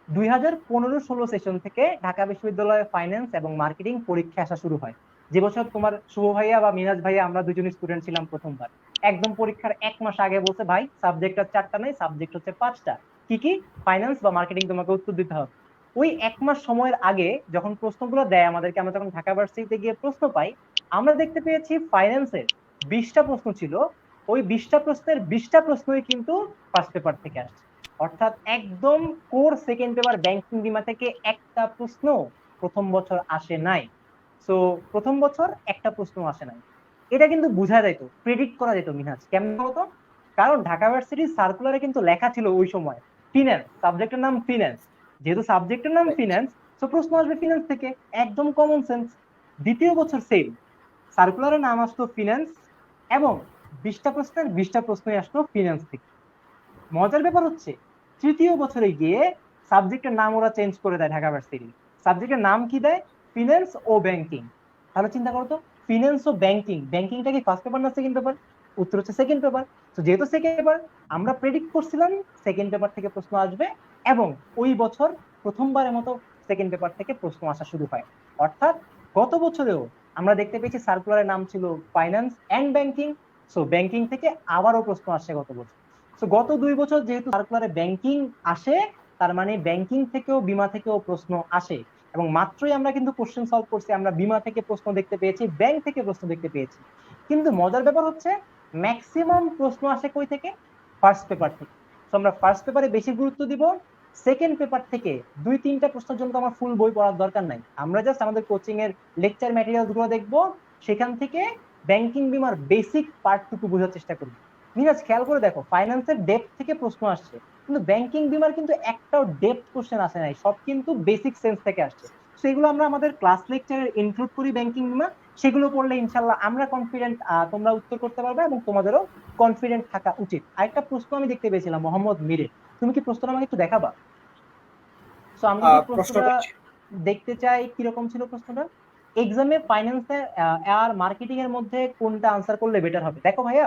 Speaker 2: 2015-16 সেশন থেকে ঢাকা বিশ্ববিদ্যালয়ে ফাইন্যান্স এবং মার্কেটিং পরীক্ষা আসা শুরু হয়। যে বছর তোমার শুভ ভাইয়া বা মিনাজ ভাইয়া আমরা দুজন স্টুডেন্ট ছিলাম প্রথমবার, একদম পরীক্ষার 1 মাস আগে বলছে ভাই সাবজেক্ট আর 4টা নাই, সাবজেক্ট হচ্ছে 5টা। কি কি? ফাইন্যান্স বা মার্কেটিং তোমাকে উত্তর দিতে হবে। ওই 1 মাস সময়ের আগে যখন প্রশ্নগুলো দেয় আমাদেরকে, আমরা যখন ঢাকা ভার্সিটিতে গিয়ে প্রশ্ন পাই, আমরা দেখতে পেয়েছি ফাইন্যান্সের 20টা প্রশ্ন ছিল, ওই 20টা প্রশ্নের 20টা প্রশ্নই কিন্তু ফার্স্ট পেপার থেকে আসছে। অর্থাৎ একদম কোর সেকেন্ড পেপার ব্যাংকিং বিমা থেকে একটা প্রশ্ন প্রথম বছর আসে নাই। সো প্রথম বছর একটা প্রশ্ন আসে নাই, এটা কিন্তু বোঝা যেত, প্রেডিক্ট করা যেত। মিনহাজ, কেমন হতো? কারণ ঢাকা ভার্সিটির সার্কুলারে কিন্তু লেখা ছিল ওই সময় ফিন্যান্স, সাবজেক্টের নাম ফিন্যান্স, যেহেতু সাবজেক্টের নাম ফিন্যান্স তো প্রশ্ন আসবে ফিন্যান্স থেকে, একদম কমন সেন্স। দ্বিতীয় বছর সেম, সার্কুলারের নাম আসতো ফিন্যান্স এবং 20টা প্রশ্নের 20টা প্রশ্নই আসতো ফিন্যান্স থেকে। মজার ব্যাপার হচ্ছে তৃতীয় বছরে গিয়ে সাবজেক্টের নাম ওরা চেঞ্জ করে দেয় ঢাকা ভার্সিটি। সাবজেক্টের নাম কি দেয়? ফিন্যান্স ও ব্যাংকিং। তাহলে চিন্তা করো তো, ফিন্যান্স ও ব্যাংকিং, ব্যাংকিংটা কি ফার্স্ট পেপার না সেকেন্ড পেপার? উত্তর হচ্ছে সেকেন্ড পেপার। তো যেহেতু সেকেন্ড পেপার, আমরা প্রেডিক্ট করছিলাম সেকেন্ড পেপার থেকে প্রশ্ন আসবে, এবং ওই বছর প্রথমবারের মতো সেকেন্ড পেপার থেকে প্রশ্ন আসা শুরু হয়। অর্থাৎ গত বছরেও আমরা দেখতে পেয়েছি সার্কুলারের নাম ছিল finance and banking, so banking থেকে আবারও প্রশ্ন আসে গত বছর। তো গত 2 বছর যেহেতু সার্কুলারে ব্যাংকিং আসে, তার মানে ব্যাংকিং থেকেও বিমা থেকেও প্রশ্ন আসে। এবং মাত্রই আমরা কিন্তু কোশ্চেন সলভ করছি, আমরা বিমা থেকে প্রশ্ন দেখতে পেয়েছি, ব্যাংক থেকে প্রশ্ন দেখতে পেয়েছি। কিন্তু মজার ব্যাপার হচ্ছে ম্যাক্সিমাম প্রশ্ন আসে কই থেকে? ফার্স্ট পেপার থেকে। তো আমরা ফার্স্ট পেপারে বেশি গুরুত্ব দিব, সেকেন্ড পেপার থেকে 2-3টা প্রশ্নের জন্য আমার ফুল বই পড়ার দরকার নাই, আমরা জাস্ট আমাদের কোচিং এর লেকচার ম্যাটেরিয়াল গুলো দেখবো, সেখান থেকে ব্যাংকিং বিমার বেসিক পার্টটুকু বোঝার চেষ্টা করবো। মিনাজ, খেয়াল করে দেখো, ফাইন্যান্সের ডেপথ থেকে প্রশ্ন আসছে, কিন্তু ব্যাংকিং বিমার কিন্তু একটাও ডেপথ কোশ্চেন আসে নাই, সব কিন্তু বেসিক সেন্স থেকে আসছে। সেগুলো আমরা আমাদের ক্লাস লেকচারে ইনক্লুড করি ব্যাংকিং বিমা, সেগুলো পড়লে ইনশাল্লাহ আমরা কনফিডেন্ট তোমরা উত্তর করতে পারবে এবং তোমাদেরও কনফিডেন্ট থাকা উচিত। আরেকটা প্রশ্ন আমি দেখতে পেয়েছিলাম মোহাম্মদ মিরের, তুমি কি প্রশ্নটা আমাকে একটু দেখাবা? সো আমরা প্রশ্নটা দেখতে চাই, কিরকম ছিল প্রশ্নটা। এক্সামে ফাইন্যান্সে আর মার্কেটিং এর মধ্যে কোনটা আনসার করলে বেটার হবে? দেখো ভাইয়া,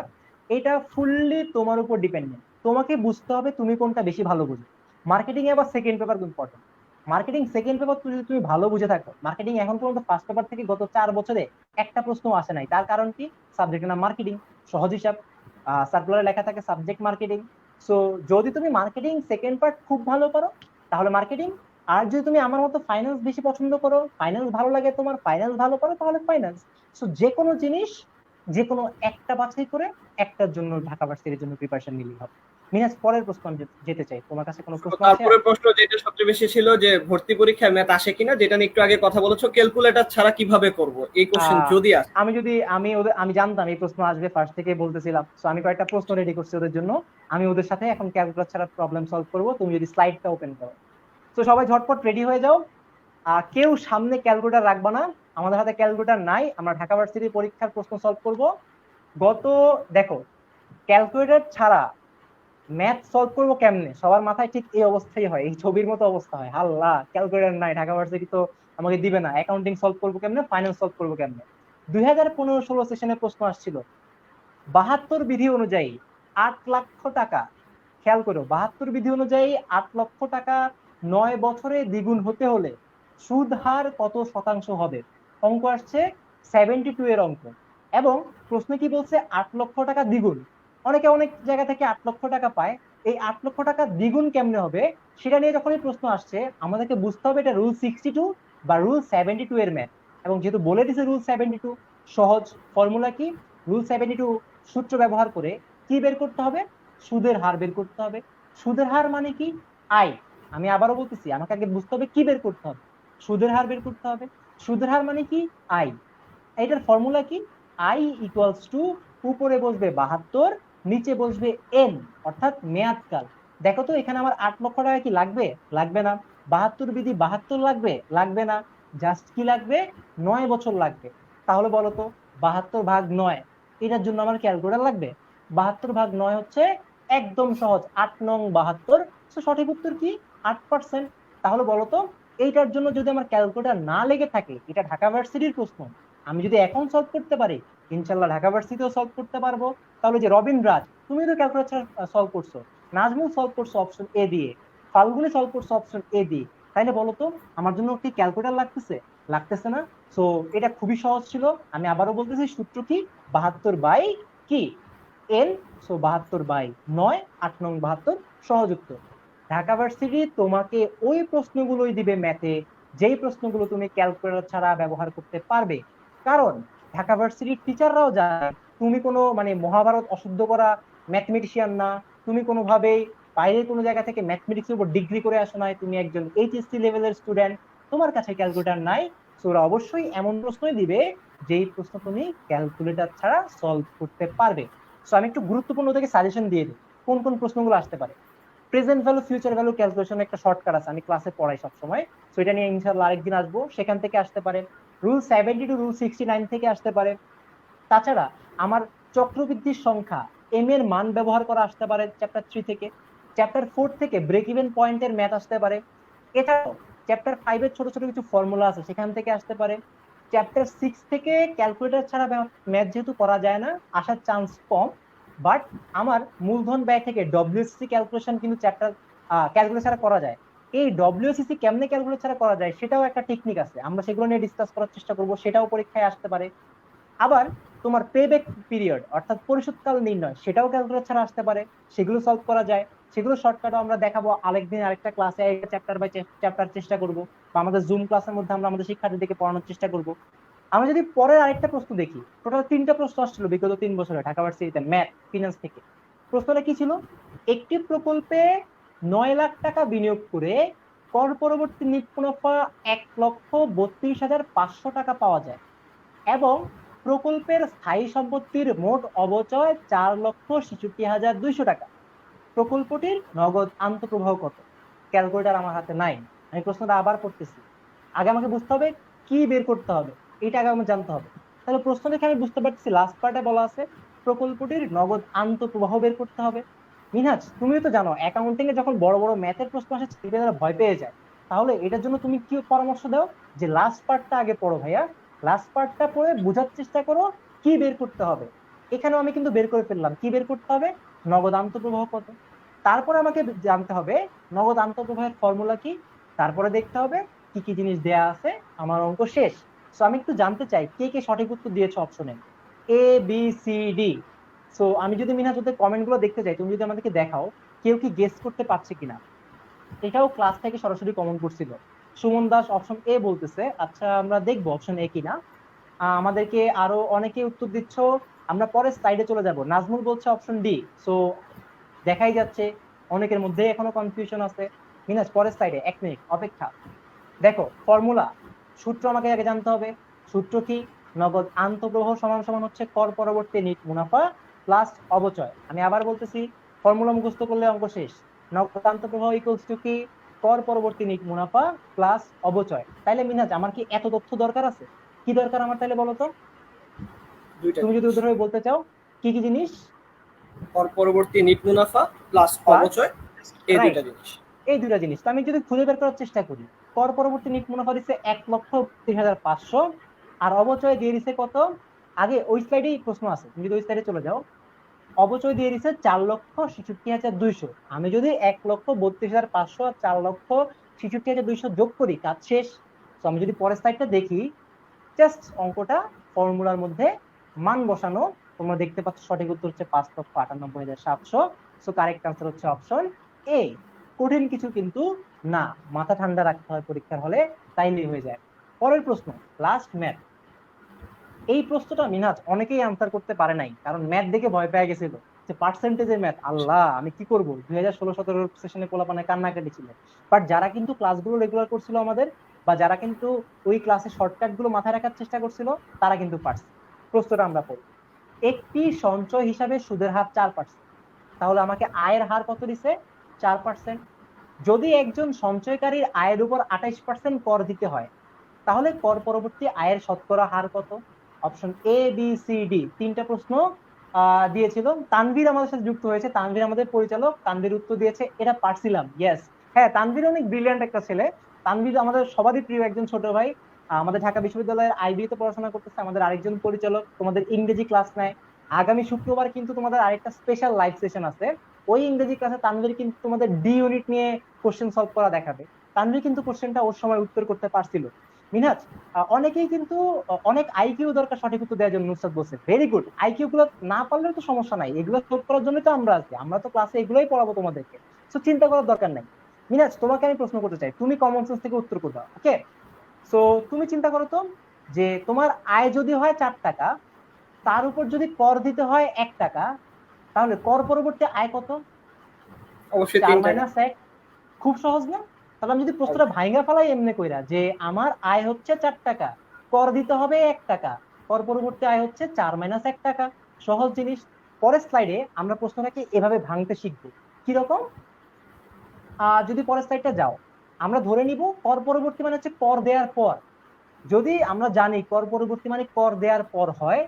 Speaker 2: এটা ফুললি তোমার উপর ডিপেন্ডেন্ট, তোমাকে বুঝতে হবে তুমি কোনটা বেশি ভালো বুঝো। মার্কেটিং এ আবার second paper important. Marketing second paper যদি তুমি ভালো বুঝে থাকো, মার্কেটিং এখন পর্যন্ত ফার্স্ট পেপার থেকে গত 4 বছরে একটা প্রশ্ন আসে নাই, তার কারণ কি? সাবজেক্টের নাম মার্কেটিং, সহজ হিসাব, সার্কুলারে লেখা থাকে সাবজেক্ট মার্কেটিং। সো যদি তুমি মার্কেটিং সেকেন্ড পার্ট খুব ভালো পারো তাহলে মার্কেটিং, আর যদি তুমি আমার মতো ফাইন্যান্স বেশি পছন্দ করো, ফাইন্যান্স ভালো লাগে তোমার, ফাইন্যান্স ভালো পারো, তাহলে ফাইন্যান্স। সো যে কোনো জিনিস, যে কোনো একটা বাছাই করে একটার জন্য ঢাকা ভার্সিটির জন্য প্রিপারেশন নিলেই হবে। মিনাজ, পরের প্রশ্ন আমি যেতে চাই, তোমার কাছে কোনো প্রশ্ন আছে?
Speaker 1: তারপরে প্রশ্ন যেটা সবচেয়ে বেশি ছিল যে ভর্তি পরীক্ষায় ম্যাথ আসে কিনা, যেটা নিয়ে একটু আগে কথা বলেছো, ক্যালকুলেটর ছাড়া কিভাবে করব, এই কোশ্চেন যদি আসে।
Speaker 2: আমি জানতাম এই প্রশ্ন আসবে, ফার্স্ট থেকে বলতেছিলাম। সো আমি কয়েকটা প্রশ্ন রেডি করছি ওদের জন্য, আমি ওদের সাথে এখন ক্যালকুলেটর ছাড়া প্রবলেম সলভ করব। তুমি যদি স্লাইডটা ওপেন করো। তো সবাই ঝটপট রেডি হয়ে যাও, কেউ সামনে ক্যালকুলেটর রাখবা না, আমাদের হাতে ক্যালকুলেটর নাই, আমরা ঢাকা ভার্সিটির পরীক্ষার প্রশ্ন সলভ করব। গত দেখো ক্যালকুলেটর ছাড়া ম্যাথ সলভ করবো কেমনে, সবার মাথায় ঠিক এই অবস্থাই হয়, এই ছবির মতো অবস্থা হয়, আল্লাহ ক্যালকুলেটর নাই, ঢাকা ভার্সিটি তো আমাকে দিবে না, অ্যাকাউন্টিং সলভ করবো কেমনে, ফাইন্যান্স সলভ করবো কেমনে। 2015-16 সেশনে প্রশ্ন আসছিল 72 বিধি অনুযায়ী 8 লক্ষ টাকা, খেয়াল করো 72 বিধি অনুযায়ী 8 লক্ষ টাকা 9 বছরে দ্বিগুণ হতে হলে সুদ হার কত শতাংশ হবে। অঙ্ক আসছে 72 এর অঙ্ক, এবং প্রশ্ন কি বলছে 8 লক্ষ টাকা দ্বিগুণ। অনেকে অনেক জায়গা থেকে 8 লক্ষ টাকা পায়, এই 8 লক্ষ টাকা দ্বিগুণ কেমনে হবে সেটা নিয়ে যখনই প্রশ্ন আসছে আমাদেরকে বুঝতে হবে এটা রুল 62 বা রুল 72 এর ম্যাথ। এবং যেহেতু বলে দিছে রুল 72, সহজ ফর্মুলা কি, রুল 72 সূত্র ব্যবহার করে কি বের করতে হবে, সুদের হার বের করতে হবে। সুদের হার মানে কি, আই। আমি আবারও বলতেছি, আমাকে আগে বুঝতে হবে কি বের করতে হবে, সুদের হার বের করতে হবে। সুদের হার মানে কি, আই। এটার ফর্মুলা কি, আই ইকুয়ালস টু, উপরে বসবে 72, নিচে বসবে এন, অর্থাৎ মেয়াদকাল। দেখো তো এখানে আমার 8 লক্ষ টাকা কি লাগবে, লাগবে না। 72 বিধি 72 লাগবে, লাগবে না। জাস্ট কি লাগবে, 9 বছর লাগবে। তাহলে বলো তো 72/9, এটার জন্য আমার ক্যালকুলেটর লাগবে। 72/9 হচ্ছে একদম সহজ 8 নং 72। সঠিক উত্তর কি, 8%। তাহলে বলো তো এইটার জন্য যদি আমার ক্যালকুলেটর না লেগে থাকে, এটা ঢাকা ভার্সিটির প্রশ্ন, আমি যদি এখন সলভ করতে পারি ইনশাল্লাহ ঢাকা ভার্সিটিও সলভ করতে পারবো। তাহলে যে রবিন রাজ, তুমি তো ক্যালকুলেটর সলভ করছো, নাজমুল সলভ করছো অপশন এ দিয়ে, ফাল্গুনি সলভ করছো অপশন এ দিয়ে, তাইলে বলো তো আমার জন্য কি ক্যালকুলেটর লাগতেছে, লাগতেছে না। সো এটা খুবই সহজ ছিল। আমি আবারও বলতেছি সূত্র কি, 72 বাই কি, এন। সো 72/9, 8 নং 72, সহজ উত্তর। ঢাকা ভার্সিটি তোমাকে ওই প্রশ্নগুলোই দিবে ম্যাথে যেই প্রশ্নগুলো তুমি ক্যালকুলেটর ছাড়া ব্যবহার করতে পারবে। কারণ ঢাকা ভার্সিটির টিচাররাও জানে তুমি কোনো মানে মহাভারত অশুদ্ধ করা ম্যাথমেটিশিয়ান না, তুমি কোনোভাবেই বাইরের কোনো জায়গা থেকে ম্যাথমেটিক্সের উপর ডিগ্রি করে আসো নাই, তুমি একজন এইচএসসি লেভেলের স্টুডেন্ট, তোমার কাছে ক্যালকুলেটর নাই। সো ওরা অবশ্যই এমন প্রশ্নই দিবে যেই প্রশ্ন তুমি ক্যালকুলেটর ছাড়া সলভ করতে পারবে। সো আমি একটু গুরুত্বপূর্ণ থেকে সাজেশন দিয়ে দিই কোন কোন প্রশ্নগুলো আসতে পারে। Present value future value calculation একটা শর্টকাট আছে, আমি ক্লাসে পড়াই সবসময়, সো এটা নিয়ে ইনশাআল্লাহ আরেকদিন আসবো, সেখান থেকে আসতে পারে। রুল 72 রুল 69 থেকে আসতে পারে। তাছাড়া আমার চক্রবৃদ্ধির সংখ্যা এম এর মান ব্যবহার করা আসতে পারে চ্যাপ্টার 3 থেকে। চ্যাপ্টার 4 থেকে ব্রেক ইভেন পয়েন্টের ম্যাথ আসতে পারে। এছাড়াও চ্যাপ্টার 5 এর ছোট ছোট কিছু ফর্মুলা আছে সেখান থেকে আসতে পারে। চ্যাপ্টার 6 থেকে ক্যালকুলেটর ছাড়া ম্যাথ যেহেতু করা যায় না, আসার চান্স কম, বাট আমার মূলধন ব্যয় থেকে ডব্লিউসিসি ক্যালকুলেশন কিন্তু চ্যাপ্টার ক্যালকুলেট ছাড়া করা যায়। এই ডব্লিউসিসি কেমনে ক্যালকুলেট ছাড়া করা যায় সেটাও একটা টেকনিক আছে, আমরা সেগুলো নিয়ে ডিসকাস করার চেষ্টা করব, সেটাও পরীক্ষায় আসতে পারে। আবার তোমার পেব্যাক পিরিয়ড অর্থাৎ পরিশোধকাল নির্ণয় সেটাও ক্যালকুলেট ছাড়া আসতে পারে, সেগুলো সলভ করা যায়। সেগুলো শর্টকাটও আমরা দেখাবো আরেকদিন আরেকটা ক্লাসে, চ্যাপ্টার বাই চ্যাপ্টার চেষ্টা করব, বা আমাদের জুম ক্লাসের মধ্যে আমরা আমাদের শিক্ষার্থীদেরকে পড়ানোর চেষ্টা করব। আমরা যদি পরের আরেকটা প্রশ্ন দেখি, টোটাল 3টা প্রশ্ন আসছিল বিগত 3 বছরে ঢাকা ভার্সিটিতে ম্যাথ ফিনান্স থেকে। প্রশ্নটা কি ছিল, একটি প্রকল্পে 9 লাখ টাকা বিনিয়োগ করে কর পরবর্তী নিট মুনাফা 1,32,500 টাকা পাওয়া যায়, এবং প্রকল্পের স্থায়ী সম্পত্তির মোট অবচয় 4,66,200 টাকা। প্রকল্পটির নগদ আন্তঃপ্রবাহ কত। ক্যালকুলেটর আমার হাতে নাই, আমি প্রশ্নটা আবার পড়তেছি। আগে আমাকে বুঝতে হবে কি বের করতে হবে, এটা আগে আমার জানতে হবে। তাহলে প্রশ্ন দেখে আমি বুঝতে পারছি লাস্ট পার্টে বলা আছে প্রকল্পটির নগদ আন্তঃপ্রবাহ বের করতে হবে। মিনহাজ তুমিও তো জানো অ্যাকাউন্টিং এ যখন বড় বড় ম্যাথের প্রশ্ন আসে ছেলেমেয়েরা ভয় পেয়ে যায়। তাহলে এটার জন্য তুমি কি পরামর্শ দাও, যে লাস্ট পার্টটা আগে পড়ো ভাইয়া, লাস্ট পার্টটা পড়ে বোঝার চেষ্টা করো কি বের করতে হবে। এখানেও আমি কিন্তু বের করে ফেললাম কি বের করতে হবে, নগদ আন্তঃপ্রবাহ কত। তারপরে আমাকে জানতে হবে নগদ আন্তঃপ্রবাহের ফর্মুলা কি, তারপরে দেখতে হবে কি কি জিনিস দেয়া আছে, আমার অঙ্ক শেষ। সো আমি একটু জানতে চাই কে কে সঠিক উত্তর দিয়েছো অপশনে ABCD। সো আমি যদি মিনা যদি কমেন্ট গুলো দেখতে চাই, তুমি যদি আমাদেরকে দেখাও কেউ কি গেস করতে পারছে কিনা। এটাও ক্লাস থেকে সরাসরি কমেন্ট করছিল। সুমন দাস অপশন এ বলতেছে, আচ্ছা আমরা দেখবো অপশন এ কিনা। আমাদেরকে আরো অনেকে উত্তর দিচ্ছ, আমরা পরে স্লাইডে চলে যাব। নাজমুল বলছে অপশন ডি। সো দেখাই যাচ্ছে অনেকের মধ্যে এখনো কনফিউশন আছে। মিনাজ পরের স্লাইডে 1 মিনিট অপেক্ষা। দেখো ফর্মুলা, সূত্র আমাকে আগে জানতে হবে। সূত্র কি, নগদ আন্তঃপ্রবাহ সমান সমান হচ্ছে কর পরবর্তী নিট মুনাফা প্লাস অবচয়। আমি আবার বলতেছি, ফর্মুলা মুখস্থ করলে অঙ্ক শেষ। নগদ আন্তঃপ্রবাহ ইকুয়ালস টু কি, কর পরবর্তী নিট মুনাফা প্লাস অবচয়। তাইলে মিনাজ আমার কি এত তথ্য দরকার আছে, কি দরকার আমার তাইলে বলো তো,
Speaker 1: দুইটা
Speaker 2: তুমি যদি
Speaker 1: জিনিস।
Speaker 2: উদাহরণ বলতে চাও। কি কি জিনিস?
Speaker 1: কর পরবর্তী নিট মুনাফা প্লাস
Speaker 2: প্লাস,
Speaker 1: অবচয়, এই
Speaker 2: রাইট,
Speaker 1: দুইটা জিনিস।
Speaker 2: এই দুটা জিনিস। তো আমি যদি খুঁজে বের করার চেষ্টা করি, কর পরবর্তী নিট মুনাফা দিচ্ছে 1,32,500, আর অবচয় দিয়ে দিছে কত? আগে ওই স্লাইডেই প্রশ্ন আছে, তুমি যদি ওই স্লাইডে চলে যাও, অবচয় দিয়ে দিছে 4,66,200। আমি যদি 1,32,500 আর 4,66,200 যোগ করি, কাজ শেষ। তো আমি যদি পরের স্লাইডটা দেখি, জাস্ট অঙ্কটা ফর্মুলার মধ্যে মান বসানো, তোমরা দেখতে পাচ্ছ সঠিক উত্তর হচ্ছে 5,98,700। সো কারেক্ট আনসার হচ্ছে অপশন এ। কঠিন কিছু কিন্তু না, মাথা ঠান্ডা রাখতে হয় পরীক্ষার হলে, তাইলেই হয়ে যায়। পরের প্রশ্ন, লাস্ট ম্যাথ। এই প্রশ্নটা মিনহাজ অনেকেই আনসার করতে পারে নাই, কারণ ম্যাথ দেখে ভয় পেয়ে গেছিল যে পার্সেন্টেজের ম্যাথ, আল্লাহ আমি কি করবো, 2016-17 সেশনে পোলাপানে কান্নাকাটি ছিল। বাট যারা কিন্তু ক্লাসগুলো রেগুলার করছিল আমাদের, বা যারা কিন্তু ওই ক্লাসে শর্টকাট গুলো মাথায় রাখার চেষ্টা করছিল, তারা কিন্তু পারছে। প্রশ্নটা আমরা পড়ি, একটি সঞ্চয় হিসাবে সুদের হার 4%, তাহলে আমাকে আয়ের হার কত দিছে? 4%। যদি একজন সঞ্চয়কারীর আয়ের উপর 28% কর দিতে হয়, তাহলে কর পরবর্তী আয়ের শতকরা হার কত? Option A, B, C, D, তিনটা প্রশ্ন দিয়েছিল। তানভীর আমাদের সাথে যুক্ত হয়েছে, তানভীর আমাদের পরিচালক, তানভীর উত্তর দিয়েছে এটা পারছিলাম। ইয়েস, হ্যাঁ, তানভীর অনেক ব্রিলিয়ান্ট একটা ছেলে। তানভীর আমাদের সবারই প্রিয় একজন ছোট ভাই। আমাদের ঢাকা বিশ্ববিদ্যালয়ের আইবি তে পড়াশোনা করতেছে, আমাদের আরেকজন পরিচালক, তোমাদের ইংরেজি ক্লাস নেয়। আগামী শুক্রবার কিন্তু তোমাদের আরেকটা স্পেশাল লাইভ সেশন আছে, ওই ইংরেজি ক্লাসে তানভীর কিন্তু তোমাদের ডি ইউনিট নিয়ে কোশ্চেন সলভ করা দেখাবে। তানভীর কিন্তু কোশ্চেনটা ওর সময় উত্তর করতে পারছিল। মিনহাজ, অনেকেই কিন্তু অনেক আইকিউ দরকার সঠিক উত্তর দেওয়ার জন্য, নুসরাত বলছে ভেরি গুড। আইকিউ গুলো না পারলেও তো সমস্যা নাই, এগুলো সলভ করার জন্য তো আমরা আছি, আমরা তো ক্লাসে এগুলোই পড়াবো তোমাদেরকে। তো চিন্তা করার দরকার নাই। মিনহাজ, তোমাকে আমি প্রশ্ন করতে চাই, তুমি কমন সেন্স থেকে উত্তর করবে, ওকে? সো তুমি চিন্তা করো তো, যে তোমার আয় যদি হয় 4 টাকা, তার উপর যদি কর দিতে হয় 1 টাকা, তাহলে কর পরবর্তী আয় কত?
Speaker 1: অবশ্যই
Speaker 2: 4
Speaker 1: 3 টাকা।
Speaker 2: মাইনাস 1। খুব সহজ না? তাহলে আমি যদি প্রশ্নটা ভাইঙ্গা ফেলাই এমনি কইরা, যে আমার আয় হচ্ছে 4 টাকা, কর দিতে হবে 1 টাকা, কর পরবর্তী আয় হচ্ছে 4 - 1 টাকা। সহজ জিনিস। পরের স্লাইডে আমরা প্রশ্নটাকে এভাবে ভাঙতে শিখবো। কিরকম? যদি পরের স্লাইডটা যাও, আমরা ধরে নিব কর পরবর্তী মানে হচ্ছে কর দেওয়ার পর। যদি আমরা জানি কর পরবর্তী মানে কর দেওয়ার পর হয়,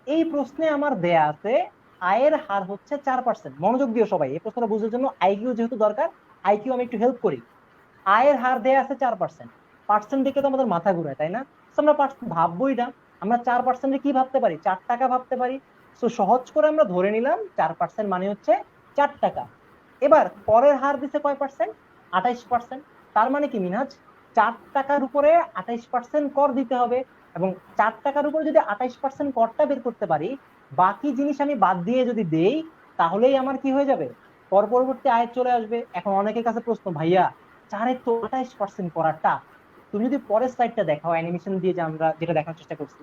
Speaker 2: এই প্রশ্নে আমার দেয়া আছে আয়ের হার হচ্ছে 4%। মনোযোগ দিও সবাই, এই প্রশ্নটা বুঝার জন্য আইকিউ যেহেতু দরকার, আইকিউ আমি একটু হেল্প করি। আয়ের হার দেয়া আছে 4%, পার্সেন্ট দেখে তো আমাদের মাথা ঘুরায়, তাই না? তো আমরা পার্সেন্ট ভাববোই না। আমরা 4% কি ভাবতে পারি? 4 টাকা ভাবতে পারি। তো সহজ করে আমরা ধরে নিলাম 4% মানে হচ্ছে 4 টাকা। এবার করের হার দিছে কয় পার্সেন্ট? 28%। তার মানে কি মিনহাজ, 4 টাকার উপরে 28% কর দিতে হবে। এবং 4 টাকার উপরে যদি 28% করটা বের করতে পারি, বাকি জিনিস আমি বাদ দিয়ে যদি দেই, তাহলেই আমার কি হয়ে যাবে? কর পরবর্তী আয় চলে আসবে। এখন অনেকের কাছে প্রশ্ন, ভাইয়া 4-এ তো 28% করাটা, তুমি যদি পরের স্লাইডটা দেখাও অ্যানিমেশন দিয়ে, যে আমরা যেটা দেখার চেষ্টা করছি,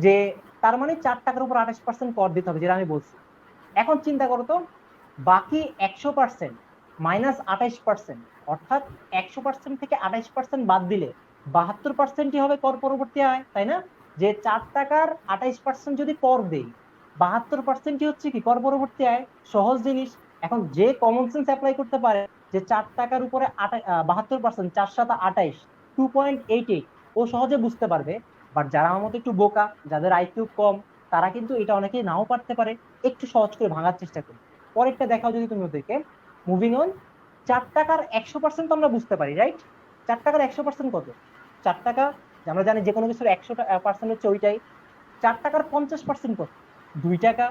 Speaker 2: যে তার মানে 4 টাকার উপর 28% কর দিতে হবে, যেটা আমি বলছি। এখন চিন্তা করো তো, বাকি 100% -28%, অর্থাৎ 100% থেকে 28% বাদ দিলে 72%ই হবে কর পরবর্তী আয়, তাই না? যে 4 টাকার 28% যদি কর দেই, 72%ই হচ্ছে কি কর পরবর্তী আয়। সহজ জিনিস। এখন যে কমন সেন্স অ্যাপ্লাই করতে পারে, যে 4 টাকার উপরে 72%, 4×7 = 28, 2.88, ও সহজে বুঝতে পারবে। বাট যারা আমার মতো একটু বোকা, যাদের আইকিউ কম, তারা কিন্তু এটা অনেকেই নাও পারতে পারে। একটু সহজ করে ভাঙার চেষ্টা করি। পরেরটা দেখাও যদি তুমি ওদেরকে। Moving on. 4 টাকার 100% তো আমরা বুঝতে পারি, রাইট? 4 টাকার 100% কত? 4 টাকা, আমরা জানি যে কোনো কিছুর 100% হচ্ছে ওইটাই। 4 টাকার 50% কত? 2 টাকা।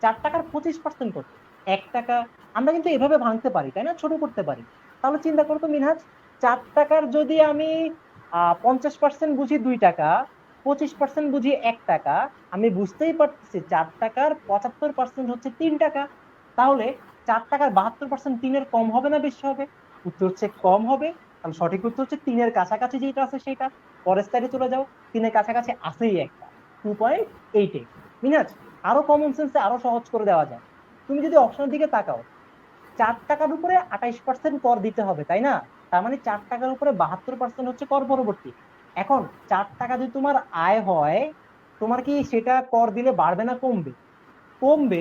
Speaker 2: 4 টাকার 25% কত? 1 টাকা। আমরা কিন্তু এভাবে ভাঙতে পারি, তাই না? ছোট করতে পারি। তাহলে চিন্তা করতো মিনহাজ, 4 টাকার যদি আমি 50% বুঝি 2 টাকা, 25% বুঝি 1 টাকা, আমি বুঝতেই পারতেছি 4 টাকার 75% হচ্ছে 3 টাকা। তাহলে 4 টাকার 72% 3-এর কম হবে না বেশি হবে? উত্তর হচ্ছে কম হবে। তাহলে সঠিক উত্তর হচ্ছে 3-এর কাছাকাছি যেটা আছে সেটা। পরের স্লাইডে চলে যাও, 3-এর কাছাকাছি আছেই একটা, 2.88। মিনাজ, আরো কমন সেন্সে আরো সহজ করে দেওয়া যায়। তুমি যদি অপশনের দিকে তাকাও, 4 টাকার উপরে 28% কর দিতে হবে, তাই না? তার মানে 4 টাকার উপরে 72% হচ্ছে কর পরবর্তী। এখন 4 টাকা যদি তোমার আয় হয়, তোমার কি সেটা কর দিলে বাড়বে না কমবে? কমবে।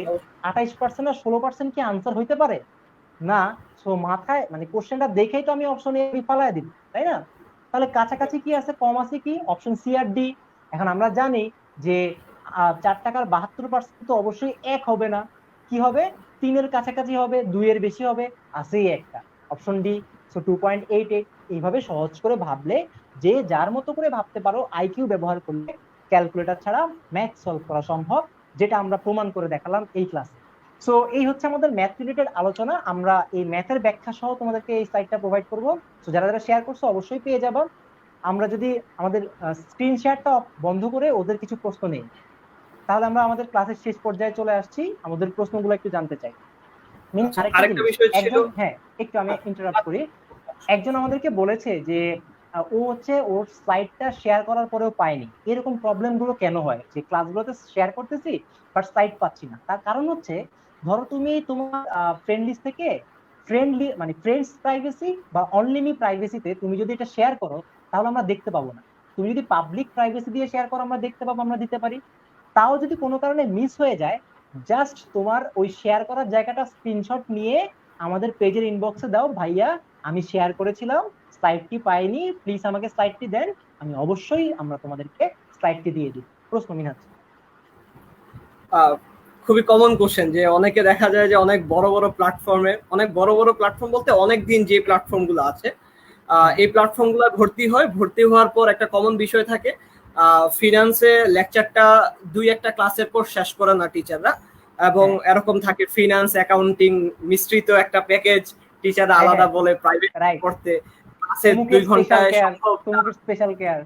Speaker 2: 28% আর 16% কি আনসার হইতে পারে? না। সো মাথায় মানে কোশ্চেনটা দেখেই তো আমি অপশন এ ফালায় দিব, তাই না? তাহলে কাছাকাছি কি আছে, কম আছে কি? অপশন সি আর ডি। এখন আমরা জানি যে 4 টাকার 72% তো অবশ্যই 1 হবে না, কি হবে? 3-এর কাছাকাছি হবে, 2-এর বেশি হবে, আছেই একটা অপশন ডি। সো 2.88। এইভাবে সহজ করে ভাবলে, যে যার মতো করে ভাবতে পারো, আইকিউ ব্যবহার করলে ক্যালকুলেটর ছাড়া ম্যাথ সলভ করা সম্ভব, যেটা আমরা প্রমাণ করে দেখালাম এই ক্লাসে। সো এই হচ্ছে আমাদের ম্যাথ রিলেটেড আলোচনা। আমরা এই ম্যাথের ব্যাখ্যা সহ তোমাদেরকে এই সাইটটা প্রোভাইড করবো। সো যারা যারা শেয়ার করছো অবশ্যই পেয়ে যাবা। আমরা যদি আমাদের স্ক্রিন শেয়ারটা বন্ধ করে ওদের কিছু প্রশ্ন নেই, তাহলে আমরা আমাদের ক্লাসের শেষ পর্যায়ে চলে আসছি। আমাদের প্রশ্নগুলো একটু জানতে চাই।
Speaker 1: আচ্ছা,
Speaker 2: আরেকটা
Speaker 1: আরেকটা
Speaker 2: জিনিস,
Speaker 1: বিষয় ছিল।
Speaker 2: একজন, হ্যাঁ একটু আমি ইন্টারাপ্ট করি। একজন আমাদেরকে বলেছে যে ও হচ্ছে ওর স্লাইডটা শেয়ার করার পরেও পায়নি। এরকম প্রবলেম গুলো কেন হয়, যে ক্লাসগুলোতে শেয়ার করতেছি বাট স্লাইড পাচ্ছি না? তার কারণ হচ্ছে, ধরো তুমি তোমার ফ্রেন্ড লিস্ট থেকে ফ্রেন্ডলি মানে ফ্রেন্ডস প্রাইভেসি বা অনলি মি প্রাইভেসিতে তুমি যদি এটা শেয়ার করো, তাহলে আমরা দেখতে পাবো না। তুমি যদি পাবলিক প্রাইভেসি দিয়ে শেয়ার করো, আমরা দেখতে পাবো, আমরা দিতে পারি। তাও যদি কোনো কারণে মিস হয়ে যায়, জাস্ট তোমার ওই শেয়ার করার জায়গাটা স্ক্রিনশট নিয়ে আমাদের পেজের ইনবক্সে দাও, ভাইয়া আমি শেয়ার করেছিলাম, স্লাইডটি পাইনি, প্লিজ আমাকে স্লাইডটি দেন। আমি অবশ্যই আমরা তোমাদেরকে স্লাইডটি দিয়ে দিই। প্রশ্ন মিনহাজ।
Speaker 1: আহ, খুবই কমন কোশ্চেন যে অনেকে দেখা যায় যে অনেক বড় বড় প্ল্যাটফর্মে, অনেক বড় বড় প্ল্যাটফর্ম বলতে অনেক দিন যে প্ল্যাটফর্ম গুলো আছে, এই প্ল্যাটফর্ম গুলো ভর্তি হয়, ভর্তি হওয়ার পর একটা কমন বিষয় থাকে, ফিনান্সে লেকচারটা 2-1টা ক্লাসের পর শেষ করে না টিচাররা, এবং এরকম থাকে ফিনান্স অ্যাকাউন্টিং মিশ্রিত একটা প্যাকেজ, টিচাররা আলাদা বলে প্রাইভেট করতে, ক্লাসে 2 ঘন্টায় সম্ভব না।
Speaker 2: স্পেশাল কেয়ার,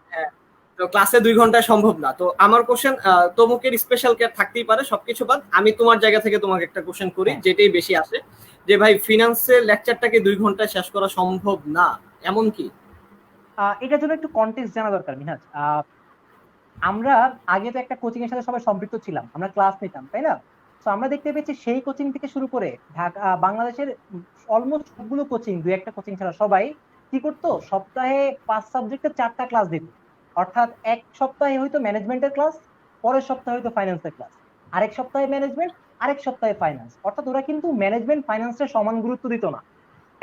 Speaker 1: তো ক্লাসে 2 ঘন্টায় সম্ভব না। তো আমার কোশ্চেন, তমুকের স্পেশাল কেয়ার থাকতেই পারে, সবকিছু বাদ আমি তোমার জায়গা থেকে তোমাকে একটা কোশ্চেন করি, যেটাই বেশি আসে, যে ভাই ফিনান্সের লেকচারটাকে 2 ঘন্টায় শেষ করা সম্ভব না, এমন কি?
Speaker 2: এটার জন্য একটু কনটেক্সট জানা দরকার মিনহাজ। আমরা আগে তো একটা কোচিং এর সাথে সবাই সম্পৃক্ত ছিলাম, আমরা ক্লাস নিতাম, তাই না? তো আমরা দেখতে পেয়েছি সেই কোচিং থেকে শুরু করে ঢাকা বাংলাদেশের অলমোস্ট সবগুলো কোচিং, 2-1টা কোচিং ছাড়া সবাই কি করতো, সপ্তাহে 5 সাবজেক্টের 4টা ক্লাস দিত। অর্থাৎ এক সপ্তাহে হয়তো ম্যানেজমেন্টের ক্লাস, পরের সপ্তাহে হয়তো ফাইন্যান্সের ক্লাস, আরেক সপ্তাহে ম্যানেজমেন্ট, আরেক সপ্তাহে ফাইন্যান্স। অর্থাৎ ওরা কিন্তু ম্যানেজমেন্ট ফাইন্যান্সের সমান গুরুত্ব দিত না।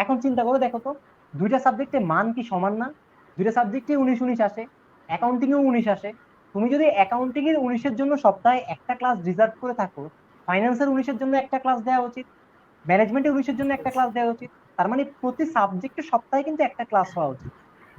Speaker 2: এখন চিন্তা করে দেখো তো, 2টা সাবজেক্টে মান কি সমান না? 2টা সাবজেক্টে 19-19 আসে, অ্যাকাউন্টিং এও 19 আসে। তুমি যদি অ্যাকাউন্টিং এর 19-এর জন্য সপ্তাহে একটা ক্লাস রিজার্ভ করে থাকো, ফাইন্যান্সের 19-এর জন্য একটা ক্লাস দেওয়া উচিত, ম্যানেজমেন্টের 19-এর জন্য একটা ক্লাস দেওয়া উচিত। তার মানে প্রতি সাবজেক্টের সপ্তাহে কিন্তু একটা ক্লাস হওয়া উচিত।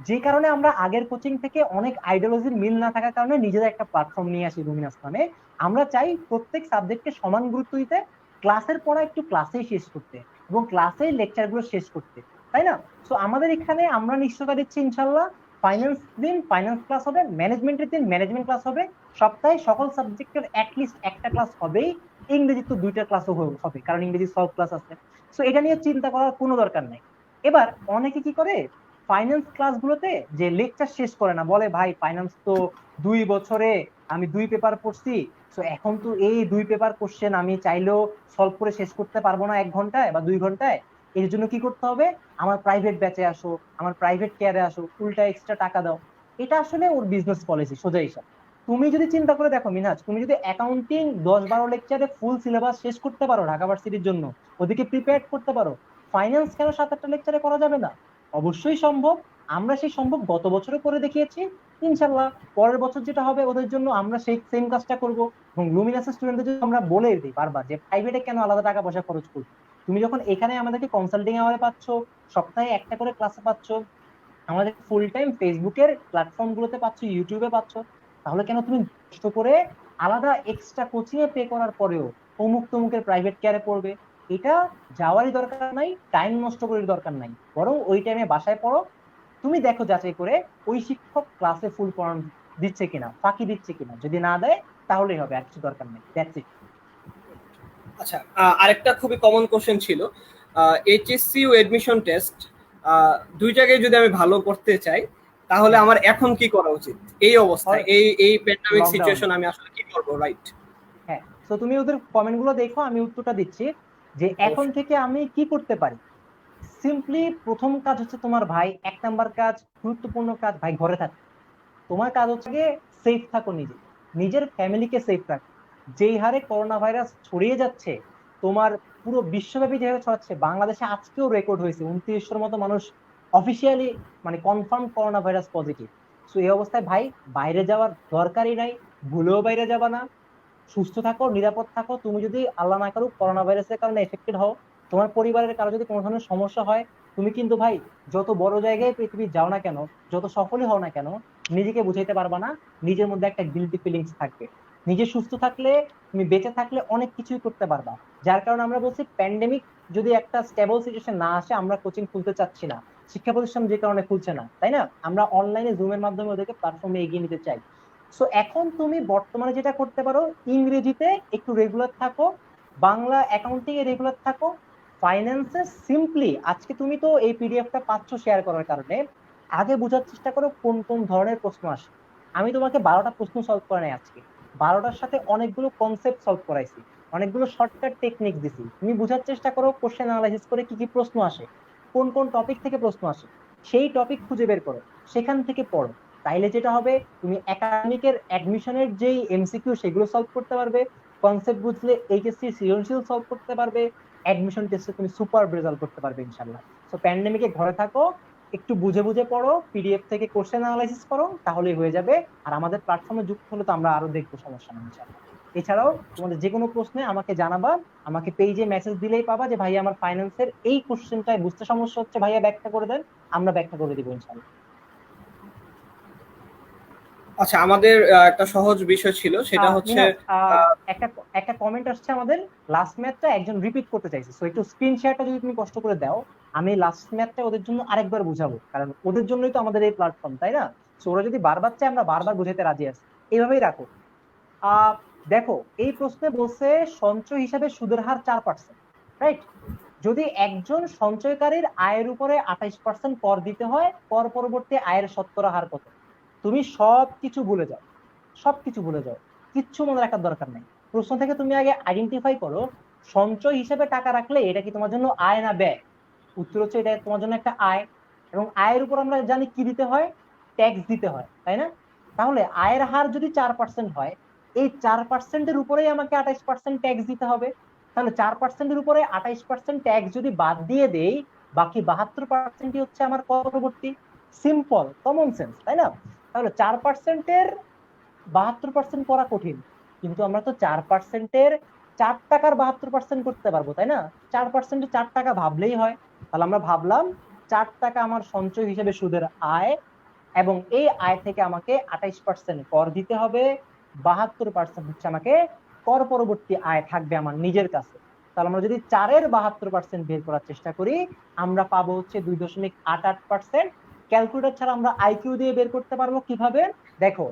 Speaker 2: যে কারণে আমরা আগের কোচিং থেকে অনেক আইডিওলজির মিল না থাকার কারণে নিজেদের একটা প্ল্যাটফর্ম নিয়ে আসি লুমিনাস নামে। আমরা চাই প্রত্যেক সাবজেক্টকে সমান গুরুত্ব দিতে, ক্লাসের পড়া একটু ক্লাসেই শেষ করতে, এবং ক্লাসে লেকচার গুলো শেষ করতে, তাই না? তো আমাদের এখানে আমরা নিশ্চয়তা দিচ্ছি ইনশাল্লাহ, ফাইন্যান্স দিন ফাইন্যান্স ক্লাস হবে, ম্যানেজমেন্টের দিন ম্যানেজমেন্ট ক্লাস হবে, সপ্তাহে সকল সাবজেক্টের অ্যাটলিস্ট একটা ক্লাস হবেই। ইংরেজি তো 2টা ক্লাসও হবে, কারণ ইংরেজি সলভ ক্লাস আছে। তো এটা নিয়ে চিন্তা করার কোনো দরকার নাই। এবার অনেকে কি করে, ফাইন্যান্স ক্লাসগুলোতে যে লেকচার শেষ করে না, বলে ভাই ফাইন্যান্স তো 2 বছরে আমি 2 পেপার পড়ছি, তো এখন তো এই 2 পেপার কোশ্চেন আমি চাইলেও সলভ করে শেষ করতে পারবো না 1 ঘন্টায় বা 2 ঘন্টায়। এর জন্য কি করতে হবে, আমার প্রাইভেট ব্যাচে আসো, আমার প্রাইভেট কেয়ারে আসো, উল্টা এক্সট্রা টাকা দাও। এটা আসলে ওর বিজনেস পলিসি, সোজা হিসাব। তুমি যদি চিন্তা করে দেখো মিনহাজ, তুমি যদি অ্যাকাউন্টিং 10-12 লেকচারে ফুল সিলেবাস শেষ করতে পারো ঢাকা ভার্সিটির জন্য, ওদিকে প্রিপেয়ার করতে পারো, ফাইন্যান্স কেন 7-8টা লেকচারে করা যাবে না? অবশ্যই সম্ভব। আমরা সেই সম্ভব গত বছরে করে দেখিয়েছি। ইনশাল্লাহ পরের বছর যেটা হবে ওদের জন্য আমরা সেই সেম কাজটা করবো। এবং লুমিনাসের স্টুডেন্টদের জন্য আমরা বলে দিই বারবার যে প্রাইভেটে কেন আলাদা টাকা পয়সা খরচ করবে। তুমি যখন এখানে আমাদেরকে কনসাল্টিং আওয়ারে পাচ্ছ, সপ্তাহে একটা করে ক্লাসে পাচ্ছ, আমাদের ফুল টাইম ফেসবুকের প্ল্যাটফর্ম গুলোতে পাচ্ছ, ইউটিউবে পাচ্ছ, তাহলে কেন তুমি কষ্ট করে আলাদা এক্সট্রা কোচিং এ পে করার পরেও অমুক তমুকের প্রাইভেট কেয়ারে পড়বে? এটা যাওয়ারই দরকার নাই, টাইম নষ্ট করার দরকার নাই, বরং ওই টাইমে বাসায় পড়ো। তুমি দেখো যাচাই করে ওই শিক্ষক ক্লাসে ফুল পড়ানো দিচ্ছে কিনা, ফাঁকি দিচ্ছে কিনা, যদি না দেয় তাহলেই হবে, আর কিছু দরকার নেই। That's it.
Speaker 1: আচ্ছা, আরেকটা খুবই কমন কোশ্চেন ছিল, এইচএসসি ও এডমিশন টেস্ট 2 জায়গায় যদি আমি ভালো করতে চাই, তাহলে আমার এখন কি করা উচিত? এই অবস্থায়, এই প্যান্ডেমিক সিচুয়েশন আমি আসলে কি করব? রাইট।
Speaker 2: হ্যাঁ, তো তুমি ওদের কমেন্ট গুলো দেখো, আমি উত্তরটা দিচ্ছি যে এখন থেকে আমি কি করতে পারি। সিম্পলি প্রথম কাজ হচ্ছে তোমার ভাই, 1 নাম্বার কাজ, গুরুত্বপূর্ণ কাজ, ভাই ঘরে থাকো। তোমার কাজ হচ্ছে সেফ থাকো, নিজের ফ্যামিলিকে সেফ রাখো। যেই হারে করোনা ভাইরাস ছড়িয়ে যাচ্ছে, তোমার পুরো বিশ্বব্যাপী যেভাবে ছড়াচ্ছে, বাংলাদেশে আজকেও রেকর্ড হয়েছে 2900-এর মতো মানুষ অফিসিয়ালি মানে কনফার্ম করোনা ভাইরাস পজিটিভ। তো এই অবস্থায় ভাই বাইরে যাওয়ার দরকারই নাই, ভুলেও বাইরে যাবা না। সুস্থ থাকো, নিরাপদ থাকো। তুমি যদি আল্লাহ না করুক করোনা ভাইরাসের কারণে এফেক্টেড হও, তোমার পরিবারের কারো যদি কোনো ধরনের সমস্যা হয়, তুমি কিন্তু ভাই যত বড় জায়গায় পৃথিবী যাও না কেন, যত সফলই হও না কেন, নিজেকে বুঝাইতে পারবা না। নিজের মধ্যে একটা গিলটি ফিলিংস থাকবে। নিজে সুস্থ থাকলে, তুমি বেঁচে থাকলে অনেক কিছুই করতে পারবা। যার কারণে আমরা বলছি প্যান্ডেমিক যদি একটা স্টেবল সিচুয়েশন না আসে, আমরা কোচিং খুলতে চাচ্ছি না। শিক্ষা প্রতিষ্ঠান যে কারণে খুলছে না, তাই না? আমরা অনলাইনে জুমের মাধ্যমে ওদেরকে প্ল্যাটফর্মে এগিয়ে নিতে চাই। সো এখন তুমি বর্তমানে যেটা করতে পারো, ইংরেজিতে একটু রেগুলার থাকো, বাংলা অ্যাকাউন্টিং এ রেগুলার থাকো, ফাইন্যান্সে সিম্পলি আজকে তুমি তো এই পিডিএফটা পাচ্ছ শেয়ার করার কারণে, আগে বোঝার চেষ্টা করো কোন কোন ধরনের প্রশ্ন আসে। আমি তোমাকে 12টা প্রশ্ন সলভ করে নাই আজকে, 12টার সাথে অনেকগুলো কনসেপ্ট সলভ করাইছি, অনেকগুলো শর্টকাট টেকনিক দিছি। তুমি বোঝার চেষ্টা করো কোশ্চেন অ্যানালাইসিস করে কি কি প্রশ্ন আসে, কোন কোন টপিক থেকে প্রশ্ন আসে, সেই টপিক খুঁজে বের করো, সেখান থেকে পড়ো। তাইলে যেটা হবে, তুমি একাডেমিকের অ্যাডমিশনের যেই এমসিকিউ সেগুলো সলভ করতে পারবে, কনসেপ্ট বুঝলে এইচএসসি সৃজনশীল সলভ করতে পারবে, অ্যাডমিশন টেস্টে তুমি সুপার রেজাল্ট করতে পারবে ইনশাল্লাহ। তো প্যান্ডেমিকে ঘরে থাকো, একটু বুঝে বুঝে পড়ো, পিডিএফ থেকে কোশ্চেন অ্যানালাইসিস করো, তাহলেই হয়ে যাবে। আর আমাদের প্ল্যাটফর্মে যুক্ত হলে তো আমরা আরো দেখবো, সমস্যা নেই ইনশাল্লাহ। এছাড়াও তোমাদের যে কোনো প্রশ্নে আমাকে জানাবা, আমাকে পেজে মেসেজ দিলেই পাবা যে ভাইয়া আমার ফাইন্যান্সের এই কোশ্চেনটায় বুঝতে সমস্যা হচ্ছে, ভাইয়া ব্যাখ্যা করে দেন, আমরা ব্যাখ্যা করে দিব ইনশাল্লাহ।
Speaker 1: আচ্ছা, আমাদের একটা সহজ বিষয় ছিল, সেটা হচ্ছে
Speaker 2: মিনাজ, একটা একটা কমেন্ট আসছে আমাদের, লাস্ট ম্যাথটা একজন রিপিট করতে চাইছে, সো একটু স্ক্রিন শেয়ারটা যদি তুমি কষ্ট করে দাও, আমি লাস্ট ম্যাথটা ওদের জন্য আরেকবার বুঝাবো, কারণ ওদের জন্যই তো আমাদের এই প্ল্যাটফর্ম, তাই না? সো ওরা যদি বারবার চায়, আমরা বারবার বুঝাতে রাজি আছি। এইভাবেই রাখো। আহ দেখো, এই প্রশ্নে বলছে সঞ্চয় হিসাবে সুদের হার 4%, রাইট? যদি একজন সঞ্চয়কারীর আয়ের উপরে 28% কর দিতে হয়, কর পরবর্তী আয়ের শতকরা হার কত? তুমি সবকিছু ভুলে যাও, সবকিছু ভুলে যাও, কিচ্ছু মনে রাখার দরকার নেই। প্রশ্ন থেকে তুমি আগে আইডেন্টিফাই করো, সঞ্চয় হিসেবে টাকা রাখলে এটা কি তোমার জন্য আয় না ব্যয়? উত্তর হচ্ছে এটা তোমার জন্য একটা আয়। এবং আয়ের উপর আমরা জানি কি দিতে হয়, ট্যাক্স দিতে হয়, তাই না? তাহলে আয়ের হার যদি 4% হয়, এই 4%-এর উপরেই আমাকে 28% ট্যাক্স দিতে হবে। তাহলে 4%-এর উপরে 28% ট্যাক্স যদি বাদ দিয়ে দেই, বাকি 72%ই হচ্ছে আমার কর পরবর্তী। সিম্পল কমন সেন্স, তাই না? তাহলে 4%-এর 72% করা কঠিন, কিন্তু আমরা তো 4%-এর 4 টাকার 72% করতে পারবো, তাই না? 4%-এ 4 টাকা ভাবলেই হয়। তাহলে আমরা ভাবলাম 4 টাকা আমার সঞ্চয় হিসেবে সুদের আয়, এবং এই আয় থেকে আমাকে 28% কর দিতে হবে, 72% হচ্ছে আমাকে কর পরবর্তী আয় থাকবে আমার নিজের কাছে। তাহলে আমরা যদি 4-এর 72% বের করার চেষ্টা করি, আমরা পাবো হচ্ছে 2.88%। ক্যালকুলেটর ছাড়া আমরা আইকিউ দিয়ে বের করতে পারবো কিভাবে? দেখো,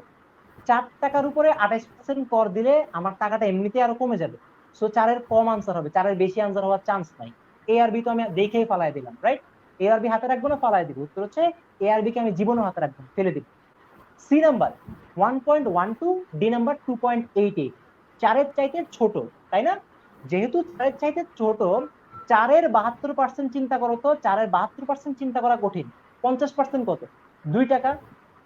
Speaker 2: 4 টাকার উপরে 28% কর দিলে আমার টাকাটা এমনিতেই আরো কমে যাবে। সো 4-এর কম আনসার হবে, 4-এর বেশি আনসার হওয়ার চান্স নাই। এ আর বি তো আমি দেখেই ফালাই দিলাম, রাইট? এ আর বি হাতে রাখবো না ফালাই দিব? উত্তর হচ্ছে এ আর বি কে আমি জীবনও হাতে রাখবো না, ফেলে দিব। সি নাম্বার 1.12, ডি নাম্বার 2.88, 4-এর চাইতে ছোট, তাই না? যেহেতু 4-এর চাইতে ছোট, 4-এর 72% চিন্তা করো তো, 4-এর 72% চিন্তা করা কঠিন। 50% কত? 2 টাকা।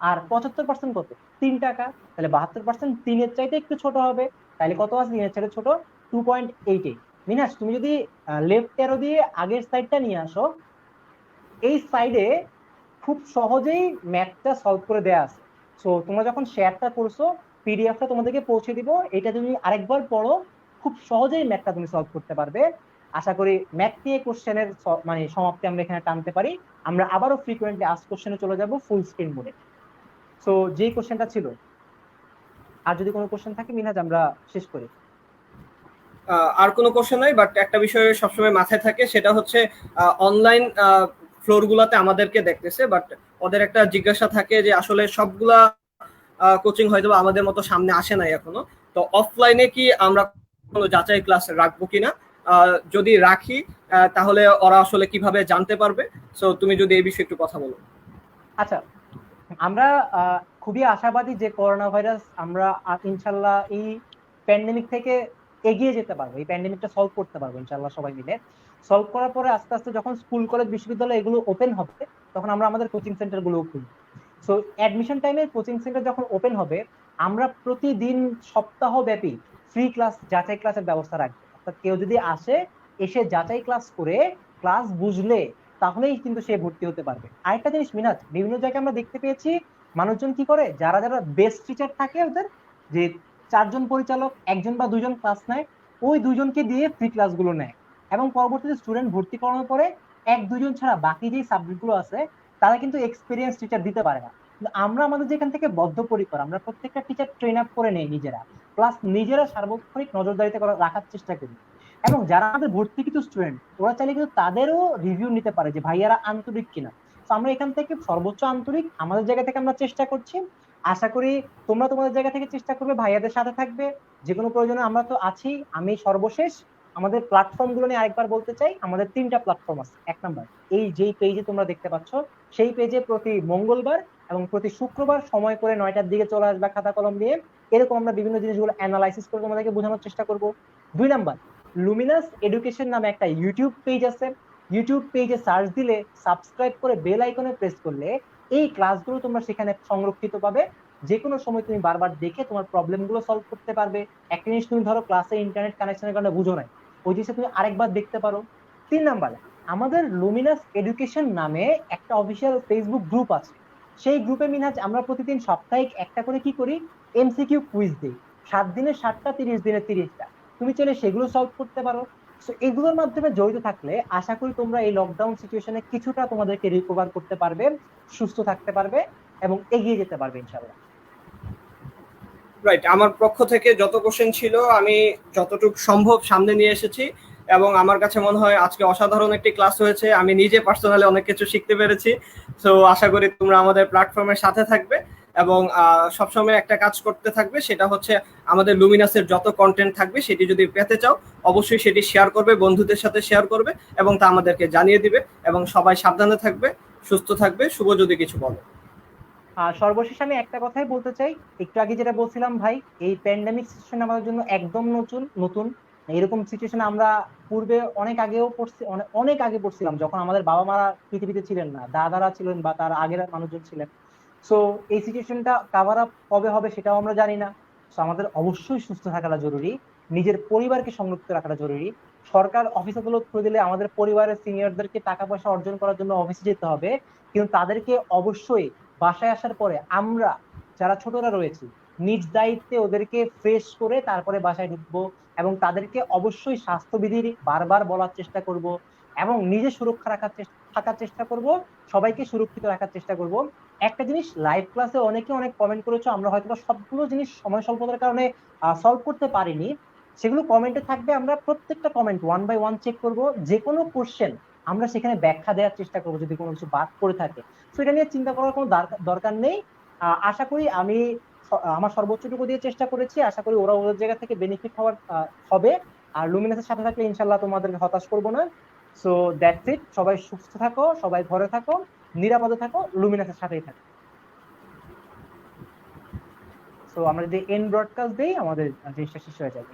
Speaker 2: আর 75% কত? 3 টাকা। তাহলে 72% 3-এর চাইতে একটু ছোট হবে। তাহলে কত আছে 3-এর চাইতে ছোট? 2.88। মিনাস, তুমি যদি লেফট অ্যারো দিয়ে আগের সাইডটা নিয়ে আসো, এই সাইডে খুব সহজেই ম্যাথটা সলভ করে দেয়া আছে। সো তোমরা যখন শেয়ারটা করছো, পিডিএফটা তোমাদেরকে পৌঁছে দিব, এটা তুমি আরেকবার পড়ো, খুব সহজেই ম্যাথটা তুমি সলভ করতে পারবে। আশা করি ম্যাথ নিয়ে কোশ্চেনের মানে সমাপ্তি আমরা এখানে টানতে পারি। আমরা আবারও ফ্রিকোয়েন্টলি আস্ক কোশ্চেনে চলে যাব ফুল স্ক্রিন মোডে। সো যে কোশ্চেনটা ছিল, আর যদি কোনো কোশ্চেন থাকে মিনহাজ আমরা শেষ করি।
Speaker 1: আর কোনো কোশ্চেন নাই, বাট একটা বিষয় সবসময় মাথায় থাকে, সেটা হচ্ছে অনলাইন ফ্লোর গুলাতে আমাদেরকে দেখতেছে, বাট ওদের একটা জিজ্ঞাসা থাকে যে আসলে সবগুলা কোচিং হয়তো আমাদের মতো সামনে আসে নাই এখনো, তো অফলাইনে কি আমরা কোনো যাচাই ক্লাস রাখবো কিনা, যদি রাখি তাহলে ওরা আসলে কিভাবে জানতে পারবে? সো তুমি যদি এই বিষয়ে একটু কথা বলো।
Speaker 2: আচ্ছা, আমরা খুবই আশাবাদী যে করোনা ভাইরাস আমরা ইনশাল্লাহ এই প্যান্ডেমিক থেকে এগিয়ে যেতে পারবো, এই প্যান্ডেমিকটা সলভ করতে পারবো ইনশাল্লাহ সবাই মিলে। সলভ করার পরে আস্তে আস্তে যখন স্কুল কলেজ বিশ্ববিদ্যালয় এগুলো ওপেন হবে, তখন আমরা আমাদের কোচিং সেন্টার গুলো খুলবো। সো অ্যাডমিশন টাইমে কোচিং সেন্টার যখন ওপেন হবে, আমরা প্রতিদিন সপ্তাহ ব্যাপী ফ্রি ক্লাস, যাচাই ক্লাসের ব্যবস্থা রাখবো। অর্থাৎ কেউ যদি আসে, এসে যাচাই ক্লাস করে ক্লাস বুঝলে তাহলেই কিন্তু সে ভর্তি হতে পারবে। আরেকটা জিনিস মিনাজ, বিভিন্ন জায়গায় আমরা দেখতে পেয়েছি মানুষজন কি করে, যারা যারা বেস্ট টিচার থাকে ওদের, যে 4জন পরিচালক 1জন বা 2জন ক্লাস নেয়, ওই 2জনকে দিয়ে ফ্রি ক্লাসগুলো নেয়, এবং পরবর্তীতে স্টুডেন্ট ভর্তি করানোর পরে 1-2জন ছাড়া বাকি যে সাবজেক্টগুলো আছে তারা কিন্তু এক্সপিরিয়েন্স টিচার দিতে পারে না। কিন্তু আমরা আমাদের যেখান থেকে বদ্ধপরিকর, আমরা প্রত্যেকটা টিচার ট্রেন আপ করে নেই নিজেরা, প্লাস নিজেরা সার্বক্ষণিক নজরদারিতে রাখার চেষ্টা করি। এবং যারা আমাদের ভর্তিকৃত স্টুডেন্ট ওরা চাইলে কিন্তু তাদেরও রিভিউ নিতে পারে যে ভাইয়ারা আন্তরিক কিনা। তো আমরা এখান থেকে সর্বোচ্চ আন্তরিক আমাদের জায়গা থেকে আমরা চেষ্টা করছি। আশা করি তোমরা তোমাদের জায়গা থেকে চেষ্টা করবে, ভাইয়াদের সাথে থাকবে যে কোনো প্রয়োজনে, আমরা তো আছি। আমি সর্বশেষ আমাদের প্ল্যাটফর্ম গুলো নিয়ে আরেকবার বলতে চাই, আমাদের 3টা প্ল্যাটফর্ম আছে। 1 নাম্বার, এই যেই পেজে তোমরা দেখতে পাচ্ছ সেই পেজে প্রতি মঙ্গলবার এবং প্রতি শুক্রবার সময় করে 9টার দিকে চলে আসবে খাতা কলম নিয়ে। এরকম আমরা বিভিন্ন জিনিসগুলো অ্যানালাইসিস করে তোমাদেরকে বোঝানোর চেষ্টা করব। 2 নাম্বার, লুমিনাস এডুকেশন নামে একটা ইউটিউব পেজ আছে। ইউটিউব পেজে সার্চ দিলে, সাবস্ক্রাইব করে বেল আইকনে প্রেস করলে এই ক্লাসগুলো তোমরা সেখানে সংরক্ষিত পাবে। যে কোনো সময় তুমি বারবার দেখে তোমার প্রবলেম গুলো সলভ করতে পারবে। একটা জিনিস তুমি ধরো ক্লাসে ইন্টারনেট কানেকশনের কারণে বুঝো নাই, ওই জিনিসটা তুমি আরেকবার দেখতে পারো। 3 নাম্বার, আমাদের লুমিনাস এডুকেশন নামে একটা অফিসিয়াল ফেসবুক গ্রুপ আছে। সেই গ্রুপে মিনহাজ আমরা প্রতিদিন সাপ্তাহিক একটা করে কি করি, এমসিকিউ কুইজ দিই। 7 দিনে 7টা, 30 দিনে 30টা। তুমি চাইলে সেগুলো সলভ করতে পারো। তো এগুলোর মাধ্যমে জড়িত থাকলে আশা করি তোমরা এই লকডাউন সিচুয়েশনে কিছুটা তোমাদেরকে রিকভার করতে পারবে, সুস্থ থাকতে পারবে এবং এগিয়ে যেতে পারবে ইনশাআল্লাহ।
Speaker 1: রাইট, আমার পক্ষ থেকে যত কোশ্চেন ছিল আমি যতটুকু সম্ভব সামনে নিয়ে এসেছি, এবং আমার কাছে মনে হয় আজকে অসাধারণ একটি ক্লাস হয়েছে। আমি নিজে পার্সোনালি অনেক কিছু শিখতে পেরেছি। সো আশা করি তোমরা আমাদের প্ল্যাটফর্মের সাথে থাকবে এবং সবসময় একটা কাজ করতে থাকবে, সেটা হচ্ছে আমাদের লুমিনাসের যত কন্টেন্ট থাকবে সেটি যদি পেতে চাও অবশ্যই সেটি শেয়ার করবে, বন্ধুদের সাথে শেয়ার করবে এবং তা আমাদেরকে জানিয়ে দিবে। এবং সবাই সাবধানে থাকবে, সুস্থ থাকবে। শুভ যদি কিছু বলো।
Speaker 2: সর্বশেষ আমি একটা কথাই বলতে চাই, একটু আগে যেটা বলছিলাম ভাই, এই প্যান্ডেমিক সিচুয়েশন আমাদের জন্য একদম নতুন নতুন। এরকম সিচুয়েশন আমরা পূর্বে অনেক আগেও পড়ছি, অনেক অনেক আগে পড়ছিলাম, যখন আমাদের বাবা মারা পৃথিবীতে ছিলেন না, দাদারা ছিলেন বা তার আগের মানুষজন ছিলেন। সো এই সিচুয়েশনটা কাভার আপ কবে হবে সেটাও আমরা জানি না। সো আমাদের অবশ্যই সুস্থ থাকাটা জরুরি, নিজের পরিবারকে সংরক্ষিত রাখাটা জরুরি। সরকার অফিস আদালত করে দিলে আমাদের পরিবারের সিনিয়রদেরকে টাকা পয়সা অর্জন করার জন্য অফিসে যেতে হবে, কিন্তু তাদেরকে অবশ্যই বাসায় আসার পরে আমরা যারা ছোটরা রয়েছি নিজ দায়িত্বে ওদেরকে ফ্রেশ করে তারপরে বাসায় ঢুকবো, এবং তাদেরকে অবশ্যই স্বাস্থ্যবিধির বারবার বলার চেষ্টা করব, এবং নিজে সুরক্ষা থাকার চেষ্টা করব, সবাইকে সুরক্ষিত রাখার চেষ্টা করব। একটা জিনিস লাইভ ক্লাসে অনেকে অনেক কমেন্ট করেছো, আমরা হয়তো সবগুলো জিনিস সময় স্বল্পতার কারণে সলভ করতে পারিনি, সেগুলো কমেন্টে থাকবে। আমরা প্রত্যেকটা কমেন্ট 1 বাই 1 চেক করব, যে কোনো কোশ্চেন আমরা সেখানে ব্যাখ্যা দেওয়ার চেষ্টা করবো যদি কোনো কিছু বাদ করে থাকে। তো এটা নিয়ে চিন্তা করার কোনো দরকার নেই। আশা করি আমি আমার সর্বোচ্চটুকু দিয়ে চেষ্টা করেছি, আশা করি ওরা ওদের জায়গা থেকে বেনিফিট হবে। আর লুমিনাসের সাথে থাকলে ইনশাল্লাহ তোমাদেরকে হতাশ করবো না। সো দ্যাটস ইট, সবাই সুস্থ থাকো, সবাই ঘরে থাকো, নিরাপদে থাকো, লুমিনাসের সাথেই থাকো। সো আমরা যদি এন্ড ব্রডকাস্ট দেই আমাদের জিনিসটা শেষ হয়ে যাবে।